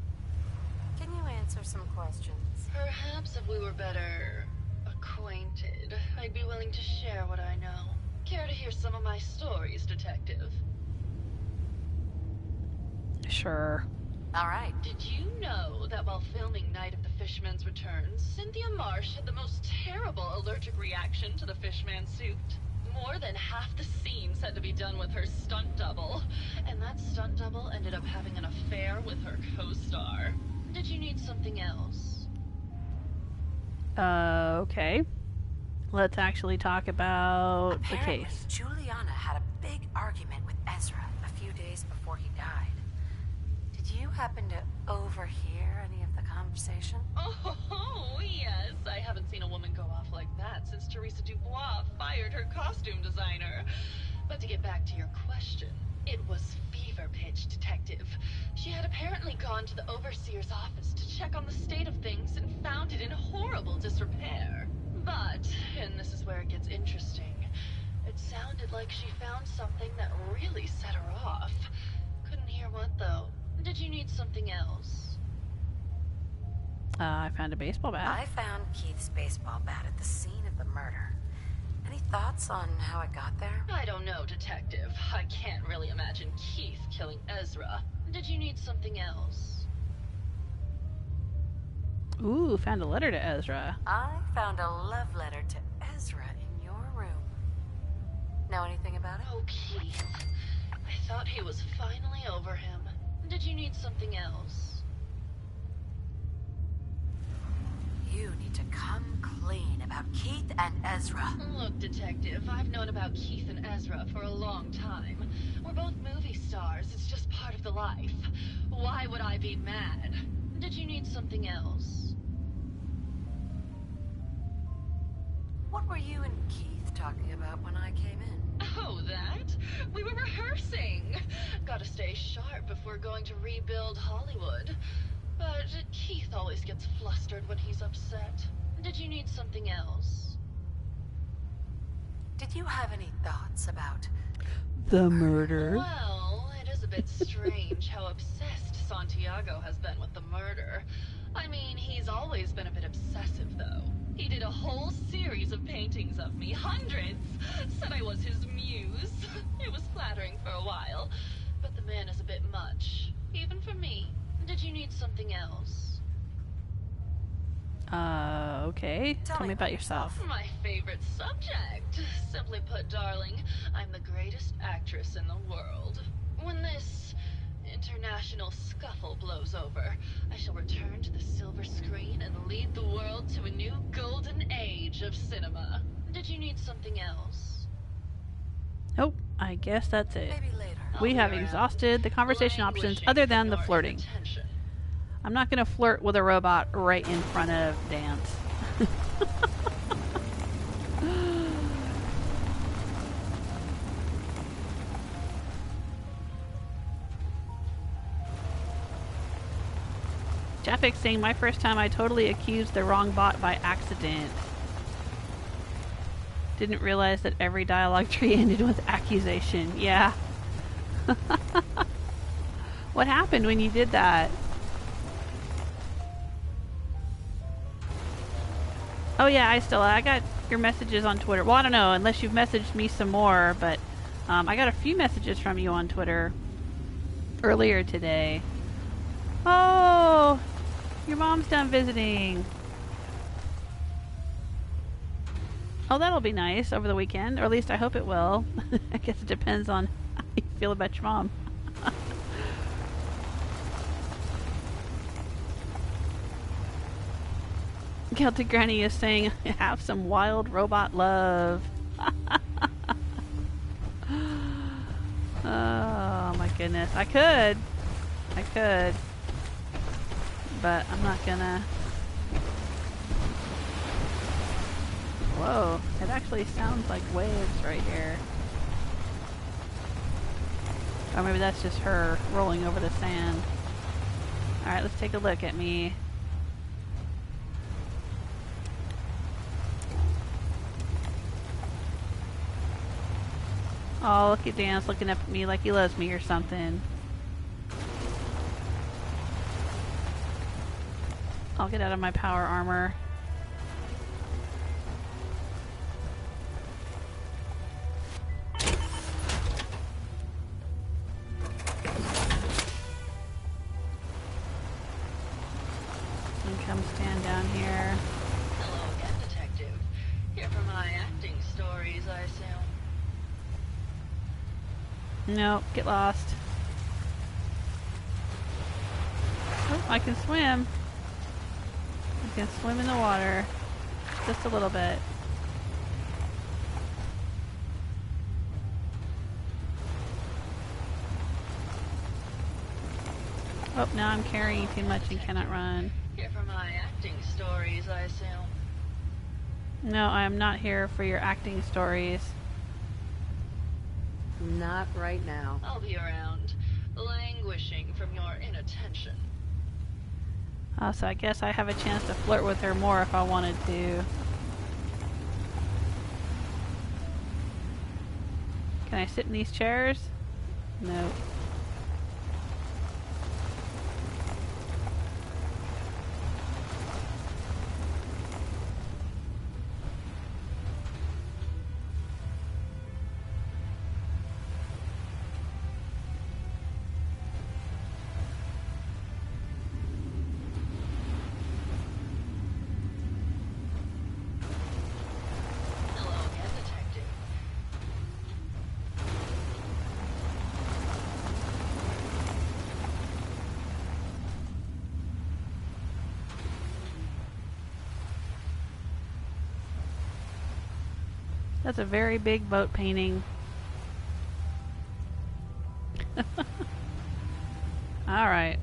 Can you answer some questions? Perhaps if we were better acquainted, I'd be willing to share what I know. Care to hear some of my stories, detective? Sure. All right. Did you know that while filming Night of the Fishman's Return, Cynthia Marsh had the most terrible allergic reaction to the fishman suit? More than half the scenes had to be done with her stunt double, and that stunt double ended up having an affair with her co-star. Did you need something else? Okay. Let's actually talk about Apparently, the case. Juliana had a big argument with Ezra a few days before he died. Did you happen to overhear any of the conversation? Oh, yes. I haven't seen a woman go off like that since Teresa Dubois fired her costume designer. But to get back to your question, it was fever pitch, detective. She had apparently gone to the overseer's office to check on the state of things and found it in horrible disrepair. But, and this is where it gets interesting, it sounded like she found something that really set her off. Couldn't hear what, though. Did you need something else? I found a baseball bat. I found Keith's baseball bat at the scene of the murder. Any thoughts on how it got there? I don't know, detective. I can't really imagine Keith killing Ezra. Did you need something else? Ooh, found a letter to Ezra. I found a love letter to Ezra in your room. Know anything about it? Oh, Keith. I thought he was finally over him. Did you need something else? You need to come clean about Keith and Ezra. Look, detective, I've known about Keith and Ezra for a long time. We're both movie stars. It's just part of the life. Why would I be mad? Did you need something else? What were you and Keith talking about when I came in? Oh, that? We were rehearsing. Gotta stay sharp before going to rebuild Hollywood. But Keith always gets flustered when he's upset. Did you need something else? Did you have any thoughts about the murder? Well, it is a bit strange how obsessed Santiago has been with the murder. I mean, he's always been a bit obsessive, though. He did a whole series of paintings of me, hundreds. Said I was his muse. It was flattering for a while, but the man is a bit much, even for me. Did you need something else? Okay, tell me about yourself. My favorite subject. Simply put, darling, I'm the greatest actress in the world. When this international scuffle blows over, I shall return to the silver screen and lead the world to a new golden age of cinema. Did you need something else? Nope, I guess that's it. Maybe later. We have exhausted the conversation options other than the flirting. I'm not going to flirt with a robot right in front of Dance. Japhix saying, my first time I totally accused the wrong bot by accident. Didn't realize that every dialogue tree ended with accusation. Yeah. What happened when you did that? Oh yeah, I got your messages on Twitter. Well, I don't know, unless you've messaged me some more, but I got a few messages from you on Twitter earlier today. Oh, your mom's done visiting. Oh, that'll be nice over the weekend, or at least I hope it will. I guess it depends on how you feel about your mom. Celtic Granny is saying, have some wild robot love. Oh my goodness. I could. But I'm not gonna. Whoa, it actually sounds like waves right here. Or maybe that's just her rolling over the sand. Alright, let's take a look at me. Oh, look at Dance looking up at me like he loves me or something. I'll get out of my power armor. And come stand down here. Hello again, Detective. Here for my acting stories, I assume. Nope, get lost. Oh, I can swim. I can swim in the water. Just a little bit. Oh, now I'm carrying too much and cannot run. Here for my acting stories, I assume. No, I am not here for your acting stories. Not right now. I'll be around, languishing from your inattention. Oh, so I guess I have a chance to flirt with her more if I wanted to. Can I sit in these chairs? No. That's a very big boat painting. Alright.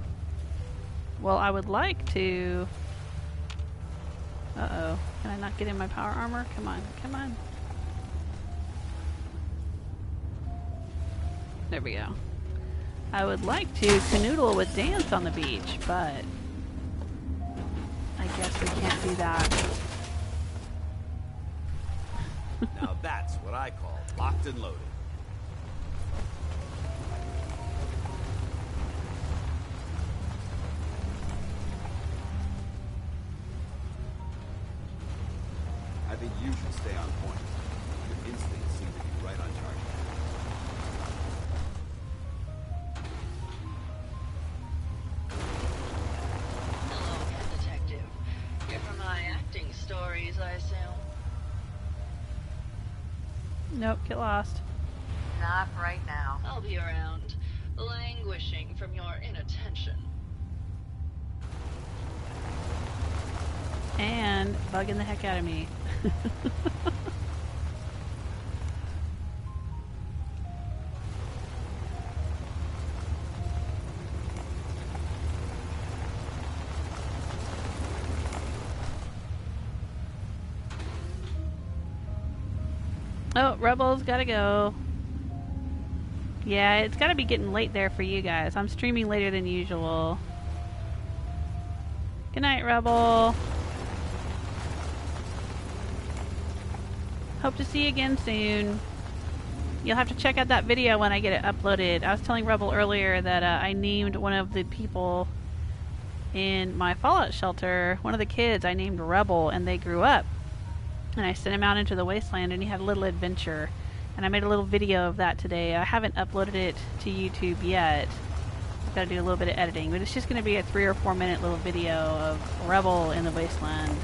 Well, I would like to... Uh-oh. Can I not get in my power armor? Come on, come on. There we go. I would like to canoodle with Dance on the beach, but... I guess we can't do that. Now that's what I call locked and loaded. I think you should stay on point. Your instincts seem to be right on target. Hello again, Detective. Here for my acting story. Nope, get lost. Not right now. I'll be around, languishing from your inattention. And bugging the heck out of me. Oh, Rebels gotta go. Yeah, it's gotta be getting late there for you guys. I'm streaming later than usual. Good night, Rebel. Hope to see you again soon. You'll have to check out that video when I get it uploaded. I was telling Rebel earlier that I named one of the people in my Fallout shelter, one of the kids, I named Rebel, and they grew up. And I sent him out into the wasteland, and he had a little adventure. And I made a little video of that today. I haven't uploaded it to YouTube yet. I've got to do a little bit of editing, but it's just going to be a 3 or 4 minute little video of Rebel in the wasteland.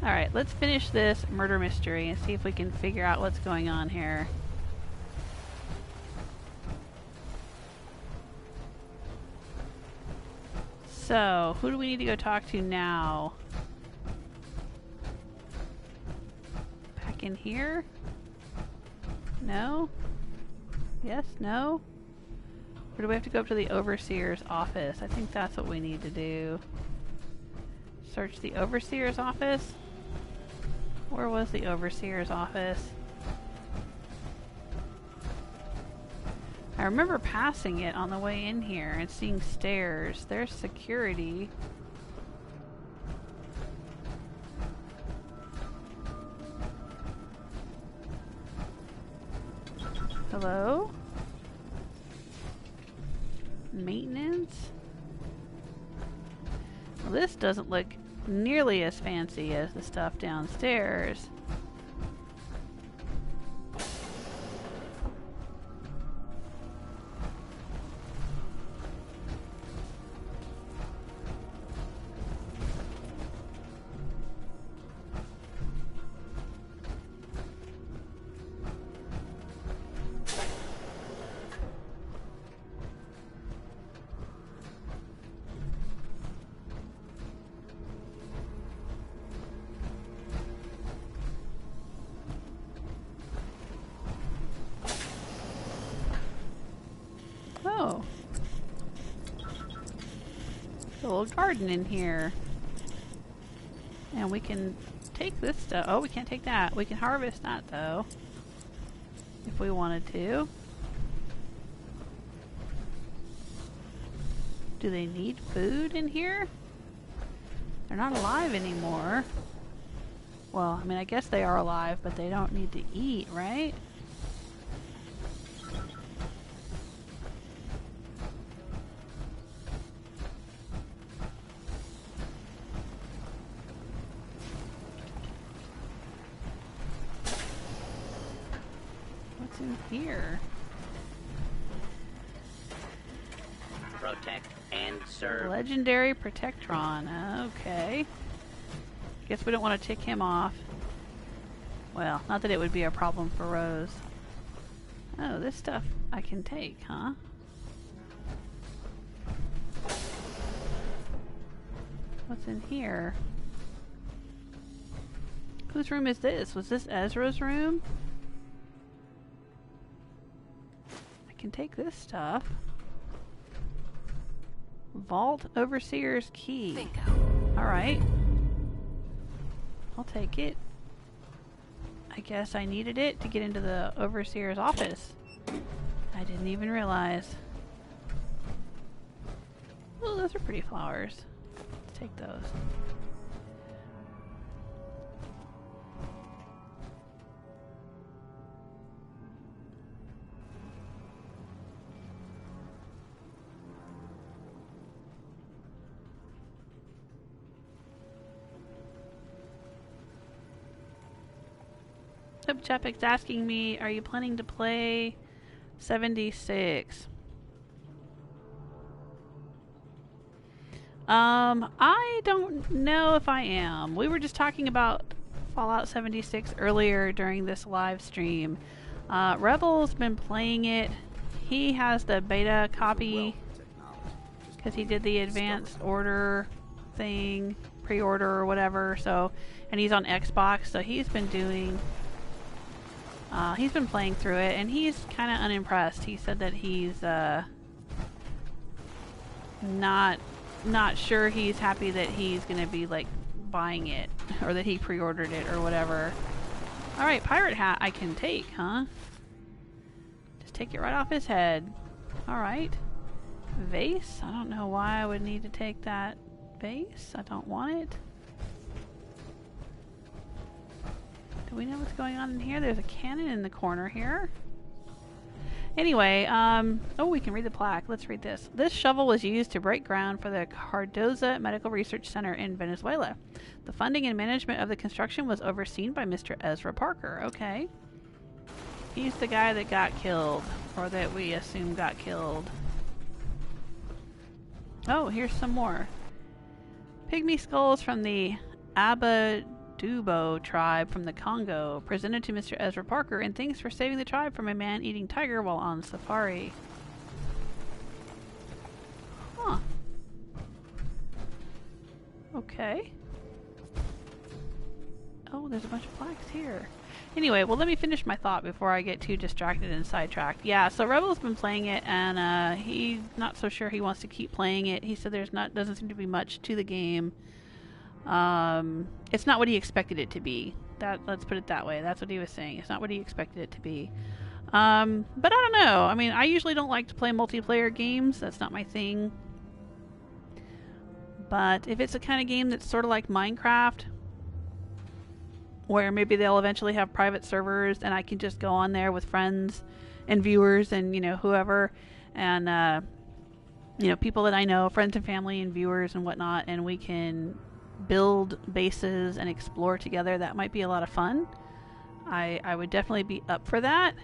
Alright, let's finish this murder mystery and see if we can figure out what's going on here. So, who do we need to go talk to now? Back in here? No? Yes? No? Or do we have to go up to the Overseer's office? I think that's what we need to do. Search the Overseer's office? Where was the Overseer's office? I remember passing it on the way in here and seeing stairs. There's security. Hello? Maintenance? Well, this doesn't look nearly as fancy as the stuff downstairs. Oh. A little garden in here. And we can take this stuff. Oh, we can't take that. We can harvest that, though. If we wanted to. Do they need food in here? They're not alive anymore. Well, I mean, I guess they are alive, but they don't need to eat, right? What's in here? Protect and serve. Legendary Protectron. Okay. Guess we don't want to tick him off. Well, not that it would be a problem for Rose. Oh, this stuff I can take, huh? What's in here? Whose room is this? Was this Ezra's room? I can take this stuff. Vault Overseer's key. Bingo. Alright. I'll take it. I guess I needed it to get into the Overseer's office. I didn't even realize. Oh, those are pretty flowers. Let's take those. Chapik's asking me, are you planning to play 76? I don't know if I am. We were just talking about Fallout 76 earlier during this live stream. Rebel's been playing it. He has the beta copy because he did the advanced order thing, pre-order or whatever. So, and he's on Xbox, so he's been doing. He's been playing through it, and he's kind of unimpressed. He said that he's not sure he's happy that he's gonna be like buying it, or that he pre-ordered it or whatever. Alright, pirate hat I can take, huh? Just take it right off his head. Alright. Vase? I don't know why I would need to take that vase. I don't want it. Do we know what's going on in here? There's a cannon in the corner here. Anyway, oh, we can read the plaque. Let's read this. This shovel was used to break ground for the Cardoza Medical Research Center in Venezuela. The funding and management of the construction was overseen by Mr. Ezra Parker. Okay. He's the guy that got killed, or that we assume got killed. Oh, here's some more. Pygmy skulls from the Abadubo tribe from the Congo, presented to Mr. Ezra Parker, and thanks for saving the tribe from a man-eating tiger while on safari. Huh. Okay. Oh, there's a bunch of plaques here. Anyway, well, let me finish my thought before I get too distracted and sidetracked. Yeah, so Rebel's been playing it, and he's not so sure he wants to keep playing it. He said doesn't seem to be much to the game. It's not what he expected it to be. Let's put it that way. That's what he was saying. It's not what he expected it to be. But I don't know. I mean, I usually don't like to play multiplayer games. That's not my thing. But if it's a kind of game that's sort of like Minecraft, where maybe they'll eventually have private servers and I can just go on there with friends and viewers and, you know, whoever, and, you know, people that I know, friends and family and viewers and whatnot, and we can build bases and explore together, that might be a lot of fun. I would definitely be up for that.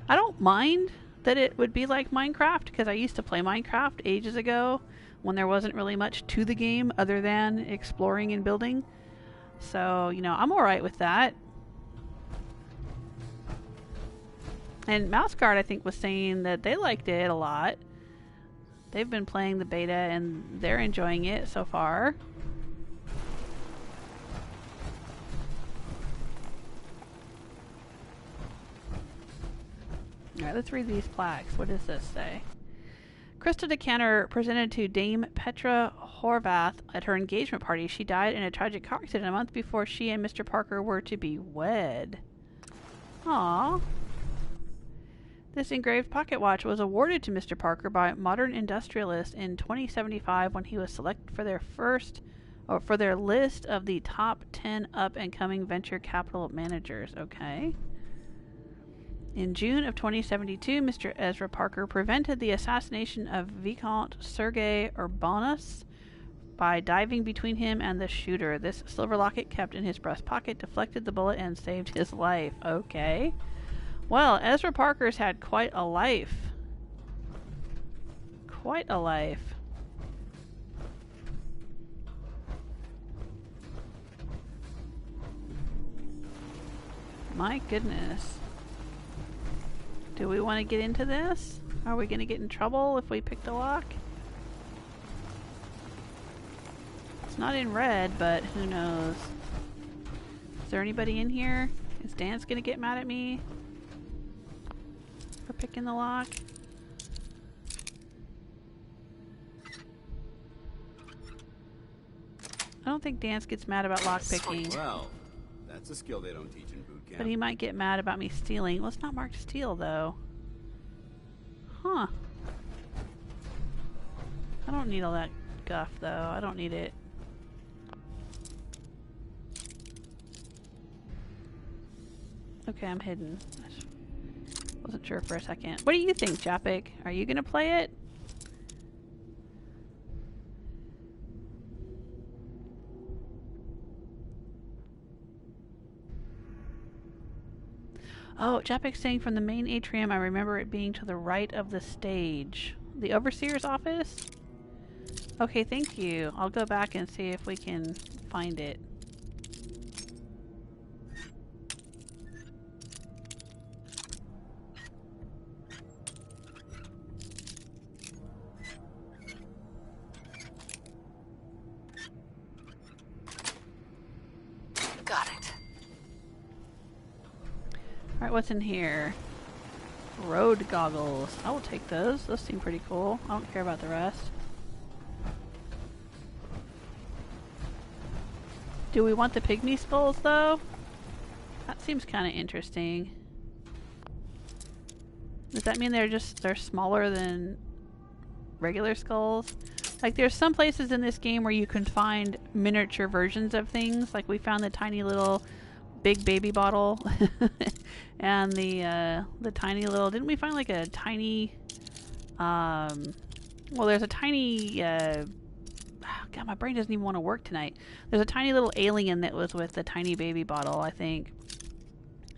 I don't mind that it would be like Minecraft, because I used to play Minecraft ages ago when there wasn't really much to the game other than exploring and building. So, you know, I'm alright with that. And Mouseguard, I think, was saying that they liked it a lot. They've been playing the beta and they're enjoying it so far. Alright, let's read these plaques. What does this say? Krista Decanter presented to Dame Petra Horvath at her engagement party. She died in a tragic car accident a month before she and Mr. Parker were to be wed. Aww. This engraved pocket watch was awarded to Mr. Parker by Modern Industrialist in 2075 when he was selected for their list of the top 10 up-and-coming venture capital managers. Okay. In June of 2072, Mr. Ezra Parker prevented the assassination of Viscount Sergei Urbanus by diving between him and the shooter. This silver locket kept in his breast pocket deflected the bullet and saved his life. Okay. Well, Ezra Parker's had quite a life. Quite a life. My goodness. Do we want to get into this? Are we going to get in trouble if we pick the lock? It's not in red, but who knows? Is there anybody in here? Is Dance going to get mad at me for picking the lock? I don't think Dance gets mad about lock picking. Well, that's a skill they don't teach in boot camp. But he might get mad about me stealing. Well, it's not marked steal, though. Huh. I don't need all that guff, though. I don't need it. Okay, I'm hidden. I just wasn't sure for a second. What do you think, Japik? Are you gonna play it? Oh, Japik's saying from the main atrium, I remember it being to the right of the stage. The Overseer's office? Okay, thank you. I'll go back and see if we can find it. Alright, what's in here? Road goggles. I will take those. Those seem pretty cool. I don't care about the rest. Do we want the pygmy skulls though? That seems kind of interesting. Does that mean they're smaller than regular skulls? Like there's some places in this game where you can find miniature versions of things. Like we found the tiny little big baby bottle and the tiny little, didn't we find like a tiny well there's a tiny God, my brain doesn't even want to work tonight. There's a tiny little alien that was with the tiny baby bottle, I think.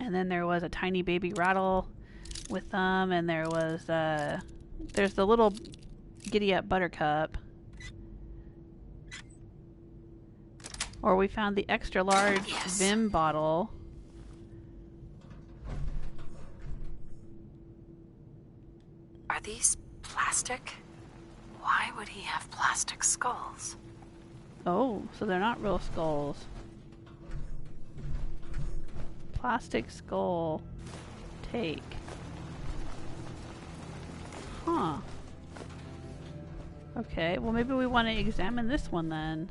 And then there was a tiny baby rattle with them, and there was there's the little giddy up buttercup. Or we found the extra large Vim bottle. Are these plastic? Why would he have plastic skulls? Oh, so they're not real skulls. Plastic skull. Take. Huh. Okay, well maybe we want to examine this one then.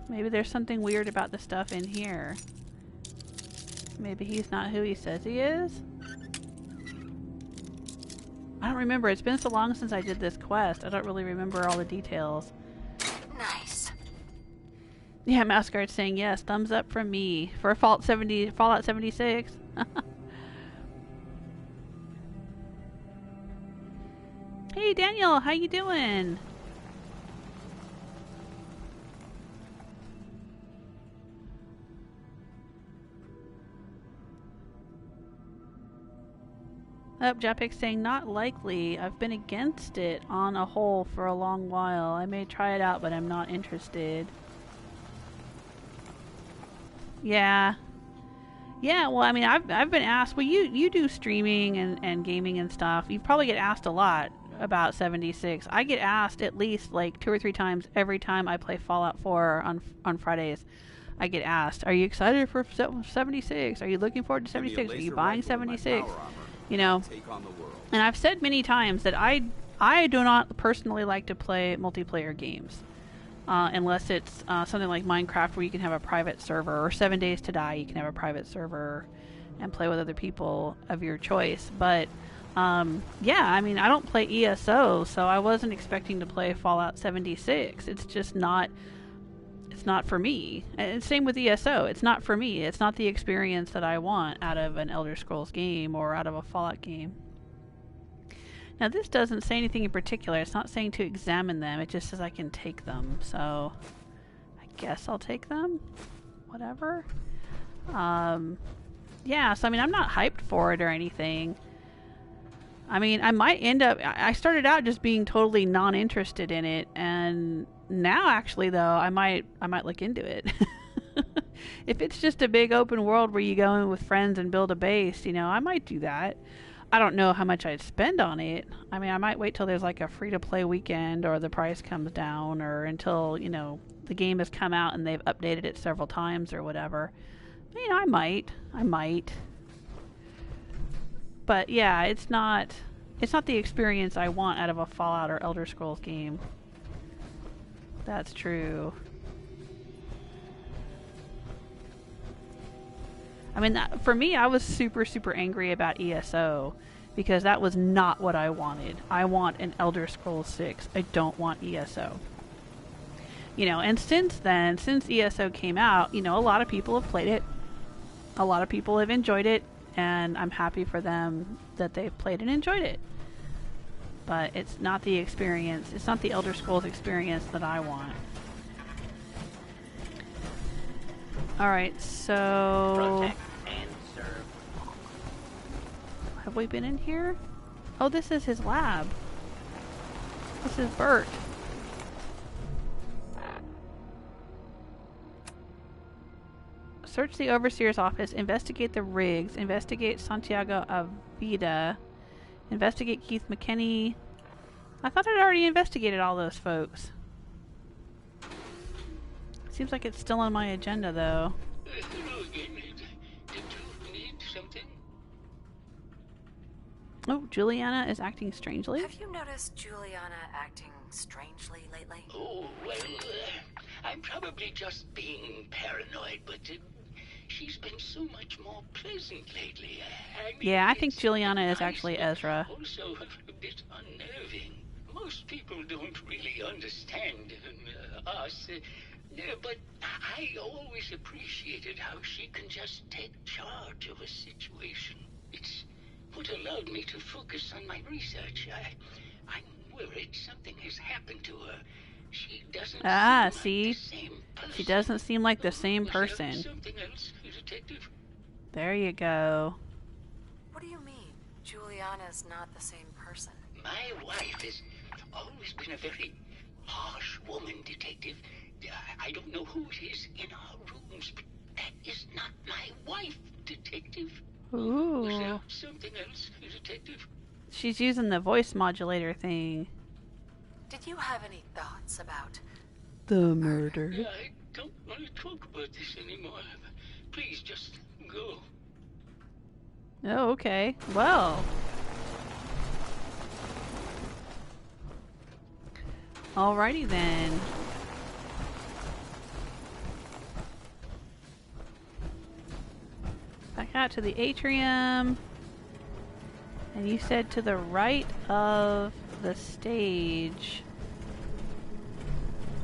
Maybe there's something weird about the stuff in here. Maybe he's not who he says he is? I don't remember. It's been so long since I did this quest. I don't really remember all the details. Nice. Yeah, Mousegard's saying yes. Thumbs up from me for Fallout 76. Hey Daniel, how you doing? Japik's saying not likely. I've been against it on a whole for a long while. I may try it out, but I'm not interested. Yeah. Yeah, well, I mean, I've been asked, well, you do streaming and gaming and stuff. You probably get asked a lot about 76. I get asked at least like 2 or 3 times every time I play Fallout 4 on Fridays. I get asked, are you excited for 76? Are you looking forward to 76? Are you buying 76? You know, and I've said many times that I do not personally like to play multiplayer games unless it's something like Minecraft where you can have a private server, or 7 Days to Die, you can have a private server and play with other people of your choice. But yeah, I mean, I don't play ESO, so I wasn't expecting to play Fallout 76. It's just not. It's not for me. And same with ESO. It's not for me. It's not the experience that I want out of an Elder Scrolls game or out of a Fallout game. Now this doesn't say anything in particular. It's not saying to examine them. It just says I can take them. So I guess I'll take them. Whatever. Yeah, so I mean, I'm not hyped for it or anything. I mean, I might end up... I started out just being totally non-interested in it, and now actually, though, I might look into it. If it's just a big open world where you go in with friends and build a base, you know, I might do that. I don't know how much I'd spend on it. I mean, I might wait till there's like a free-to-play weekend or the price comes down, or until, you know, the game has come out and they've updated it several times or whatever. But, you know, I might. But yeah, it's not the experience I want out of a Fallout or Elder Scrolls game. That's true. I mean, for me, I was super angry about ESO because that was not what I wanted. I want an Elder Scrolls 6. I don't want ESO. You know, and since then, since ESO came out, you know, a lot of people have played it. A lot of people have enjoyed it. And I'm happy for them that they've played and enjoyed it. But it's not the experience, it's not the Elder Scrolls experience that I want. Alright, so... Protect and serve. Have we been in here? Oh, this is his lab. This is Bert. Search the Overseer's office, investigate the rigs, investigate Santiago Avida, investigate Keith McKinney. I thought I'd already investigated all those folks. Seems like it's still on my agenda, though. Oh, Juliana is acting strangely. Have you noticed Juliana acting strangely lately? Oh, well, I'm probably just being paranoid, but she's been so much more pleasant lately. I mean, yeah, I think Juliana is actually Ezra. Also a bit unnerving. Most people don't really understand us, but I always appreciated how she can just take charge of a situation. It's what allowed me to focus on my research. I'm worried something has happened to her. She doesn't seem like the same person. She doesn't seem like the same person. Something else, Detective? There you go. What do you mean? Juliana's not the same person. My wife has always been a very harsh woman, Detective. I don't know who it is in our rooms, but that is not my wife, Detective. Ooh. Was there something else, Detective? She's using the voice modulator thing. Did you have any thoughts about the murder? I don't want to talk about this anymore. Please just go. Oh, okay. Well. Alrighty then. Back out to the atrium. And you said to the right of the stage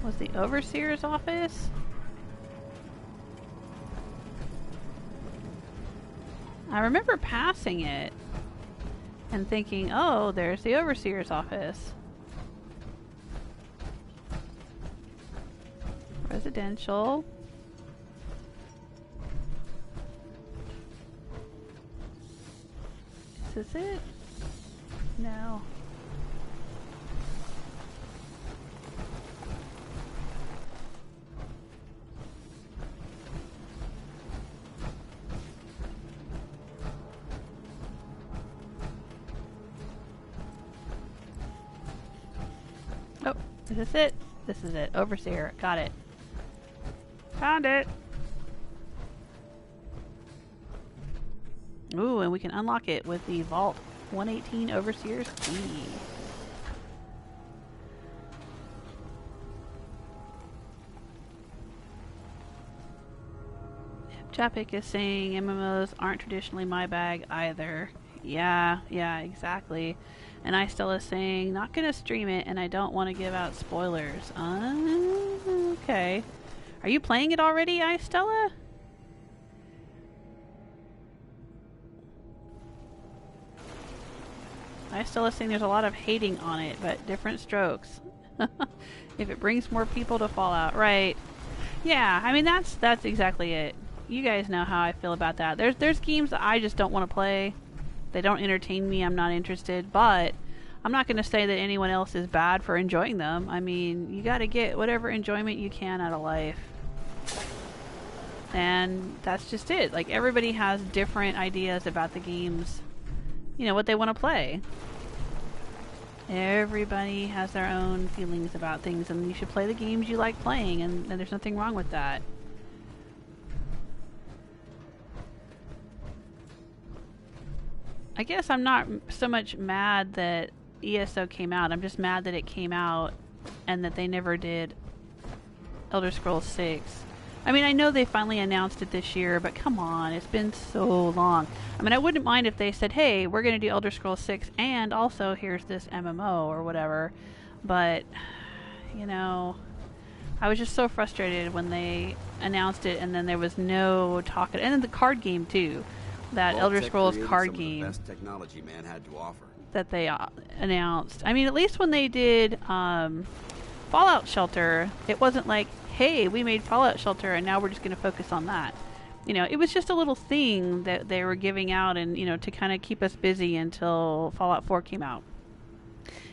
was the Overseer's office? I remember passing it and thinking, oh, there's the Overseer's office. Residential. Is this it? No. Oh, is this it? This is it. Overseer. Got it. Found it. Ooh, and we can unlock it with the Vault 118 Overseer's key. Chapik is saying MMOs aren't traditionally my bag either. Yeah, exactly. And iStella is saying, not gonna stream it and I don't want to give out spoilers. Okay. Are you playing it already, iStella? iStella is saying there's a lot of hating on it, but different strokes. If it brings more people to Fallout, right? Yeah, I mean that's exactly it. You guys know how I feel about that. There's games that I just don't want to play. They don't entertain me. I'm not interested. But I'm not going to say that anyone else is bad for enjoying them. I mean, you got to get whatever enjoyment you can out of life. And that's just it. Like, everybody has different ideas about the games, you know, what they want to play. Everybody has their own feelings about things, and you should play the games you like playing, and there's nothing wrong with that. I guess I'm not so much mad that ESO came out. I'm just mad that it came out and that they never did Elder Scrolls 6. I mean, I know they finally announced it this year, but come on, it's been so long. I mean, I wouldn't mind if they said, hey, we're going to do Elder Scrolls 6 and also here's this MMO or whatever. But, you know, I was just so frustrated when they announced it and then there was no talk. And then the card game, too. That Elder Scrolls card game best technology man had to offer. That they announced. I mean, at least when they did Fallout Shelter, it wasn't like, hey, we made Fallout Shelter and now we're just going to focus on that. You know, it was just a little thing that they were giving out and, you know, to kind of keep us busy until Fallout 4 came out.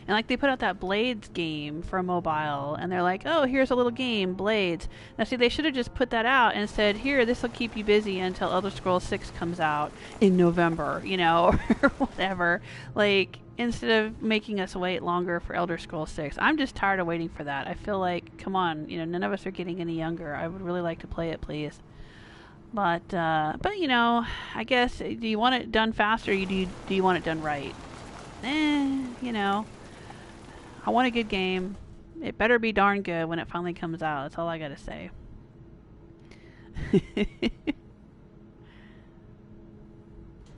And like they put out that Blades game for mobile, and they're like, oh, here's a little game, Blades. Now see, they should have just put that out and said, here, this will keep you busy until Elder Scrolls 6 comes out in November, you know, or whatever. Like, instead of making us wait longer for Elder Scrolls 6. I'm just tired of waiting for that. I feel like, come on, you know, none of us are getting any younger. I would really like to play it, please. But you know, I guess, do you want it done fast or do you want it done right? you know, I want a good game. It better be darn good when it finally comes out. That's all I gotta say.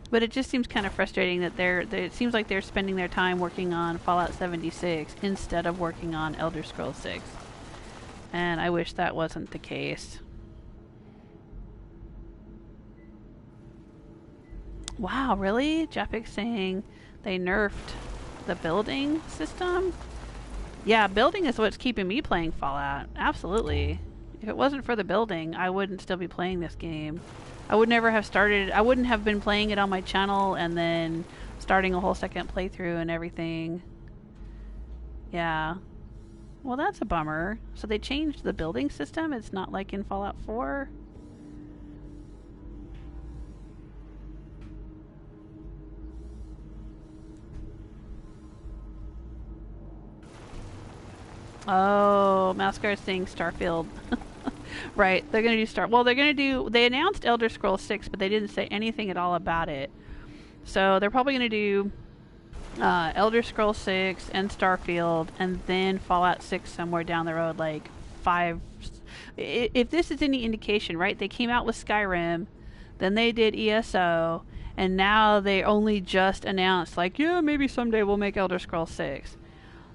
But it just seems kind of frustrating that it seems like they're spending their time working on Fallout 76 instead of working on Elder Scrolls 6. And I wish that wasn't the case. Wow, really? Japic's saying they nerfed the building system? Yeah, building is what's keeping me playing Fallout. Absolutely. If it wasn't for the building, I wouldn't still be playing this game. I would never have started, I wouldn't have been playing it on my channel and then starting a whole second playthrough and everything. Yeah. Well, that's a bummer. So they changed the building system? It's not like in Fallout 4? Oh, Mascar's saying Starfield. Right, they're gonna do they announced Elder Scrolls 6, but they didn't say anything at all about it. So they're probably gonna do Elder Scrolls 6 and Starfield, and then Fallout 6 somewhere down the road, like 5. If this is any indication, right, they came out with Skyrim, then they did ESO, and now they only just announced, like, yeah, maybe someday we'll make Elder Scrolls 6.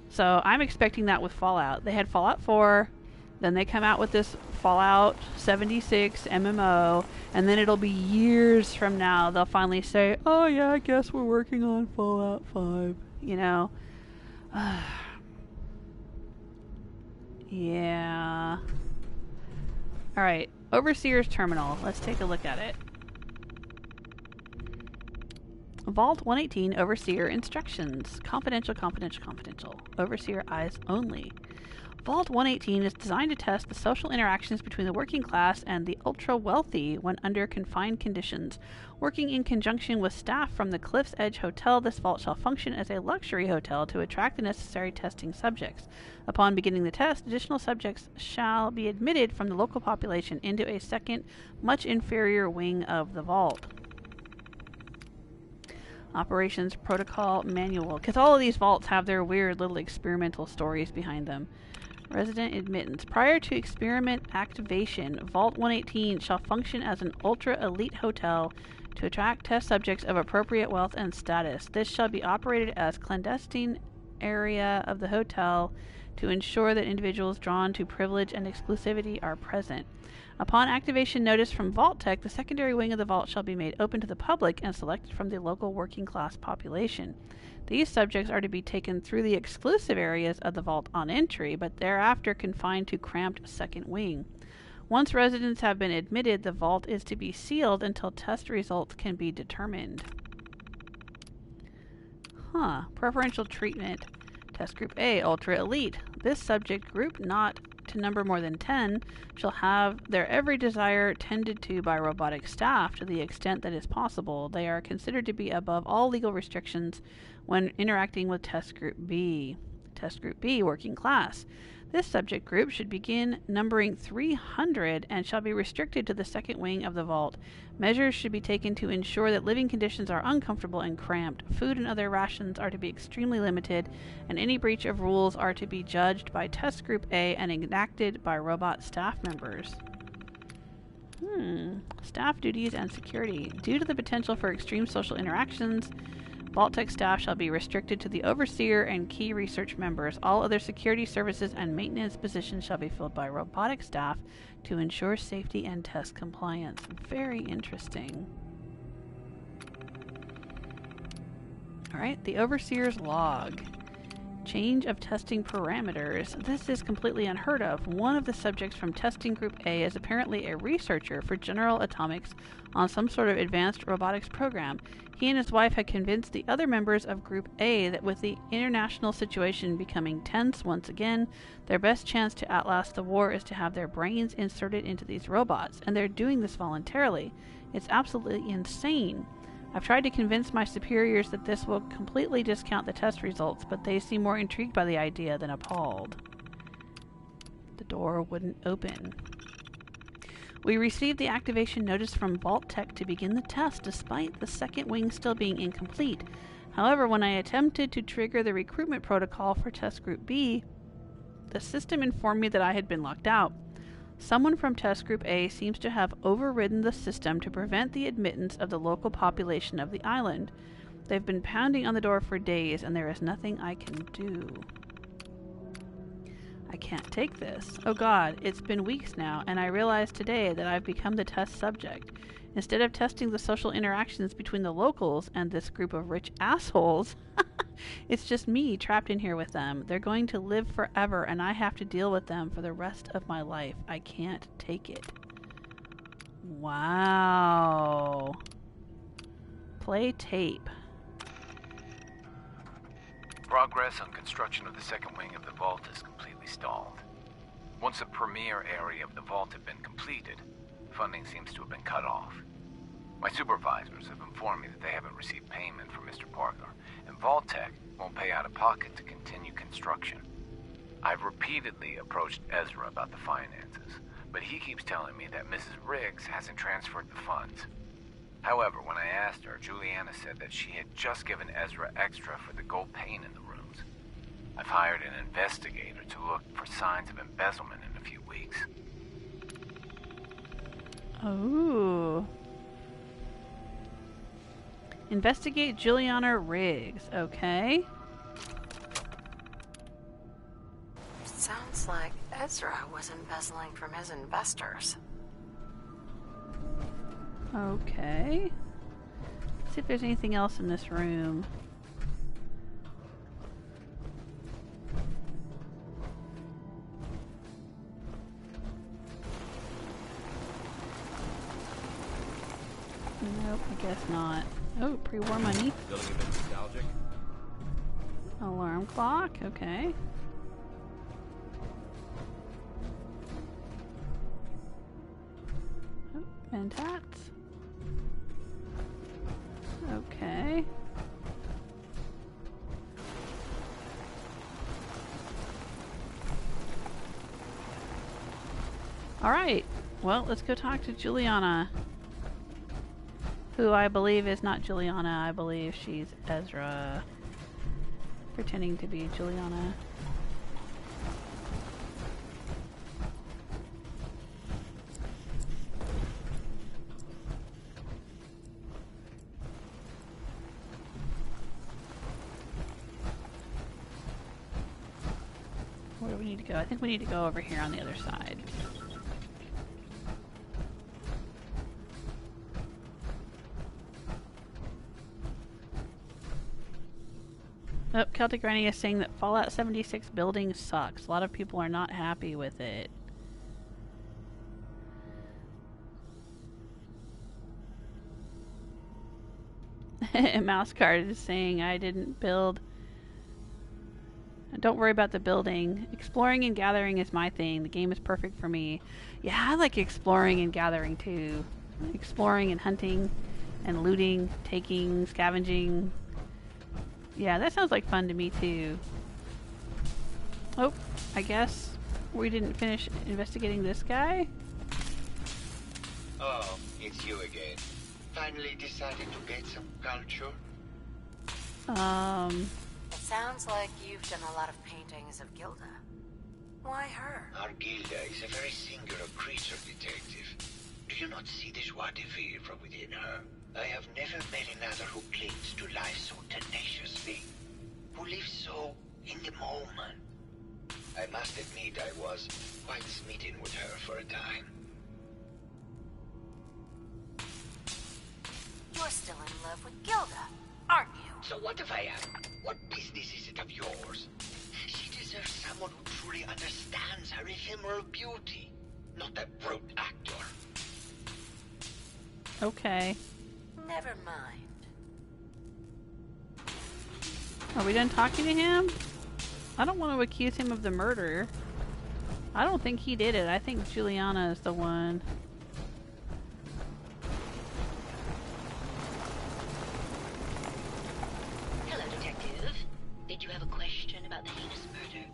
So I'm expecting that with Fallout. They had Fallout 4, then they come out with this Fallout 76 MMO, and then it'll be years from now they'll finally say, oh yeah, I guess we're working on Fallout 5, you know? Yeah. Alright, Overseer's Terminal. Let's take a look at it. Vault 118 Overseer Instructions. Confidential, confidential, confidential. Overseer eyes only. Vault 118 is designed to test the social interactions between the working class and the ultra-wealthy when under confined conditions. Working in conjunction with staff from the Cliff's Edge Hotel, this vault shall function as a luxury hotel to attract the necessary testing subjects. Upon beginning the test, additional subjects shall be admitted from the local population into a second, much inferior wing of the vault. Operations Protocol Manual. Because all of these vaults have their weird little experimental stories behind them. Resident admittance. Prior to experiment activation, Vault 118 shall function as an ultra-elite hotel to attract test subjects of appropriate wealth and status. This shall be operated as clandestine area of the hotel to ensure that individuals drawn to privilege and exclusivity are present. Upon activation notice from Vault Tech, the secondary wing of the vault shall be made open to the public and selected from the local working class population. These subjects are to be taken through the exclusive areas of the vault on entry, but thereafter confined to cramped second wing. Once residents have been admitted, the vault is to be sealed until test results can be determined. Preferential treatment. Test Group A, Ultra Elite. This subject group, not to number more than 10, shall have their every desire tended to by robotic staff to the extent that is possible. They are considered to be above all legal restrictions when interacting with Test Group B. Test Group B, Working Class. This subject group should begin numbering 300 and shall be restricted to the second wing of the vault. Measures should be taken to ensure that living conditions are uncomfortable and cramped. Food and other rations are to be extremely limited, and any breach of rules are to be judged by Test Group A and enacted by robot staff members. Staff duties and security. Due to the potential for extreme social interactions, Vault-Tec staff shall be restricted to the Overseer and key research members. All other security services and maintenance positions shall be filled by robotic staff to ensure safety and test compliance. Very interesting. Alright, the Overseer's log. Change of testing parameters. This is completely unheard of. One of the subjects from Testing Group A is apparently a researcher for General Atomics on some sort of advanced robotics program. He and his wife had convinced the other members of Group A that with the international situation becoming tense once again, their best chance to outlast the war is to have their brains inserted into these robots, and they're doing this voluntarily. It's absolutely insane. I've tried to convince my superiors that this will completely discount the test results, but they seem more intrigued by the idea than appalled. The door wouldn't open. We received the activation notice from Vault Tech to begin the test, despite the second wing still being incomplete. However, when I attempted to trigger the recruitment protocol for Test Group B, the system informed me that I had been locked out. Someone from Test Group A seems to have overridden the system to prevent the admittance of the local population of the island. They've been pounding on the door for days, and there is nothing I can do. I can't take this. Oh God, it's been weeks now, and I realize today that I've become the test subject. Instead of testing the social interactions between the locals and this group of rich assholes, it's just me trapped in here with them. They're going to live forever, and I have to deal with them for the rest of my life. I can't take it. Wow. Play tape. Progress on construction of the second wing of the vault is completely stalled. Once the premier area of the vault had been completed, funding seems to have been cut off. My supervisors have informed me that they haven't received payment from Mr. Parker, and Vault-Tec won't pay out of pocket to continue construction. I've repeatedly approached Ezra about the finances, but he keeps telling me that Mrs. Riggs hasn't transferred the funds. However, when I asked her, Juliana said that she had just given Ezra extra for the gold paint in the rooms. I've hired an investigator to look for signs of embezzlement in a few weeks. Ooh. Investigate Juliana Riggs. Okay. Sounds like Ezra was embezzling from his investors. Okay. Let's see if there's anything else in this room. Nope, I guess not. Oh, pre-war money. Feeling a bit nostalgic? Alarm clock, okay. Oh, Mentats. Okay. Alright, well, let's go talk to Juliana. Who I believe is not Juliana, I believe she's Ezra. Pretending to be Juliana. Where do we need to go? I think we need to go over here on the other side. Oh, Celtic Granny is saying that Fallout 76 building sucks. A lot of people are not happy with it. Mouse Card is saying I didn't build. Don't worry about the building. Exploring and gathering is my thing. The game is perfect for me. Yeah, I like exploring and gathering too. Exploring and hunting and looting, taking, scavenging. Yeah, that sounds like fun to me too. Oh, I guess we didn't finish investigating this guy. Oh, it's you again. Finally decided to get some culture? It sounds like you've done a lot of paintings of Gilda. Why her? Our Gilda is a very singular creature, detective. Do you not see the joie de vivre from within her? I have never met another who clings to life so tenaciously, who lives so in the moment. I must admit I was quite smitten with her for a time. You're still in love with Gilda, aren't you? So what if I am? What business is it of yours? She deserves someone who truly understands her ephemeral beauty, not that brute actor. Okay. Never mind. Are we done talking to him? I don't want to accuse him of the murder. I don't think he did it. I think Juliana is the one. Hello, Detective. Did you have a question about the heinous murder?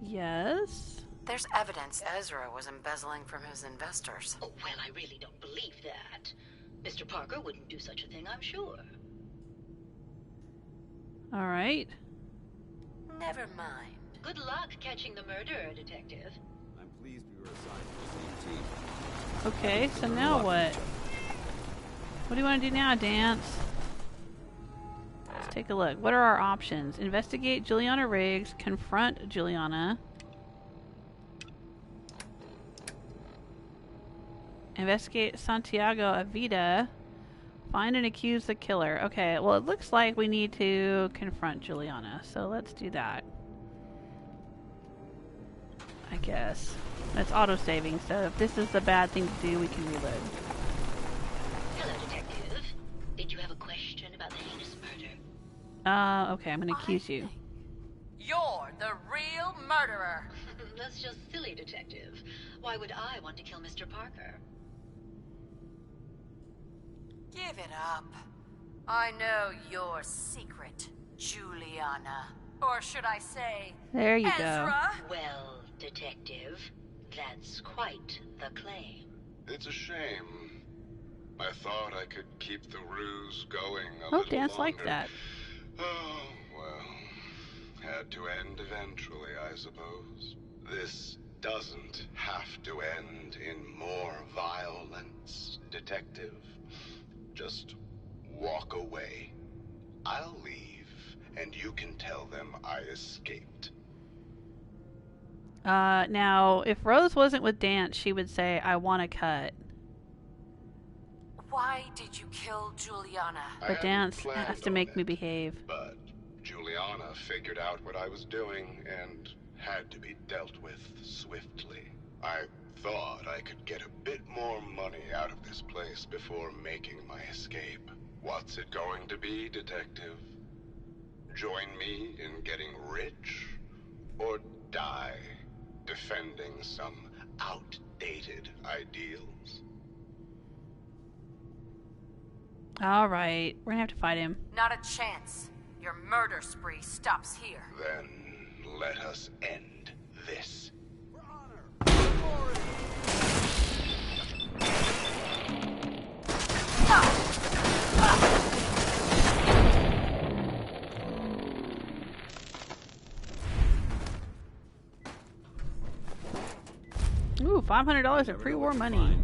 Yes. There's evidence Ezra was embezzling from his investors. Oh, well, I really don't believe that. Mr. Parker wouldn't do such a thing, I'm sure. Alright. Never mind. Good luck catching the murderer, Detective. I'm pleased we were assigned to the same team. Okay, so now what? What do you want to do now, Dance? Let's take a look. What are our options? Investigate Juliana Riggs. Confront Juliana. Investigate Santiago Avida. Find and accuse the killer. Okay, well it looks like we need to confront Juliana, so let's do that. I guess. It's auto-saving, so if this is the bad thing to do, we can reload. Hello, Detective. Did you have a question about the heinous murder? Okay, I'm gonna accuse you. You're the real murderer. That's just silly, Detective. Why would I want to kill Mr. Parker? Give it up. I know your secret, Juliana. Or should I say, There you Ezra? Well, Detective, that's quite the claim. It's a shame. I thought I could keep the ruse going a Oh, little Dance longer. like that. Oh, well. Had to end eventually, I suppose. This doesn't have to end in more violence, Detective. Just walk away. I'll leave, and you can tell them I escaped. Now, if Rose wasn't with Dance, she would say, I want to cut. Why did you kill Juliana? But Dance has to make me behave. But Juliana figured out what I was doing and had to be dealt with swiftly. I thought I could get a bit more money out of this place before making my escape. What's it going to be, Detective? Join me in getting rich? Or die defending some outdated ideals? Alright, we're gonna have to fight him. Not a chance. Your murder spree stops here. Then let us end this. Ooh, $500 of pre-war money.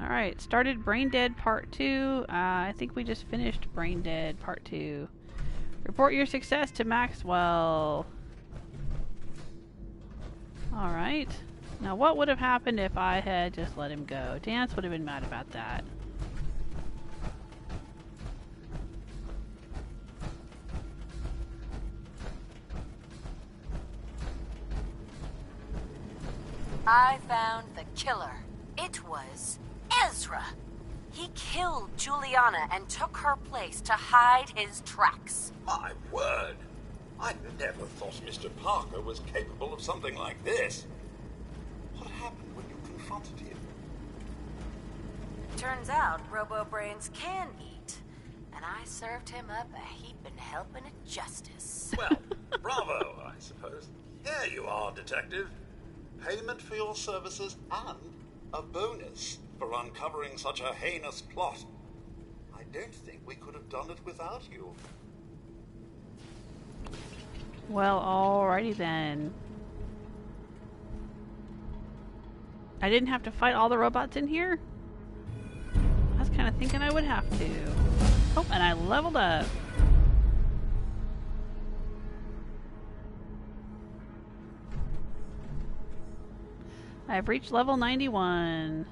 Alright, started Brain Dead Part 2. I think we just finished Brain Dead Part 2. Report your success to Maxwell. Alright. Now what would have happened if I had just let him go? Dance would have been mad about that. I found the killer. It was Ezra. He killed Juliana and took her place to hide his tracks. My word! I never thought Mr. Parker was capable of something like this. What happened when you confronted him? Turns out Robo-Brains can eat, and I served him up a heaping helping of justice. Well, bravo, I suppose. Here you are, Detective. Payment for your services and a bonus for uncovering such a heinous plot. I don't think we could have done it without you. Well, alrighty then. I didn't have to fight all the robots in here? I was kind of thinking I would have to. Oh, and I leveled up. I've reached level 91.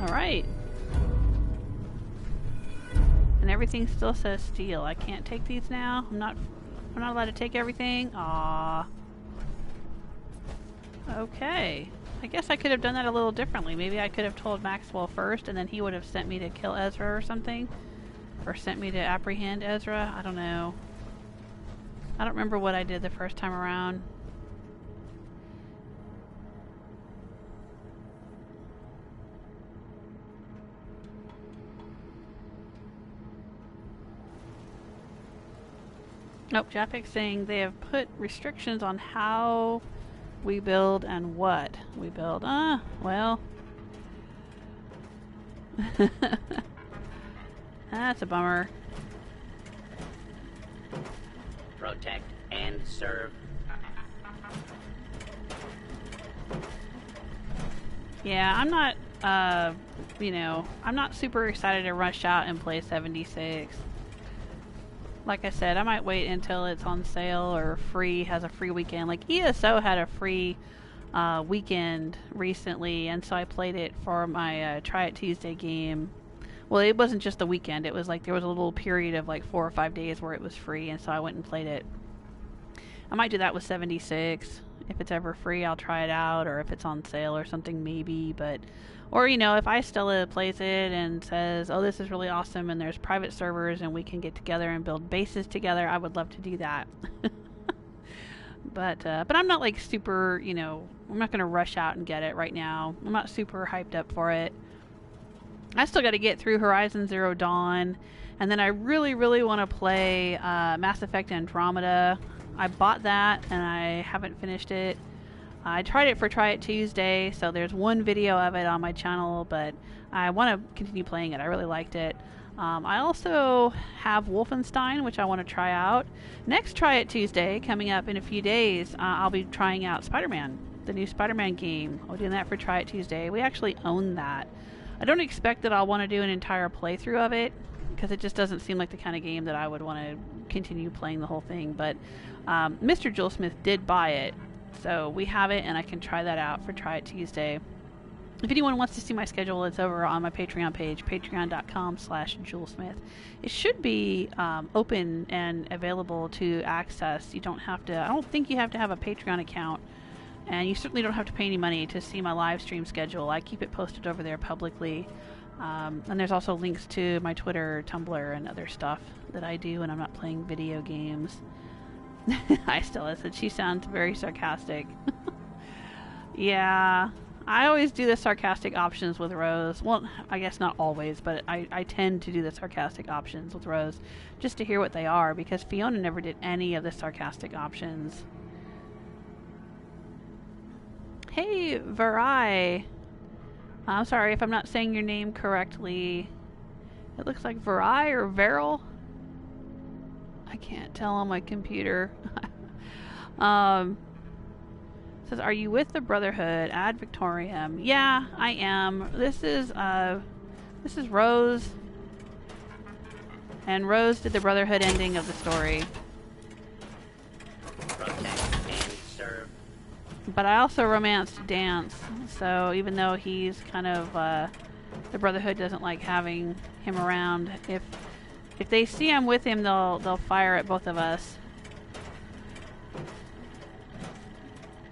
Alright. And everything still says steel. I can't take these now? I'm not allowed to take everything? Aww. Okay. I guess I could have done that a little differently. Maybe I could have told Maxwell first and then he would have sent me to kill Ezra or something. Or sent me to apprehend Ezra. I don't know. I don't remember what I did the first time around. Nope, Japic's saying they have put restrictions on how We build and what? We build, well. That's a bummer. Protect and serve. Yeah, I'm not, you know, I'm not super excited to rush out and play 76. Like I said, I might wait until it's on sale or free, has a free weekend. Like ESO had a free weekend recently, and so I played it for my Try It Tuesday game. Well, it wasn't just the weekend, it was like there was a little period of like 4 or 5 days where it was free, and so I went and played it. I might do that with 76. If it's ever free, I'll try it out, or if it's on sale or something, maybe. But, or you know, if Stella plays it and says, "Oh, this is really awesome," and there's private servers and we can get together and build bases together, I would love to do that. But I'm not like super, you know, I'm not gonna rush out and get it right now. I'm not super hyped up for it. I still got to get through Horizon Zero Dawn, and then I really, really want to play Mass Effect Andromeda. I bought that, and I haven't finished it. I tried it for Try It Tuesday, so there's one video of it on my channel, but I want to continue playing it. I really liked it. I also have Wolfenstein, which I want to try out. Next Try It Tuesday, coming up in a few days, I'll be trying out Spider-Man, the new Spider-Man game. I'll be doing that for Try It Tuesday. We actually own that. I don't expect that I'll want to do an entire playthrough of it, because it just doesn't seem like the kind of game that I would want to continue playing the whole thing. But Mr. Joel Smith did buy it, so we have it, and I can try that out for Try It Tuesday. If anyone wants to see my schedule, it's over on my Patreon page, patreon.com/JewelSmith. It should be open and available to access. You don't have to, I don't think you have to have a Patreon account, and you certainly don't have to pay any money to see my live stream schedule. I keep it posted over there publicly. And there's also links to my Twitter, Tumblr, and other stuff that I do when I'm not playing video games. Hi, Stella said she sounds very sarcastic. Yeah, I always do the sarcastic options with Rose. Well, I guess not always, but I tend to do the sarcastic options with Rose just to hear what they are, because Fiona never did any of the sarcastic options. Hey, Varai. I'm sorry if I'm not saying your name correctly. It looks like Varai or Veril. I can't tell on my computer. Says, are you with the Brotherhood? Ad Victoriam. Yeah, I am. This is Rose. And Rose did the Brotherhood ending of the story. But I also romanced Dance, so even though he's kind of, the Brotherhood doesn't like having him around, if they see I'm with him, they'll fire at both of us.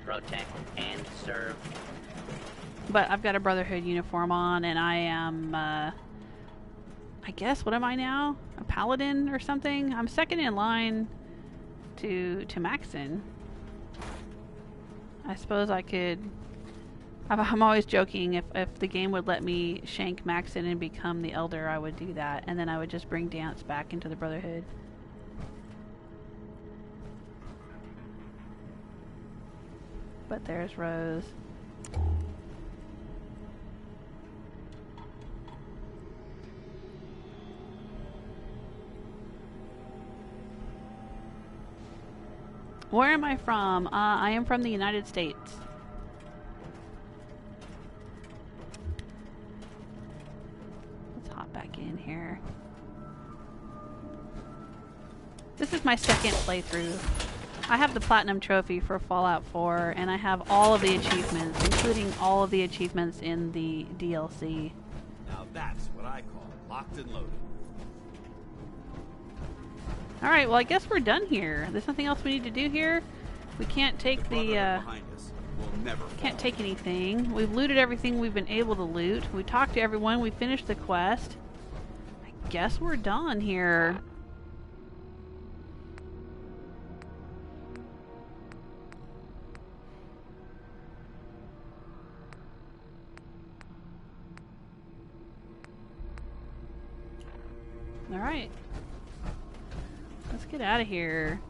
Protect and serve. But I've got a Brotherhood uniform on, and I am, I guess, what am I now? A Paladin or something? I'm second in line to Maxon. I suppose I could... I'm always joking, if the game would let me shank Maxon and become the Elder, I would do that, and then I would just bring Dance back into the Brotherhood. But there's Rose. Where am I from? I am from the United States. Let's hop back in here. This is my second playthrough. I have the Platinum Trophy for Fallout 4, and I have all of the achievements, including all of the achievements in the DLC. Now that's what I call locked and loaded. Alright, well I guess we're done here. There's nothing else we need to do here. We can't take can't take anything. We've looted everything we've been able to loot. We talked to everyone. We finished the quest. I guess we're done here. Alright. Let's get out of here.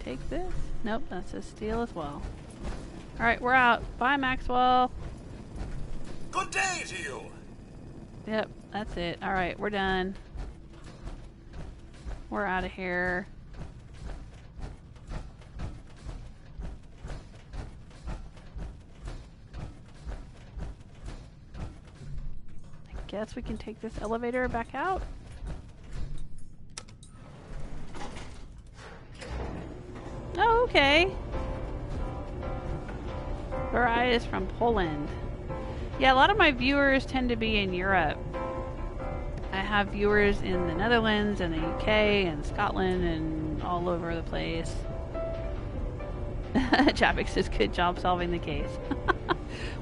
take this? Nope, that says steal as well. Alright, we're out. Bye, Maxwell. Good day to you. Yep, that's it. Alright, we're done. We're out of here. I guess we can take this elevator back out. Oh, okay. Barai is from Poland. Yeah, a lot of my viewers tend to be in Europe. I have viewers in the Netherlands and the UK and Scotland and all over the place. Chapik says, good job solving the case.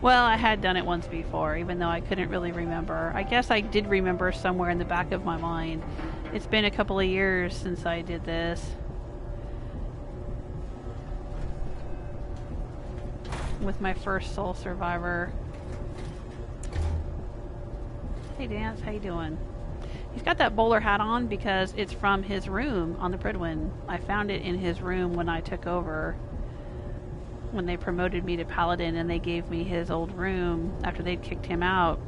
Well, I had done it once before, even though I couldn't really remember. I guess I did remember somewhere in the back of my mind. It's been a couple of years since I did this. With my first Soul Survivor. Hey Dance, how you doing? He's got that bowler hat on because it's from his room on the Pridwin. I found it in his room when I took over. When they promoted me to Paladin and they gave me his old room after they'd kicked him out.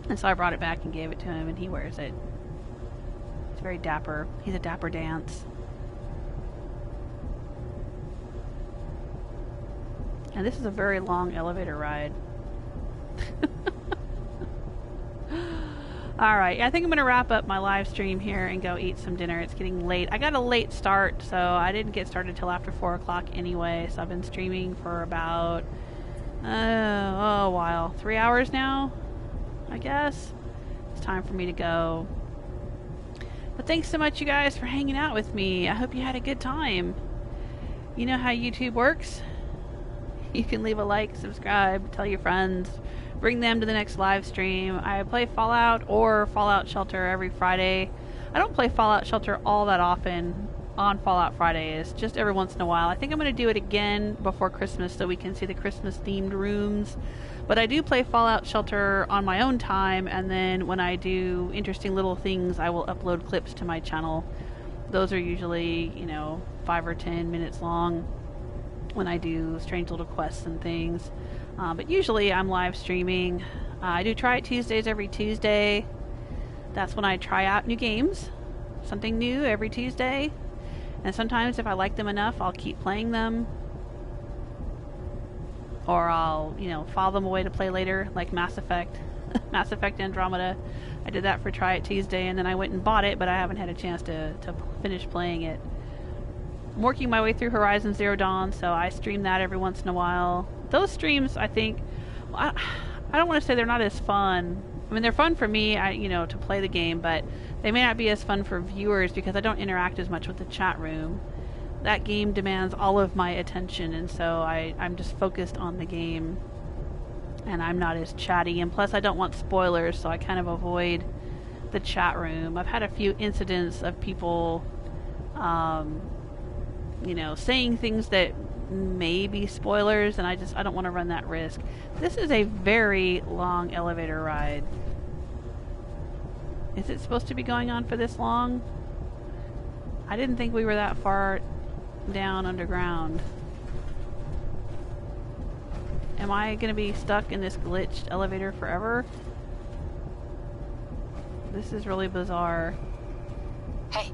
And so I brought it back and gave it to him and he wears it. He's very dapper. He's a dapper Dance. And this is a very long elevator ride. Alright, I think I'm going to wrap up my live stream here and go eat some dinner. It's getting late. I got a late start, so I didn't get started till after 4 o'clock anyway. So I've been streaming for about, a while. 3 hours now, I guess. It's time for me to go. But thanks so much, you guys, for hanging out with me. I hope you had a good time. You know how YouTube works? You can leave a like, subscribe, tell your friends, bring them to the next live stream. I play Fallout or Fallout Shelter every Friday. I don't play Fallout Shelter all that often on Fallout Fridays, just every once in a while. I think I'm going to do it again before Christmas so we can see the Christmas themed rooms. But I do play Fallout Shelter on my own time, and then when I do interesting little things, I will upload clips to my channel. Those are usually, 5 or 10 minutes long when I do strange little quests and things. But usually I'm live streaming. I do Try It Tuesdays every Tuesday. That's when I try out new games. Something new every Tuesday. And sometimes if I like them enough, I'll keep playing them. Or I'll, file them away to play later, like Mass Effect. Mass Effect Andromeda. I did that for Try It Tuesday, and then I went and bought it, but I haven't had a chance to finish playing it. I'm working my way through Horizon Zero Dawn, so I stream that every once in a while. Those streams, I think, I don't want to say they're not as fun. I mean, they're fun for me, to play the game, but they may not be as fun for viewers because I don't interact as much with the chat room. That game demands all of my attention, and so I'm just focused on the game, and I'm not as chatty, and plus I don't want spoilers, so I kind of avoid the chat room. I've had a few incidents of people, saying things that may be spoilers, and I don't want to run that risk. This is a very long elevator ride. Is it supposed to be going on for this long? I didn't think we were that far down underground. Am I going to be stuck in this glitched elevator forever? This is really bizarre. Hey.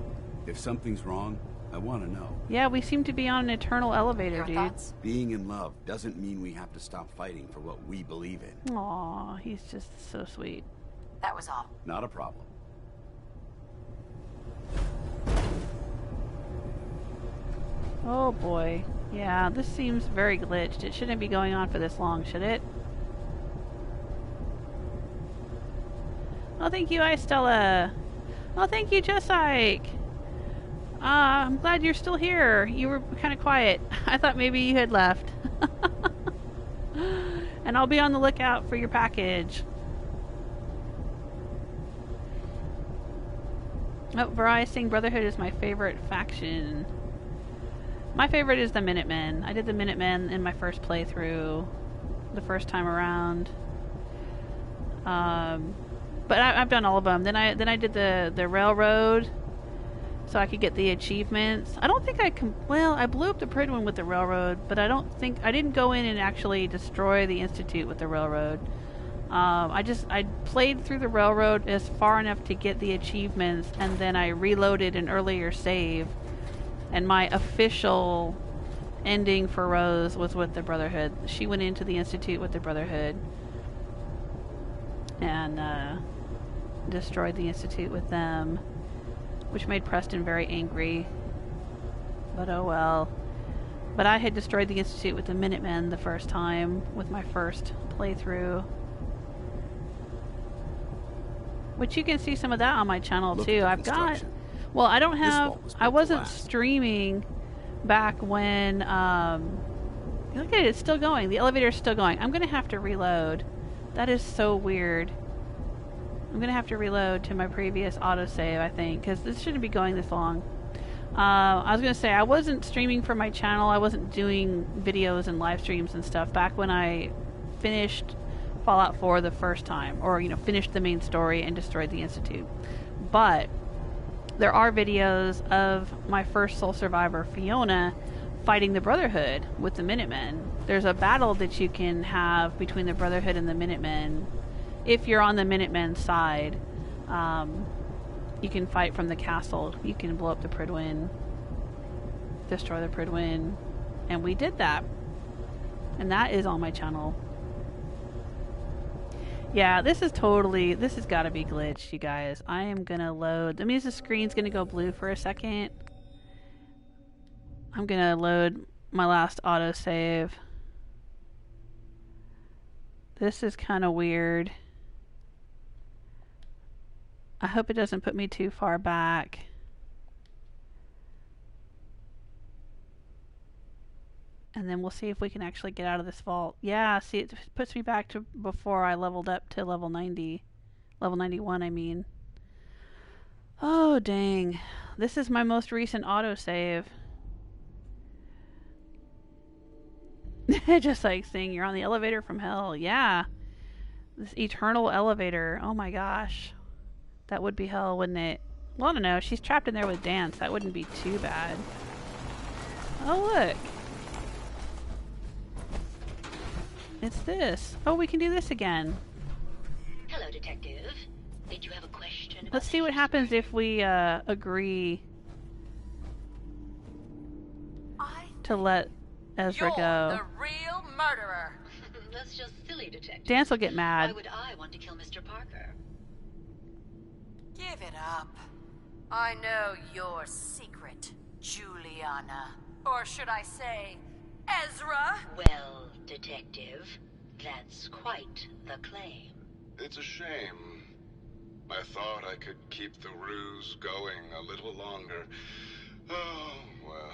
If something's wrong, I want to know. Yeah, we seem to be on an eternal elevator, dude. Thoughts? Being in love doesn't mean we have to stop fighting for what we believe in. Aw, he's just so sweet. That was all. Not a problem. Oh boy. Yeah, this seems very glitched. It shouldn't be going on for this long, should it? Oh, thank you, Istella. Oh, thank you, Jessike. I'm glad you're still here. You were kind of quiet. I thought maybe you had left. And I'll be on the lookout for your package. Oh, Barai saying Brotherhood is my favorite faction. My favorite is the Minutemen. I did the Minutemen in my first playthrough, the first time around. But I've done all of them. Then I did the Railroad. so I could get the achievements. I don't think well, I blew up the Pridwin with the railroad, but I didn't go in and actually destroy the Institute with the railroad. I played through the railroad as far enough to get the achievements, and then I reloaded an earlier save, and my official ending for Rose was with the Brotherhood. She went into the Institute with the Brotherhood and destroyed the Institute with them, which made Preston very angry. But oh well. But I had destroyed the Institute with the Minutemen the first time, with my first playthrough. Which you can see some of that on my channel too. I've got... Well, I don't have... I wasn't streaming back when... Look at it, it's still going. The elevator's still going. I'm going to have to reload. That is so weird. I'm going to have to reload to my previous autosave, I think, because this shouldn't be going this long. I was going to say, I wasn't streaming for my channel. I wasn't doing videos and live streams and stuff back when I finished Fallout 4 the first time, or, finished the main story and destroyed the Institute. But there are videos of my first sole survivor, Fiona, fighting the Brotherhood with the Minutemen. There's a battle that you can have between the Brotherhood and the Minutemen. If you're on the Minutemen side, you can fight from the castle. You can blow up the Pridwin, destroy the Pridwin, and we did that. And that is on my channel. Yeah, this has got to be glitched, you guys. I am going to load. That means the screen's going to go blue for a second. I'm going to load my last autosave. This is kind of weird. I hope it doesn't put me too far back. And then we'll see if we can actually get out of this vault. Yeah, see, it puts me back to before I leveled up to level 90. Level 91, I mean. Oh, dang. This is my most recent autosave. Just like saying you're on the elevator from hell. Yeah. This eternal elevator. Oh my gosh. That would be hell, wouldn't it? Well, I don't know. She's trapped in there with Dance. That wouldn't be too bad. Oh, look. It's this. Oh, we can do this again. Hello, Detective. Did you have a question? Let's see what happens if we agree to let Ezra go. The real murderer. That's just silly, Detective. Dance will get mad. Why would I want to kill Mr. Parker? Give it up. I know your secret, Juliana. Or should I say, Ezra? Well, Detective, that's quite the claim. It's a shame. I thought I could keep the ruse going a little longer. Oh, well.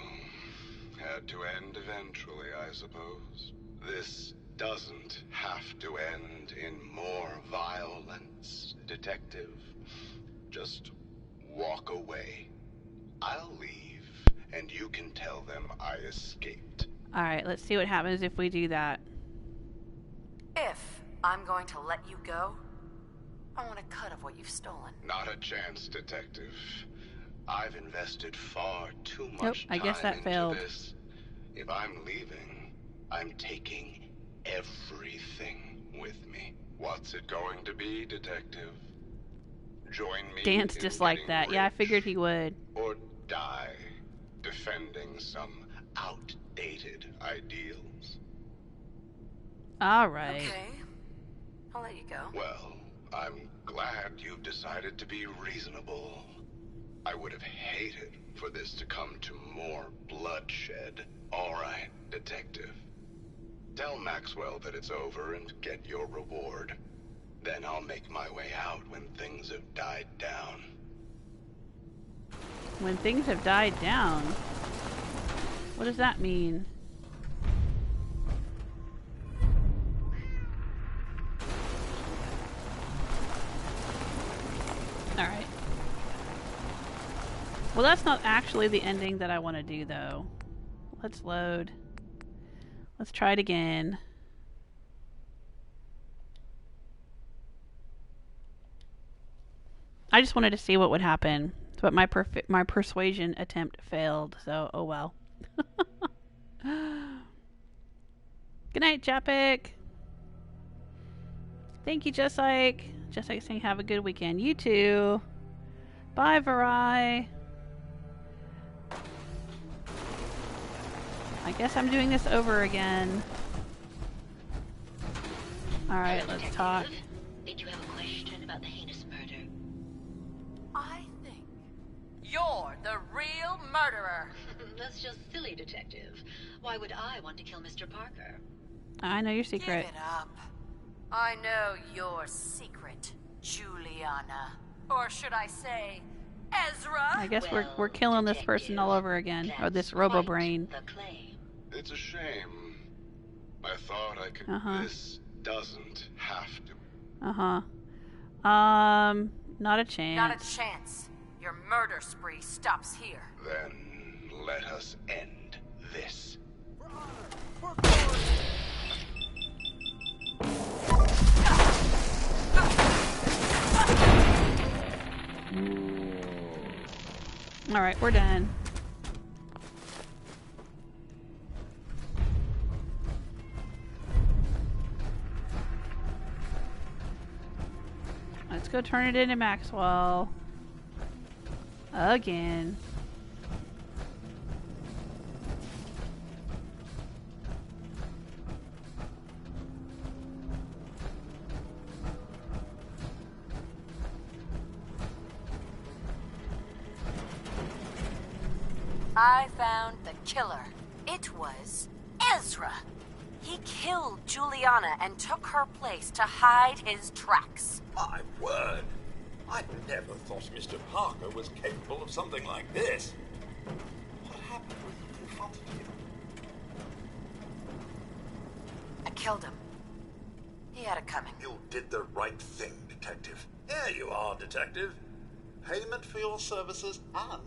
Had to end eventually, I suppose. This doesn't have to end in more violence, Detective. Just walk away. I'll leave, and you can tell them I escaped. Alright, let's see what happens if we do that. If I'm going to let you go, I want a cut of what you've stolen. Not a chance, Detective. I've invested far too much I guess that time failed. into this. If I'm leaving, I'm taking everything with me. What's it going to be, Detective? Join me Dance in just like getting that. Yeah, I rich, figured he would. or die defending some outdated ideals. Alright. Okay. I'll let you go. Well, I'm glad you've decided to be reasonable. I would have hated for this to come to more bloodshed. All right, Detective. Tell Maxwell that it's over and get your reward. Then I'll make my way out when things have died down. When things have died down? What does that mean? Alright. Well, that's not actually the ending that I want to do, though. Let's load. Let's try it again. I just wanted to see what would happen. But my persuasion attempt failed, so oh well. Good night, Japik. Thank you, Jessike. Jessike saying have a good weekend. You too. Bye, Varai. I guess I'm doing this over again. Alright, let's talk. Did you have a question about the heinous murder? I think you're the real murderer. That's just silly, Detective. Why would I want to kill Mr. Parker? I know your secret. Give it up. I know your secret, Juliana. Or should I say, Ezra? I guess we're killing this person all over again. Or this robo-brain. It's a shame. I thought I could... This doesn't have to. Not a chance. Not a chance. Your murder spree stops here. Then let us end this. Alright, we're done. Let's go turn it into Maxwell. Again. I found the killer. It was Ezra. He killed Juliana and took her place to hide his tracks. My word! I never thought Mr. Parker was capable of something like this. What happened when you confronted him? I killed him. He had it coming. You did the right thing, Detective. Here you are, Detective. Payment for your services and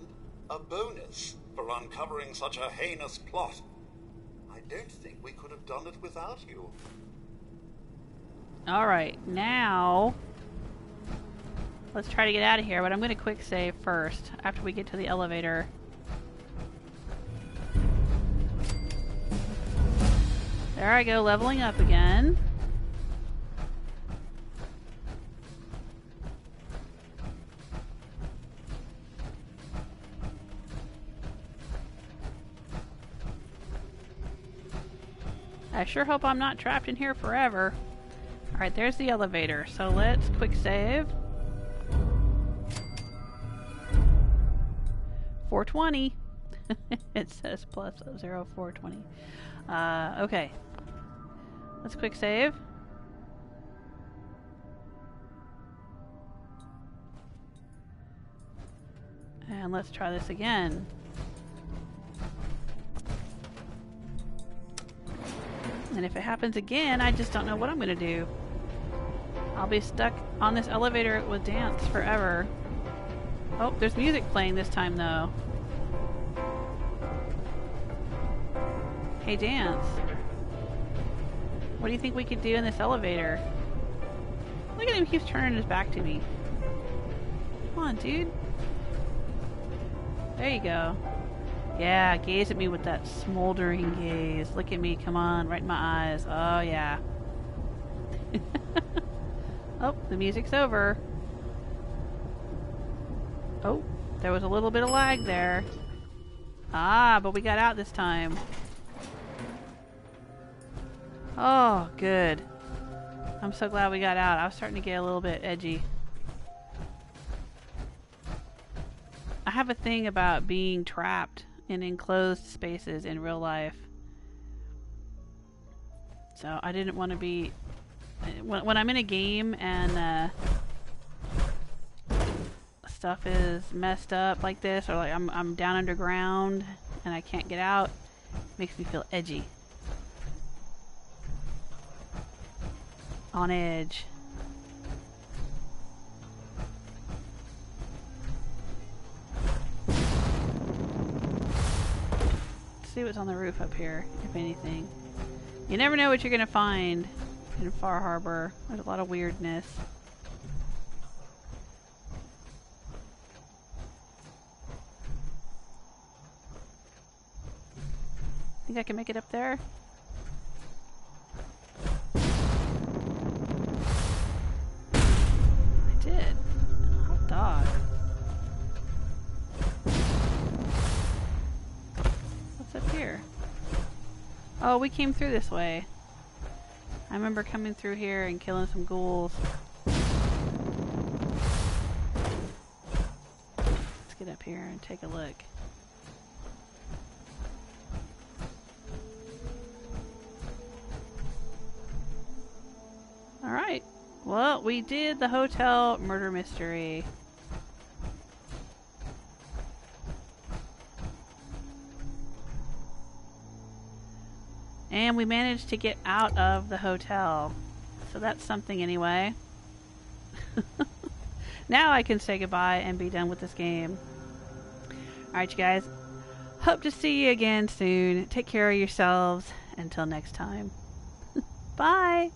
a bonus for uncovering such a heinous plot. I don't think we could have done it without you. Alright, now let's try to get out of here, but I'm going to quick save first after we get to the elevator. There I go, leveling up again. I sure hope I'm not trapped in here forever. Alright, there's the elevator. So let's quick save. 420. It says plus 0420. Okay. Let's quick save. And let's try this again. And if it happens again, I just don't know what I'm going to do. I'll be stuck on this elevator with Dance forever. Oh, there's music playing this time, though. Hey, Dance. What do you think we could do in this elevator? Look at him, he keeps turning his back to me. Come on, dude. There you go. Yeah, gaze at me with that smoldering gaze. Look at me, come on, right in my eyes. Oh, yeah. Oh, the music's over. Oh, there was a little bit of lag there. Ah, but we got out this time. Oh, good. I'm so glad we got out. I was starting to get a little bit edgy. I have a thing about being trapped in enclosed spaces in real life. So I didn't want to be... When I'm in a game and stuff is messed up like this, or like I'm down underground and I can't get out, it makes me feel edgy. On edge. Let's see what's on the roof up here, if anything. You never know what you're gonna find in Far Harbor. There's a lot of weirdness. Think I can make it up there? I did. Hot dog. What's up here? Oh, we came through this way. I remember coming through here and killing some ghouls. Let's get up here and take a look. Alright. Well, we did the hotel murder mystery. And we managed to get out of the hotel. So that's something anyway. Now I can say goodbye and be done with this game. Alright, you guys. Hope to see you again soon. Take care of yourselves. Until next time. Bye!